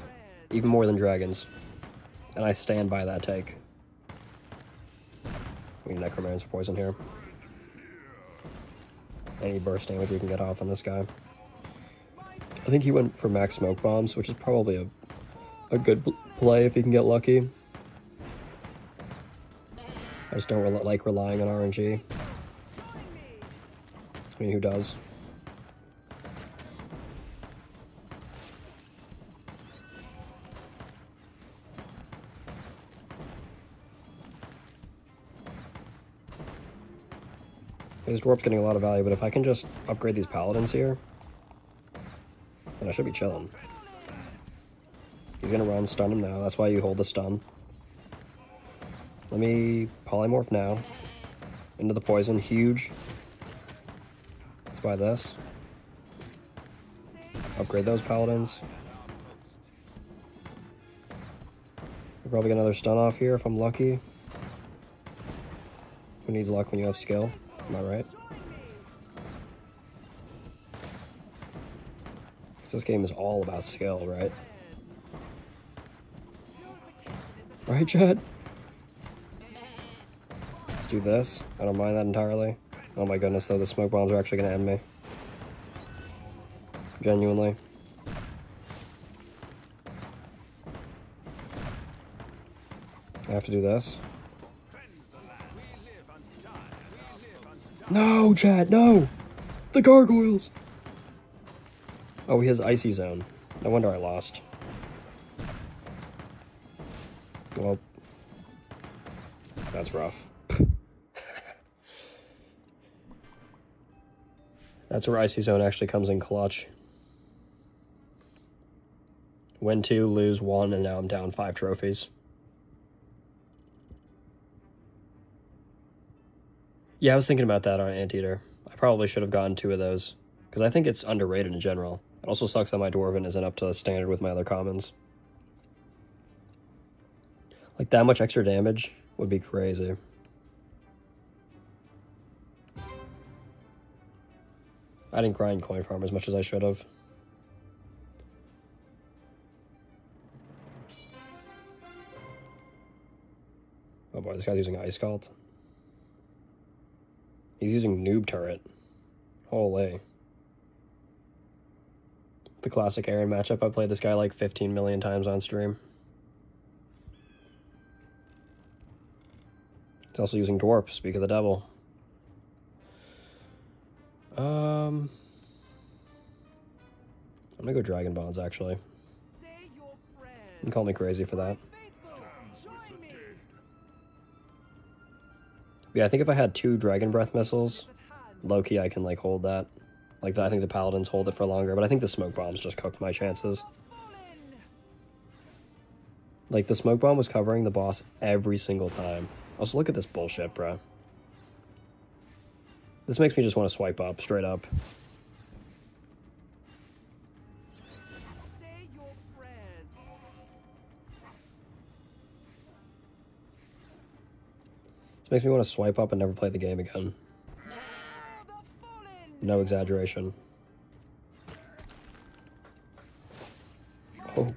Even more than dragons. And I stand by that take. We need Necromancer poison here. Any burst damage we can get off on this guy. I think he went for max smoke bombs, which is probably a good play if he can get lucky. I just don't like relying on RNG. I mean, who does? His dwarf's getting a lot of value, but if I can just upgrade these paladins here, then I should be chilling. He's gonna run, stun him now. That's why you hold the stun. Let me polymorph now. Into the poison, huge. Let's buy this. Upgrade those paladins. We'll probably get another stun off here if I'm lucky. Who needs luck when you have skill? Am I right? This game is all about skill, right? Right, Chad? Let's do this. I don't mind that entirely. Oh my goodness, though, the smoke bombs are actually going to end me. Genuinely. I have to do this. No, Chad, no! The gargoyles! Oh, he has Icy Zone. No wonder I lost. Well, that's rough. That's where Icy Zone actually comes in clutch. Win 2, lose 1, and now I'm down 5 trophies. Yeah, I was thinking about that on Anteater. I probably should have gotten 2 of those, because I think it's underrated in general. It also sucks that my Dwarven isn't up to standard with my other commons. Like, that much extra damage would be crazy. I didn't grind coin farm as much as I should have. Oh boy, this guy's using Ice Cult. He's using Noob Turret. Holy. The classic Aaron matchup. I played this guy like 15 million times on stream. He's also using Dwarf, speak of the devil. I'm gonna go Dragon Bonds, actually. You can call me crazy for that. Yeah, I think if I had 2 Dragon Breath missiles, low-key I can, like, hold that. Like, I think the Paladins hold it for longer, but I think the Smoke Bombs just cooked my chances. Like, the Smoke Bomb was covering the boss every single time. Also, look at this bullshit, bro. This makes me just want to swipe up, straight up. This makes me want to swipe up and never play the game again. No exaggeration. Oh,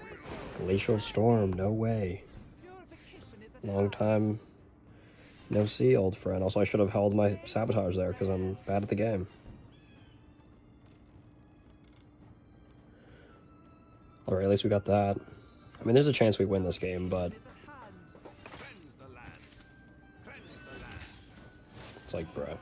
Glacial Storm, no way. Long time no see, old friend. Also, I should have held my Sabotage there because I'm bad at the game. Alright, at least we got that. I mean, there's a chance we win this game, but it's like, bruh.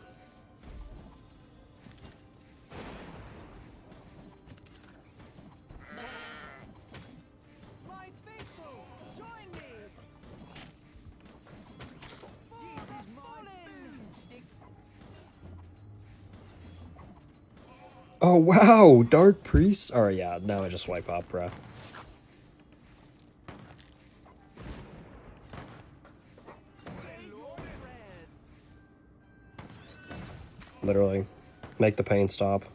Oh, wow! Dark Priest? Alright, yeah, now I just swipe up, bruh. Literally. Make the pain stop.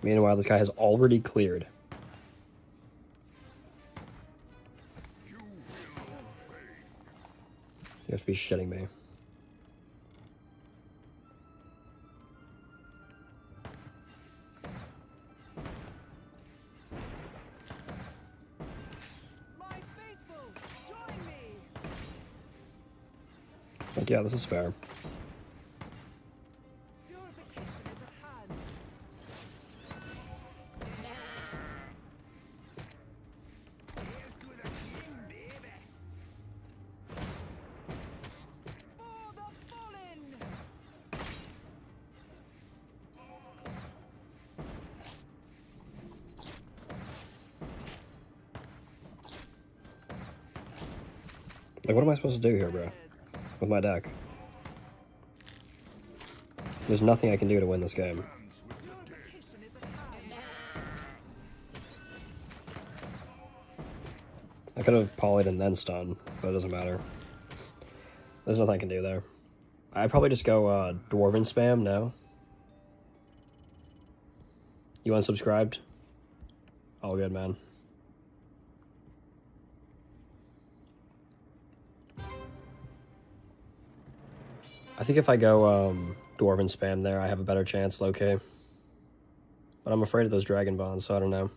Meanwhile, this guy has already cleared. You have to be shitting me. Like, yeah, this is fair. Like, what am I supposed to do here, bro? With my deck? There's nothing I can do to win this game. I could have polyed and then stunned, but it doesn't matter. There's nothing I can do there. I'd probably just go Dwarven spam now. You unsubscribed? All good, man. I think if I go Dwarven spam there, I have a better chance, low-key. But I'm afraid of those Dragon Bonds, so I don't know.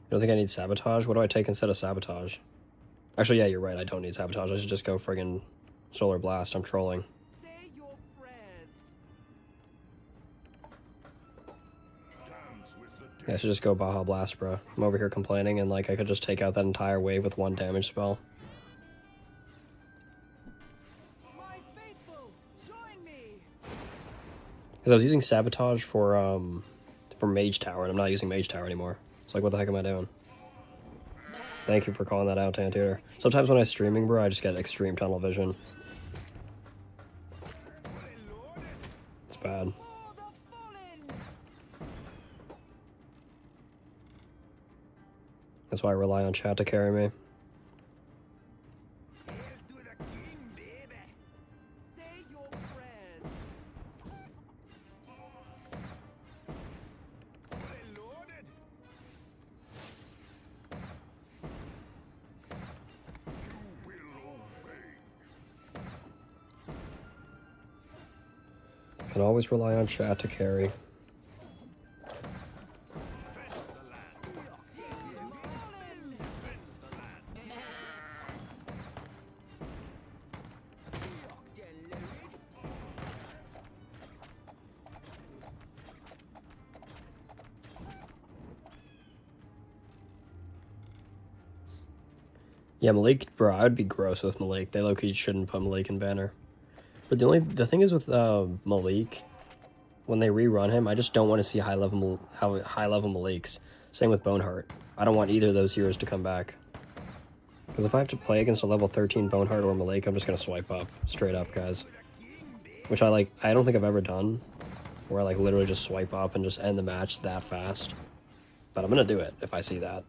You don't think I need Sabotage? What do I take instead of Sabotage? Actually, yeah, you're right. I don't need Sabotage. I should just go friggin' Solar Blast. I'm trolling. Yeah, I should just go Baja Blast, bro. I'm over here complaining, and, like, I could just take out that entire wave with 1 damage spell. Because I was using Sabotage for Mage Tower, and I'm not using Mage Tower anymore. It's like, what the heck am I doing? Thank you for calling that out, Tantutor. Sometimes when I'm streaming, bro, I just get extreme tunnel vision. It's bad. That's why I rely on chat to carry me. Hail to the king, baby. Say your prayers. Fully loaded. You will obey. Can always rely on chat to carry. Yeah, Malik, bro, I would be gross with Malik. They low-key shouldn't put Malik in banner. But the thing is with Malik, when they rerun him, I just don't want to see high level Maliks. Same with Boneheart. I don't want either of those heroes to come back. Because if I have to play against a level 13 Boneheart or Malik, I'm just gonna swipe up, straight up, guys. Which I don't think I've ever done, where I like literally just swipe up and just end the match that fast. But I'm gonna do it if I see that.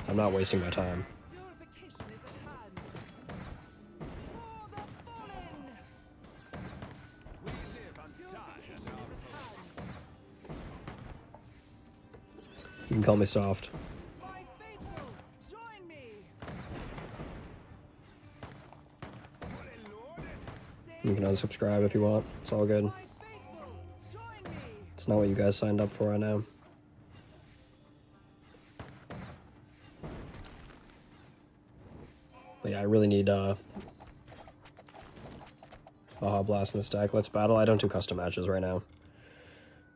I'm not wasting my time. Purification is at hand. For the fallen. We live and die at our post. You can call me soft. My faithful, join me. Fully loaded. You can unsubscribe if you want. It's all good. My faithful, join me. It's not what you guys signed up for, I know. But yeah, I really need Baja Blast in this deck. Let's battle. I don't do custom matches right now.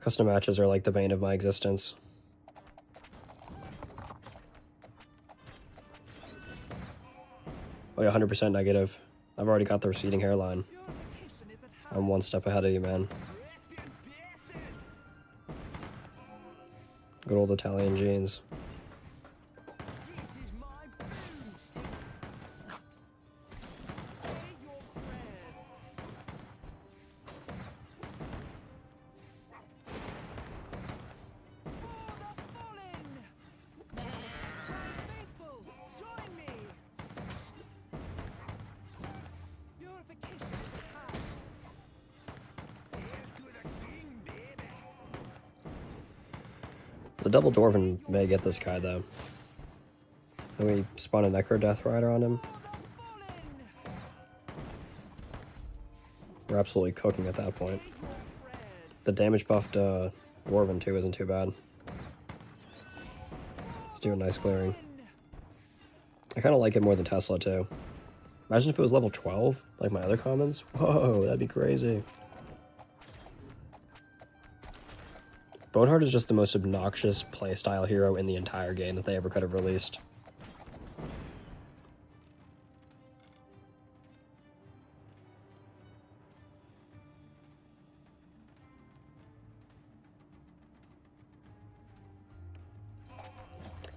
Custom matches are like the bane of my existence. Oh yeah, 100% negative. I've already got the receding hairline. Purification is at hand. I'm one step ahead of you, man. Rest in pieces. Good old Italian jeans. This is my boost. Say your prayers. For the fallen. My faithful, join me. Purification is at hand. Hail to the king, baby. The double Dwarven may get this guy, though. Can we spawn a Necro Death Rider on him? For the fallen. We're absolutely cooking at that point. Say your prayers. The damage buffed Dwarven, too, isn't too bad. Let's do a nice clearing. I kind of like it more than Tesla, too. Imagine if it was level 12, like my other commons. Whoa, that'd be crazy. Boneheart is just the most obnoxious playstyle hero in the entire game that they ever could have released.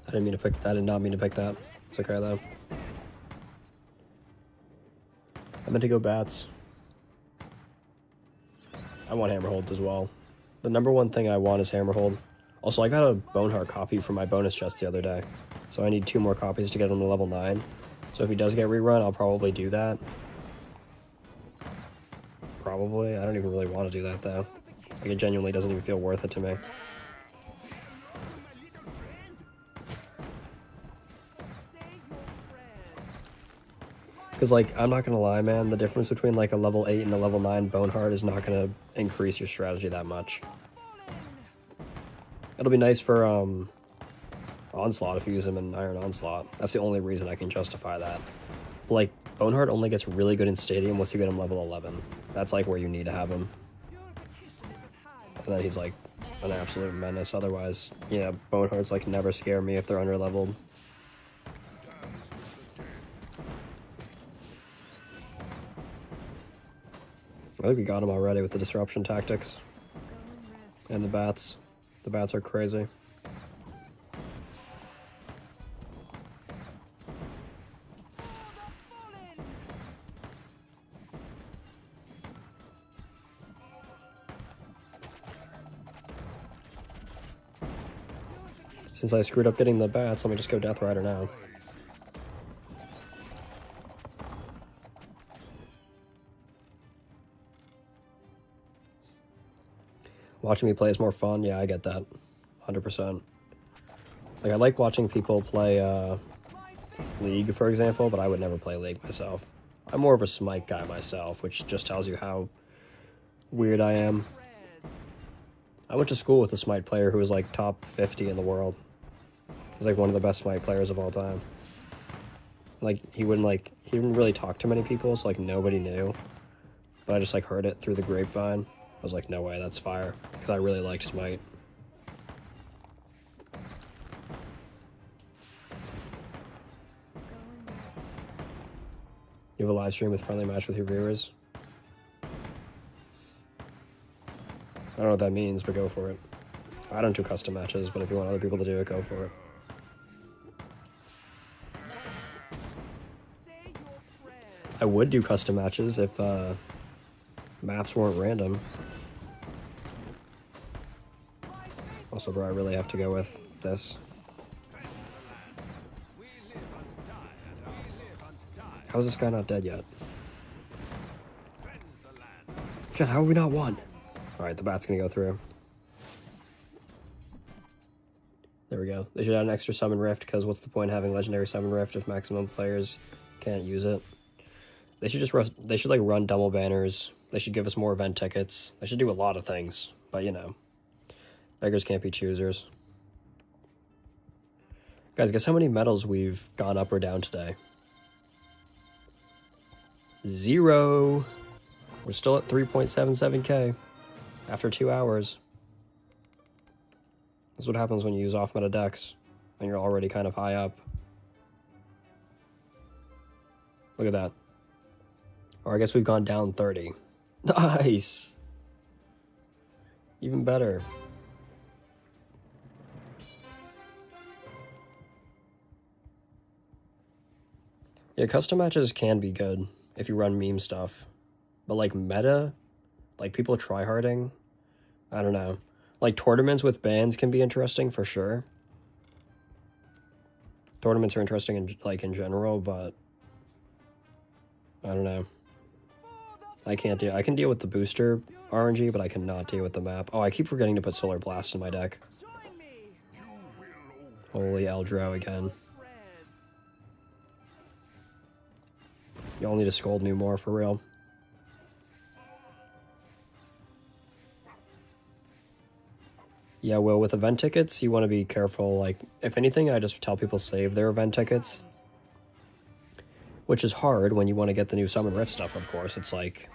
I did not mean to pick that. It's okay though. I meant to go bats. I want Hammerhold as well. The number one thing I want is Hammerhold. Also, I got a Boneheart copy for my bonus chest the other day. So I need 2 more copies to get him to level 9. So if he does get rerun, I'll probably do that. Probably. I don't even really want to do that though. Like, it genuinely doesn't even feel worth it to me. Because, like, I'm not going to lie, man, the difference between, like, a level 8 and a level 9 Boneheart is not going to increase your strategy that much. It'll be nice for, Onslaught if you use him in Iron Onslaught. That's the only reason I can justify that. But, like, Boneheart only gets really good in Stadium once you get him level 11. That's, like, where you need to have him. And then he's, like, an absolute menace. Otherwise, yeah, Bonehearts, like, never scare me if they're under-leveled. I think we got him already with the disruption tactics. And the bats. The bats are crazy. Since I screwed up getting the bats, let me just go Death Rider now. Watching me play is more fun. Yeah, I get that. 100%. Like, I like watching people play League, for example, but I would never play League myself. I'm more of a Smite guy myself, which just tells you how weird I am. I went to school with a Smite player who was like top 50 in the world. He's like one of the best Smite players of all time. Like, he wouldn't really talk to many people, so like nobody knew. But I just like heard it through the grapevine. I was like, no way, that's fire. Because I really liked Smite. You have a live stream with friendly match with your viewers? I don't know what that means, but go for it. I don't do custom matches, but if you want other people to do it, go for it. I would do custom matches if maps weren't random. Also, bro, I really have to go with this. How is this guy not dead yet? Shit, how have we not won? Alright, the bat's gonna go through. There we go. They should add an extra summon rift, because what's the point having legendary summon rift if maximum players can't use it? They should just run double banners. They should give us more event tickets. They should do a lot of things, but you know, beggars can't be choosers. Guys, guess how many medals we've gone up or down today? 0. We're still at 3.77k after 2 hours. That's what happens when you use off-meta decks and you're already kind of high up. Look at that. Or I guess we've gone down 30. Nice! Even better. Yeah, custom matches can be good if you run meme stuff. But like meta, like people tryharding, I don't know. Like tournaments with bans can be interesting for sure. Tournaments are interesting in general, but I don't know. I can deal with the booster RNG, but I cannot deal with the map. Oh, I keep forgetting to put Solar Blast in my deck. Holy Eldro again. Y'all need to scold me more, for real. Yeah, well, with event tickets, you want to be careful. Like, if anything, I just tell people save their event tickets. Which is hard when you want to get the new Summon Rift stuff, of course. It's like,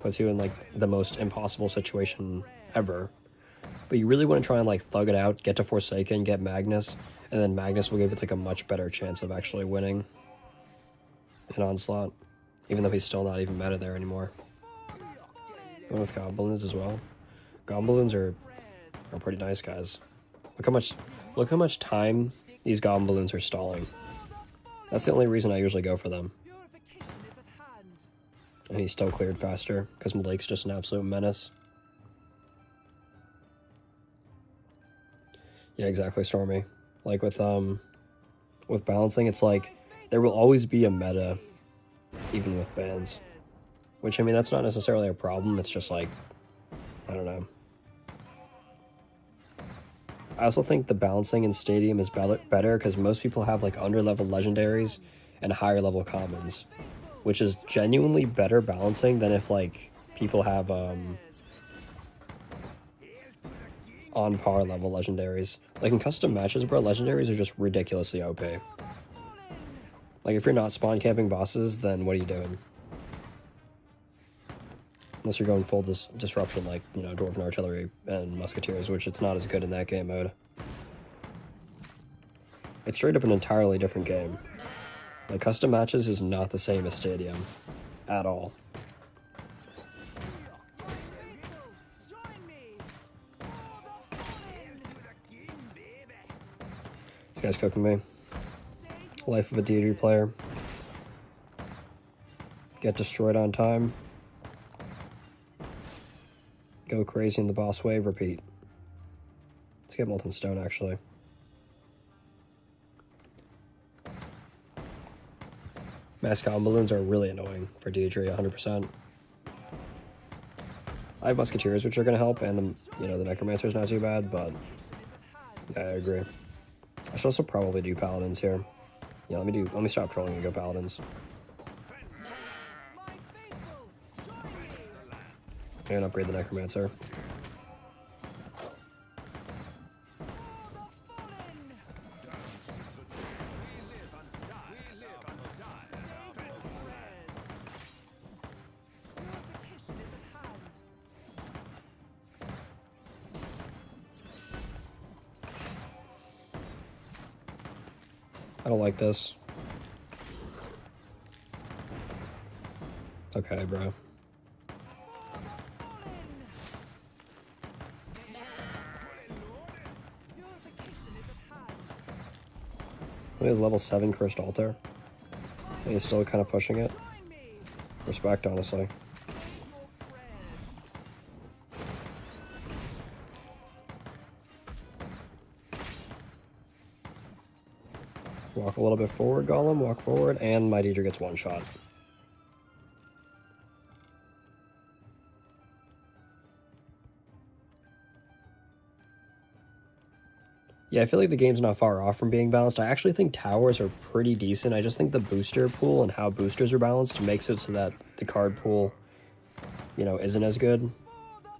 puts you in like the most impossible situation ever. But you really want to try and like thug it out, get to Forsaken, get Magnus, and then Magnus will give it like a much better chance of actually winning an Onslaught, even though he's still not even meta there anymore. Going with Goblins as well. Goblins are pretty nice, guys. Look how much time these Goblins are stalling. That's the only reason I usually go for them. And he's still cleared faster, because Malik's just an absolute menace. Yeah, exactly, Stormy. Like with balancing, it's like, there will always be a meta, even with bans. Which, I mean, that's not necessarily a problem, it's just like, I don't know. I also think the balancing in Stadium is better because most people have like under-level legendaries and higher-level commons, which is genuinely better balancing than if like people have on-par level legendaries. Like in custom matches, bro, legendaries are just ridiculously OP. Like if you're not spawn camping bosses, then what are you doing? Unless you're going full disruption like, you know, Dwarven Artillery and Musketeers, which it's not as good in that game mode. It's straight up an entirely different game. Like, custom matches is not the same as Stadium. At all. This guy's cooking me. Life of a Dierdre player. Get destroyed on time. Go crazy in the boss wave, repeat. get molten stone, actually. Mass column balloons are really annoying for Dierdre, 100%. I have musketeers, which are going to help, and the necromancer's not too bad, but yeah, I agree. I should also probably do paladins here. Yeah, let me stop trolling and go paladins. And upgrade the necromancer. I don't like this. Okay, bro. He has level 7 cursed altar. And he's still kind of pushing it. Respect, honestly. Walk a little bit forward, Golem. Walk forward, and my Dierdre gets one shot. Yeah, I feel like the game's not far off from being balanced. I actually think towers are pretty decent. I just think the booster pool and how boosters are balanced makes it so that the card pool, isn't as good.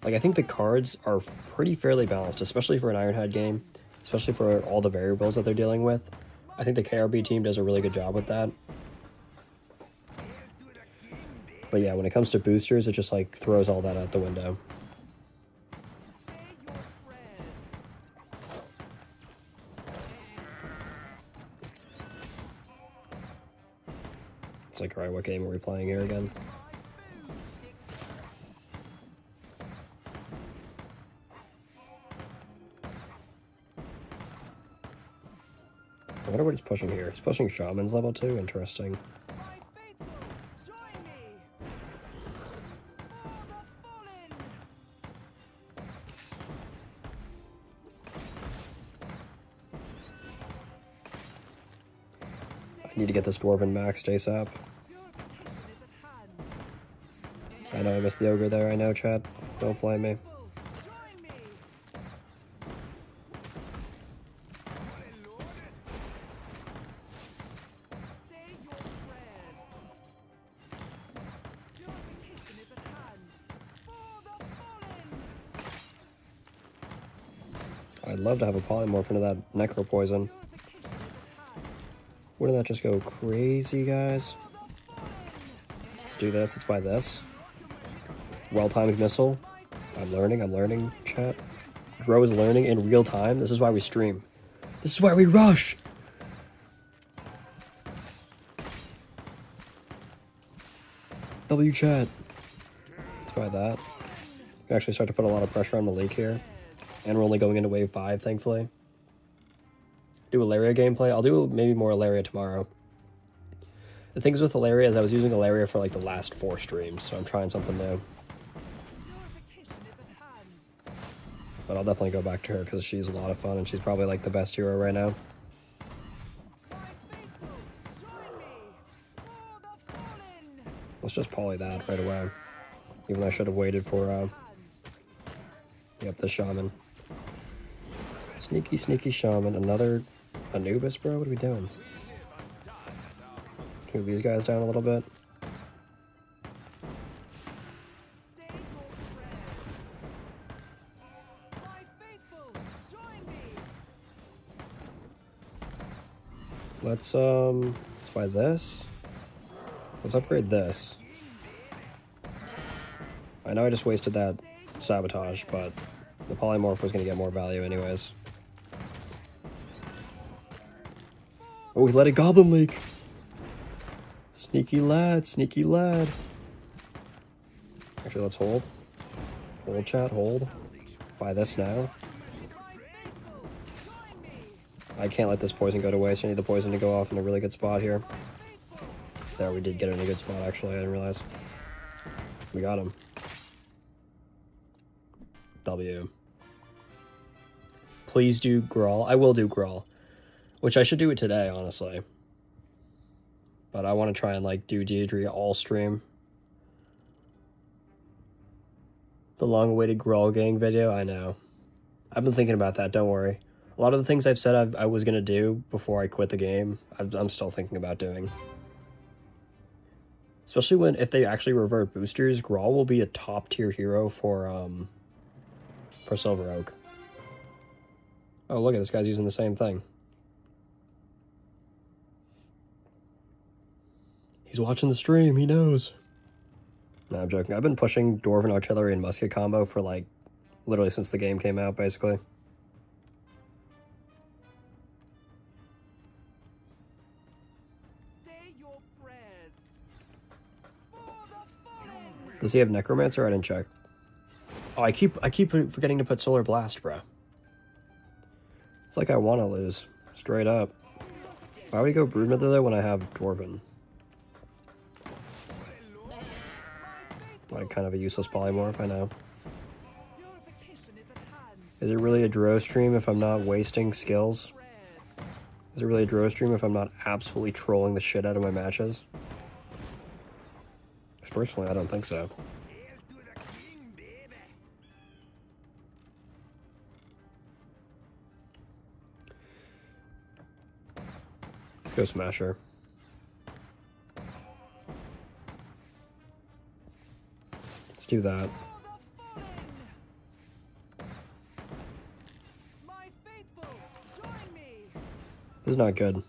Like, I think the cards are pretty fairly balanced, especially for an Ironhide game, especially for all the variables that they're dealing with. I think the KRB team does a really good job with that. But yeah, when it comes to boosters, it just, like, throws all that out the window. It's like, alright, what game are we playing here again? I wonder what he's pushing here. He's pushing Shaman's level 2? Interesting. I need to get this Dwarven maxed ASAP. I know I missed the ogre there, I know, chat. Don't flame me. I'd love to have a polymorph into that necro poison. Wouldn't that just go crazy, guys? Let's do this. Let's buy this. Well-timed missile. I'm learning, chat. Dro is learning in real time. This is why we stream. This is why we rush! W chat. Let's buy that. We actually start to put a lot of pressure on the league here. And we're only going into wave 5, thankfully. Do Ilaria gameplay. I'll do maybe more Ilaria tomorrow. The things with Ilaria is I was using Ilaria for like the last 4 streams, so I'm trying something new. But I'll definitely go back to her because she's a lot of fun and she's probably like the best hero right now. Let's just poly that right away. Even though I should have waited for the shaman. Sneaky shaman. Another Anubis, bro? What are we doing? Move these guys down a little bit. Let's buy this. Let's upgrade this. I know I just wasted that sabotage, but the polymorph was going to get more value anyways. Oh, he let a goblin leak. Sneaky lad, sneaky lad. Actually, let's hold. Hold, chat, hold. Buy this now. I can't let this poison go to waste. I need the poison to go off in a really good spot here. There, we did get it in a good spot, actually. I didn't realize. We got him. W. Please do Grawl. I will do Grawl. Which I should do it today, honestly. But I want to try and, like, do Dierdre all stream. The long-awaited Grawl gang video, I know. I've been thinking about that, don't worry. A lot of the things I've said I was going to do before I quit the game, I'm still thinking about doing. Especially if they actually revert boosters, Grawl will be a top-tier hero for Silver Oak. Oh, look at this guy's using the same thing. He's watching the stream, he knows. No, I'm joking. I've been pushing Dwarven Artillery and Musket combo for, like, literally since the game came out, basically. Say your prayers. For the fallen. Does he have Necromancer? I didn't check. Oh, I keep forgetting to put Solar Blast, bro. It's like I want to lose. Straight up. Why would he go Broodmother, though, when I have Dwarven? Like, kind of a useless polymorph, I know. Is it really a Drow stream if I'm not wasting skills? Is it really a Drow stream if I'm not absolutely trolling the shit out of my matches? Because personally, I don't think so. Let's go Smasher. Let's do that. This is not good.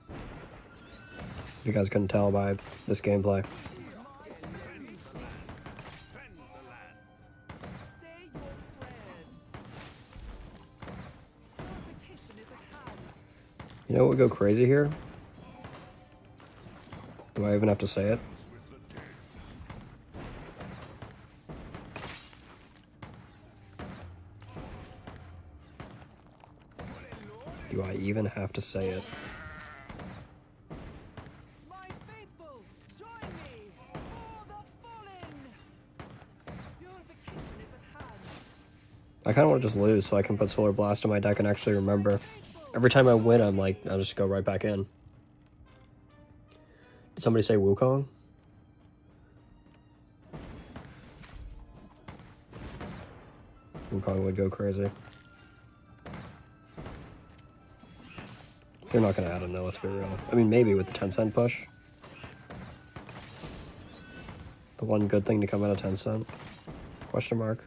If you guys couldn't tell by this gameplay. You know what would go crazy here? Do I even have to say it? Do I even have to say it? I kind of want to just lose so I can put Solar Blast in my deck and actually remember. Every time I win, I'm like, I'll just go right back in. Did somebody say Wukong? Wukong would go crazy. They're not going to add him though, let's be real. I mean, maybe with the 10-cent push. The one good thing to come out of 10-cent? Question mark.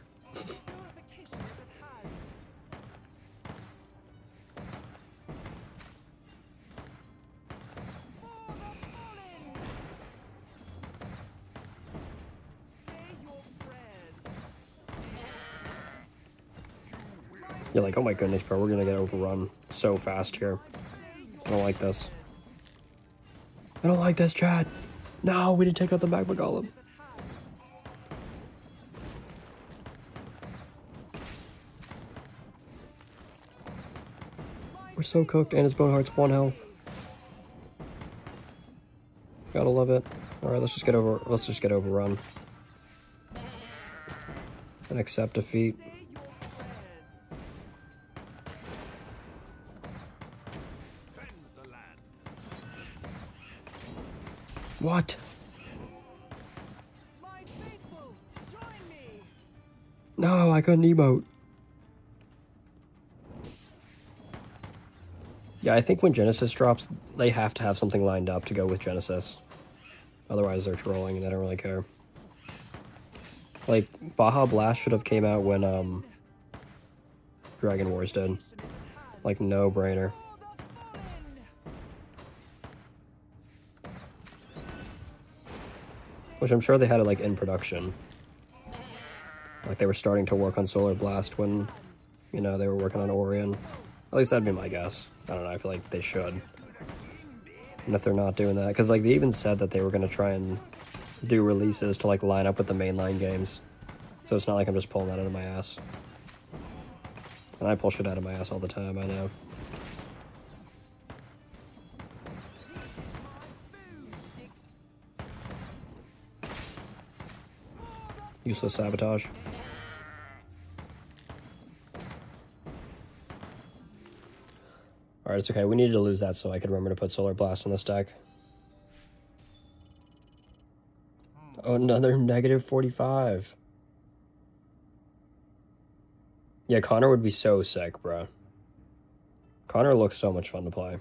You're like, oh my goodness, bro, we're gonna get overrun so fast here. I don't like this. I don't like this, Chad. No, we didn't take out the Magma Golem. We're so cooked, and his Bone Heart's 1 health. Gotta love it. Alright, let's just get overrun. And accept defeat. What? No, I couldn't emote. Yeah, I think when Genesis drops, they have to have something lined up to go with Genesis. Otherwise, they're trolling and I don't really care. Like, Baja Blast should have came out when, Dragon Wars did. Like, no brainer. Which I'm sure they had it, like, in production. Like, they were starting to work on Solar Blast when, you know, they were working on Orion. At least that'd be my guess. I don't know, I feel like they should. And if they're not doing that, because, like, they even said that they were going to try and do releases to, like, line up with the mainline games. So it's not like I'm just pulling that out of my ass. And I pull shit out of my ass all the time, I know. Useless sabotage. Alright, it's okay. We needed to lose that so I could remember to put Solar Blast in this deck. Oh, another negative 45. Yeah, Connor would be so sick, bro. Connor looks so much fun to play.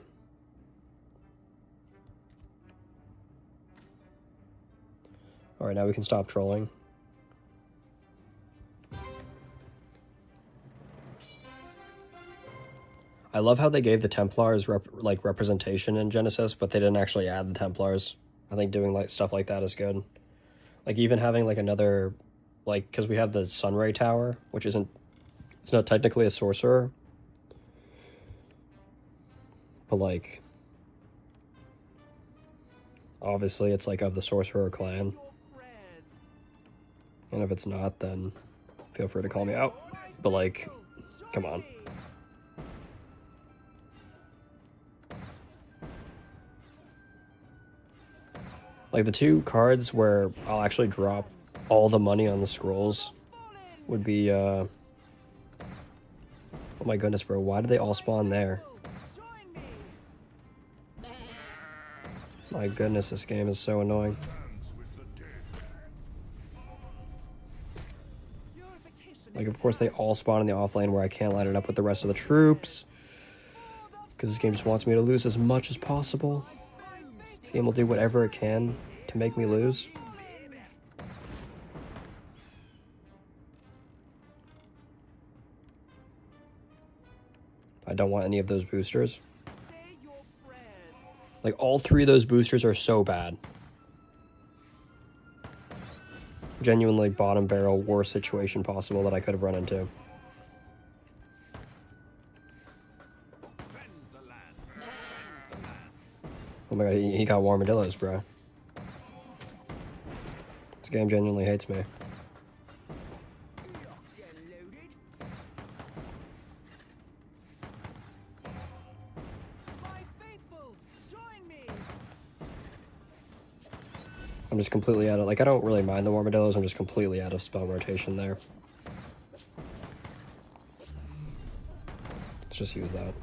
Alright, now we can stop trolling. I love how they gave the Templars representation in Genesis, but they didn't actually add the Templars. I think doing like stuff like that is good. Like even having like another, like, because we have the Sunray Tower, which isn't, it's not technically a sorcerer, but like, obviously it's like of the sorcerer clan. And if it's not, then feel free to call me out. But like, come on. Like the two cards where I'll actually drop all the money on the scrolls would be, oh my goodness, bro, why did they all spawn there? My goodness, this game is so annoying. Like, of course, they all spawn in the off lane where I can't line it up with the rest of the troops. Because this game just wants me to lose as much as possible. This game will do whatever it can to make me lose. I don't want any of those boosters. Like, all three of those boosters are so bad. Genuinely bottom barrel, worst situation possible that I could have run into. Oh my god, he got Warmadillos, bro. This game genuinely hates me. I'm just completely out of, like, I don't really mind the Warmadillos, I'm just completely out of spell rotation there. Let's just use that.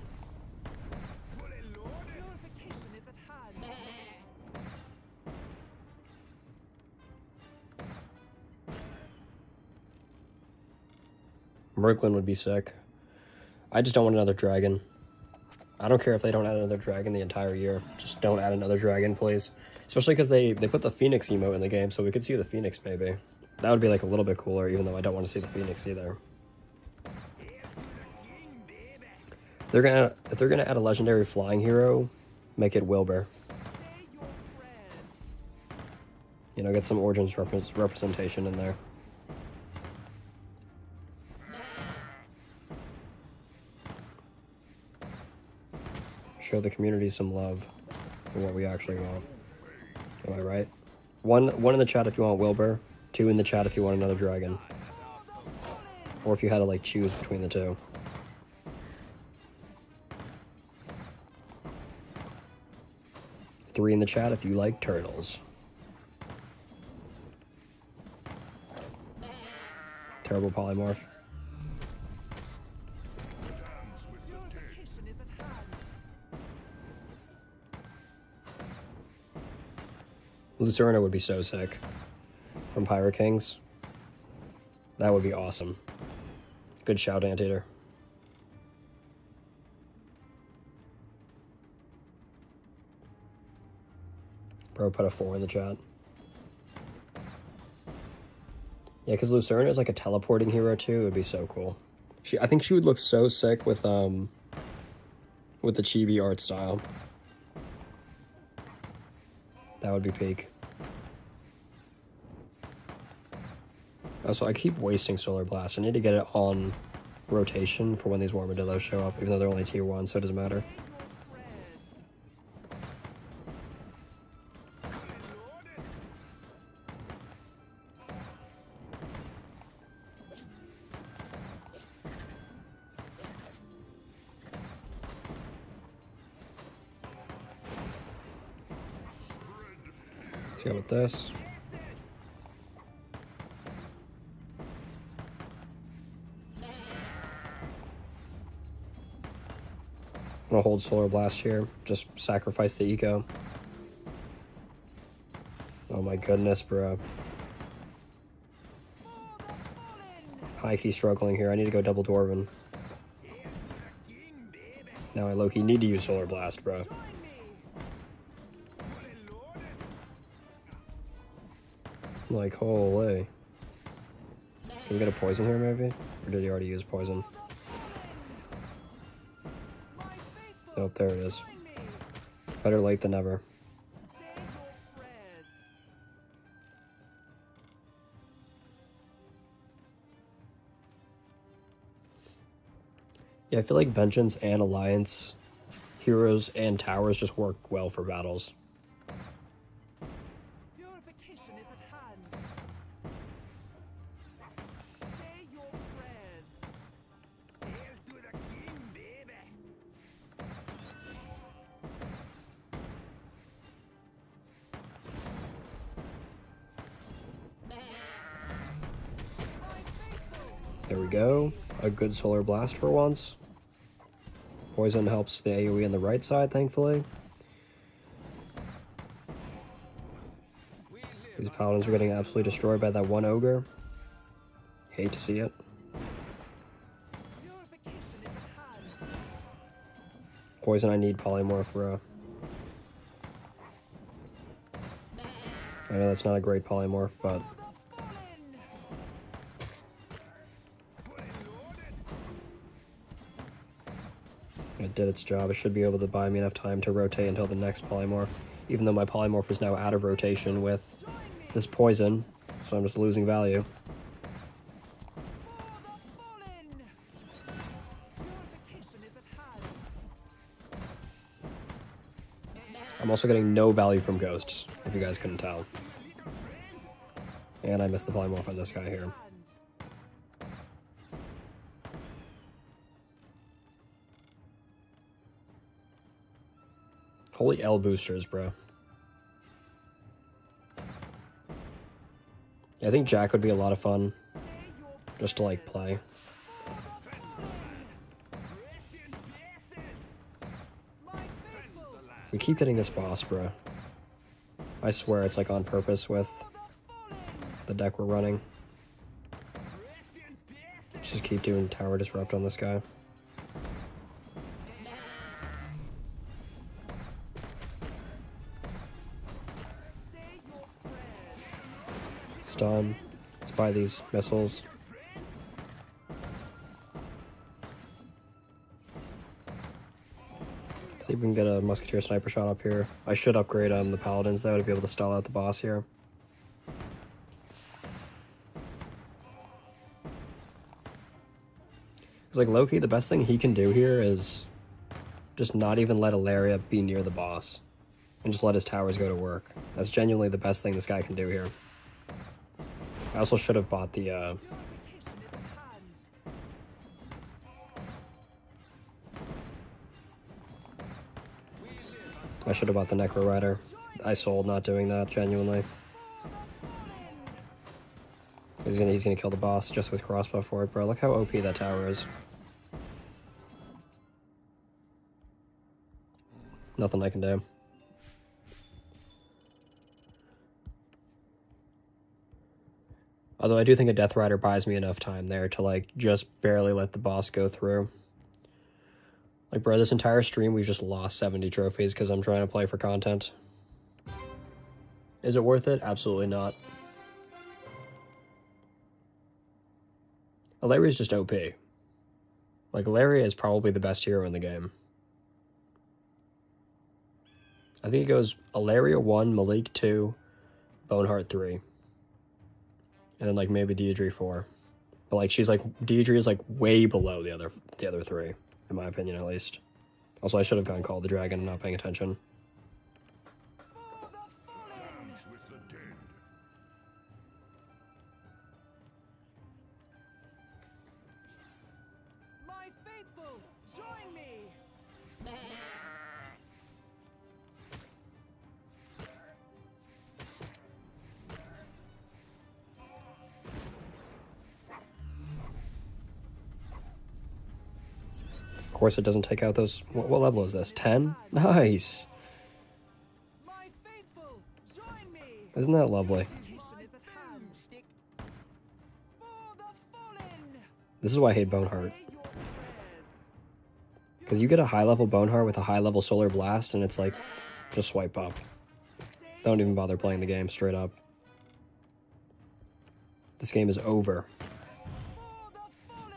Merklin would be sick. I just don't want another dragon. I don't care if they don't add another dragon the entire year. Just don't add another dragon, please. Especially because they put the Phoenix emote in the game, so we could see the Phoenix maybe. That would be like a little bit cooler, even though I don't want to see the Phoenix either. If they're gonna add a legendary flying hero, make it Wilbur. You know, get some Origins representation in there. Show the community some love for what we actually want. Am I right? One in the chat if you want Wilbur, 2 in the chat if you want another dragon. Or if you had to like choose between the two. Three in the chat if you like turtles. Terrible polymorph. Lucerna would be so sick from Pyro Kings. That would be awesome. Good shout, Anteater. Bro, put a 4 in the chat. Yeah, because Lucerna is like a teleporting hero too. It would be so cool. I think she would look so sick with the chibi art style. That would be peak. Also, I keep wasting Solar Blast. I need to get it on rotation for when these Warmadillos show up, even though they're only tier 1, so it doesn't matter. Let's go with this. I'm gonna hold Solar Blast here. Just sacrifice the eco. Oh my goodness, bro. High key struggling here. I need to go double Dwarven. Now I low-key need to use Solar Blast, bro. Like, holy. Can we get a poison here, maybe? Or did he already use poison? Nope, there it is. Better late than never. Yeah, I feel like Vengeance and Alliance, Heroes and Towers just work well for battles. Purification is at hand. Say your prayers. Hail to the king, baby. There we go. A good Solar Blast for once. Poison helps the AoE on the right side, thankfully. These paladins are getting absolutely destroyed by that one ogre. Hate to see it. Purification is at hand. Poison, I need polymorph, bro. I know that's not a great polymorph, but it did its job. It should be able to buy me enough time to rotate until the next polymorph, even though my polymorph is now out of rotation with this poison, so I'm just losing value. I'm also getting no value from ghosts, if you guys couldn't tell. And I missed the polymorph on this guy here. Holy L boosters, bro. I think Jack would be a lot of fun, just to, like, play. We keep hitting this boss, bro. I swear it's, like, on purpose with the deck we're running. Just keep doing Tower Disrupt on this guy. Stun. Let's buy these missiles. See if we can get a Musketeer Sniper shot up here. I should upgrade the Paladins, though, to be able to stall out the boss here. It's like, Loki, the best thing he can do here is just not even let Ilaria be near the boss. And just let his towers go to work. That's genuinely the best thing this guy can do here. I also should have bought the, I should have bought the Necro Rider. I sold not doing that, genuinely. He's gonna kill the boss just with crossbow for it, bro. Look how OP that tower is. Nothing I can do. Although I do think a Death Rider buys me enough time there to, like, just barely let the boss go through. Like, bro, this entire stream we've just lost 70 trophies because I'm trying to play for content. Is it worth it? Absolutely not. Ilaria's just OP. Like, Ilaria is probably the best hero in the game. I think it goes Ilaria 1, Malik 2, Boneheart 3. And then, like, maybe Dierdre 4. But, like, she's, like, Dierdre is, like, way below the other three, in my opinion, at least. Also, I should have gone Call of the Dragon and not paying attention. My faithful, join me. course it doesn't take out those... What level is this? 10? Nice! My faithful, join me. Isn't that lovely? Mission is at hand. For the fallen. This is why I hate Boneheart. Say your prayers. Because you get a high-level Boneheart with a high-level Solar Blast, and it's like, just swipe up. Don't even bother playing the game, straight up. This game is over. For the fallen.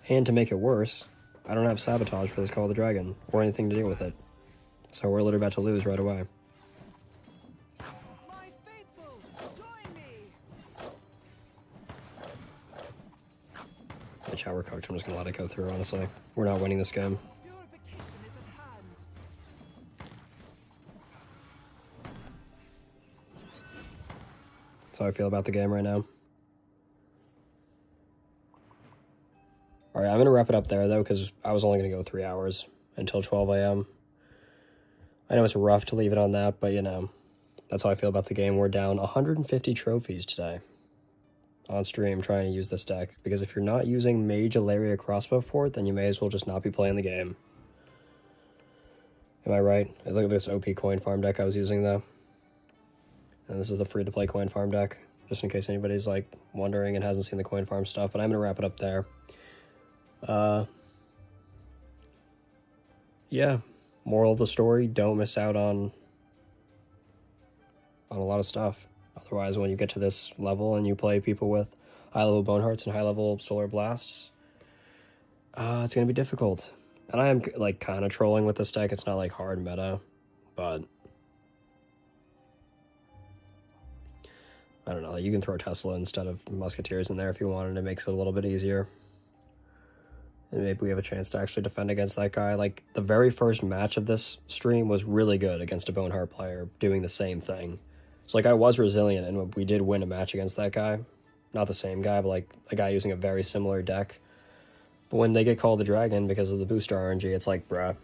And to make it worse, I don't have Sabotage for this Call of the Dragon, or anything to do with it. So we're literally about to lose right away. My faithful, join me. The chat were cooked, I'm just gonna let it go through, honestly. We're not winning this game. Purification is at hand. That's how I feel about the game right now. Alright, I'm gonna wrap it up there, though, because I was only gonna go 3 hours until 12 a.m. I know it's rough to leave it on that, but, you know, that's how I feel about the game. We're down 150 trophies today on stream trying to use this deck, because if you're not using Mage Ilaria Crossbow Fort, then you may as well just not be playing the game. Am I right? Look at this OP coin farm deck I was using, though. And this is the free-to-play coin farm deck, just in case anybody's, like, wondering and hasn't seen the coin farm stuff, but I'm gonna wrap it up there. Yeah. Moral of the story, don't miss out on a lot of stuff. Otherwise, when you get to this level and you play people with high-level Bonehearts and high-level Solar Blasts, it's going to be difficult. And I am, like, kind of trolling with this deck. It's not, like, hard meta, but I don't know. You can throw Tesla instead of Musketeers in there if you wanted. It makes it a little bit easier. And maybe we have a chance to actually defend against that guy. Like, the very first match of this stream was really good against a Boneheart player doing the same thing. So, like, I was resilient, and we did win a match against that guy. Not the same guy, but, like, a guy using a very similar deck. But when they get called the Dragon because of the booster RNG, it's like, bruh.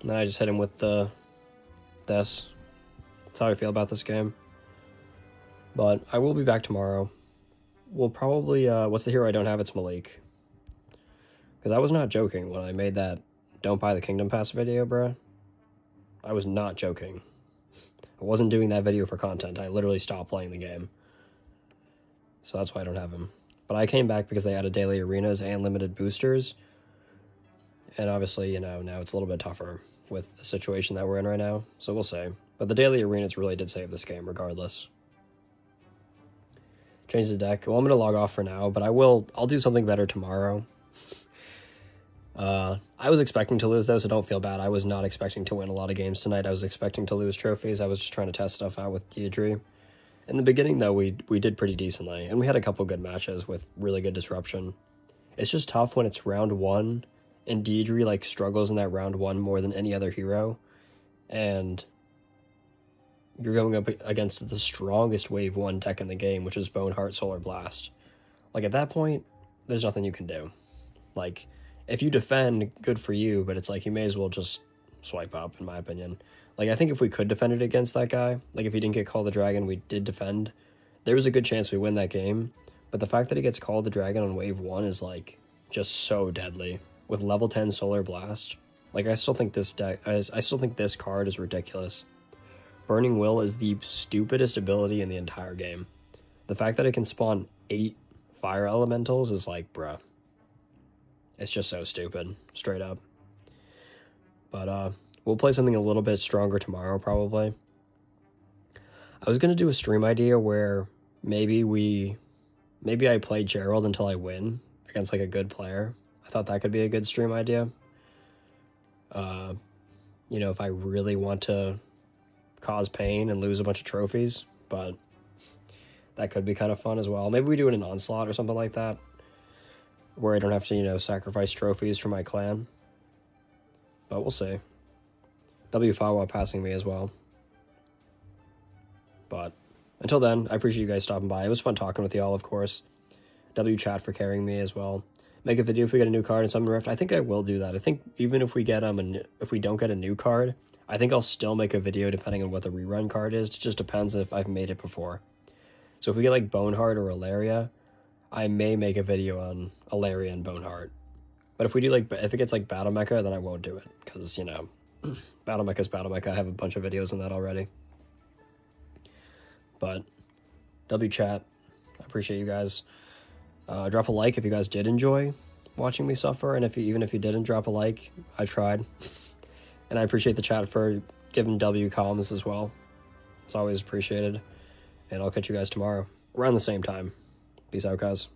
And then I just hit him with this. That's how I feel about this game. But I will be back tomorrow. We'll probably, what's the hero I don't have? It's Malik. Because I was not joking when I made that Don't Buy the Kingdom Pass video, bruh. I was not joking. I wasn't doing that video for content. I literally stopped playing the game. So that's why I don't have him. But I came back because they added daily arenas and limited boosters. And obviously, you know, now it's a little bit tougher with the situation that we're in right now. So we'll see. But the daily arenas really did save this game regardless. Change the deck. Well, I'm going to log off for now, but I'll do something better tomorrow. I was expecting to lose, though, so don't feel bad. I was not expecting to win a lot of games tonight. I was expecting to lose trophies. I was just trying to test stuff out with Dierdre. In the beginning, though, we did pretty decently, and we had a couple good matches with really good disruption. It's just tough when it's round 1, and Dierdre, like, struggles in that round 1 more than any other hero, and you're going up against the strongest wave 1 deck in the game, which is Boneheart Solar Blast. Like, at that point, there's nothing you can do. Like, if you defend, good for you, but it's like you may as well just swipe up, in my opinion. Like, I think if we could defend it against that guy, like if he didn't get Call the Dragon, we did defend, there was a good chance we win that game. But the fact that he gets Call the Dragon on wave 1 is, like, just so deadly. With level 10 Solar Blast, like, I still think this card is ridiculous. Burning Will is the stupidest ability in the entire game. The fact that it can spawn 8 fire elementals is like, bruh. It's just so stupid, straight up. But, we'll play something a little bit stronger tomorrow, probably. I was going to do a stream idea where maybe I play Gerald until I win against, like, a good player. I thought that could be a good stream idea. You know, if I really want to cause pain and lose a bunch of trophies, but that could be kind of fun as well. Maybe we do it in Onslaught or something like that, where I don't have to, you know, sacrifice trophies for my clan. But we'll see. W Fawa passing me as well. But until then, I appreciate you guys stopping by. It was fun talking with y'all, of course. W Chat for carrying me as well. make a video if we get a new card in Summon Rift. I think I will do that. I think even if we get if we don't get a new card, I think I'll still make a video depending on what the rerun card is. It just depends if I've made it before. So if we get like Boneheart or Alaria, I may make a video on Alaria and Boneheart. But if we do like, if it gets like Battle Mecha, then I won't do it. Because, you know, Battle Mecha's Battle Mecha. I have a bunch of videos on that already. But, W chat. I appreciate you guys. Drop a like if you guys did enjoy watching me suffer. And even if you didn't drop a like, I tried. And I appreciate the chat for giving W comms as well. It's always appreciated. And I'll catch you guys tomorrow. Around the same time. Peace out, guys.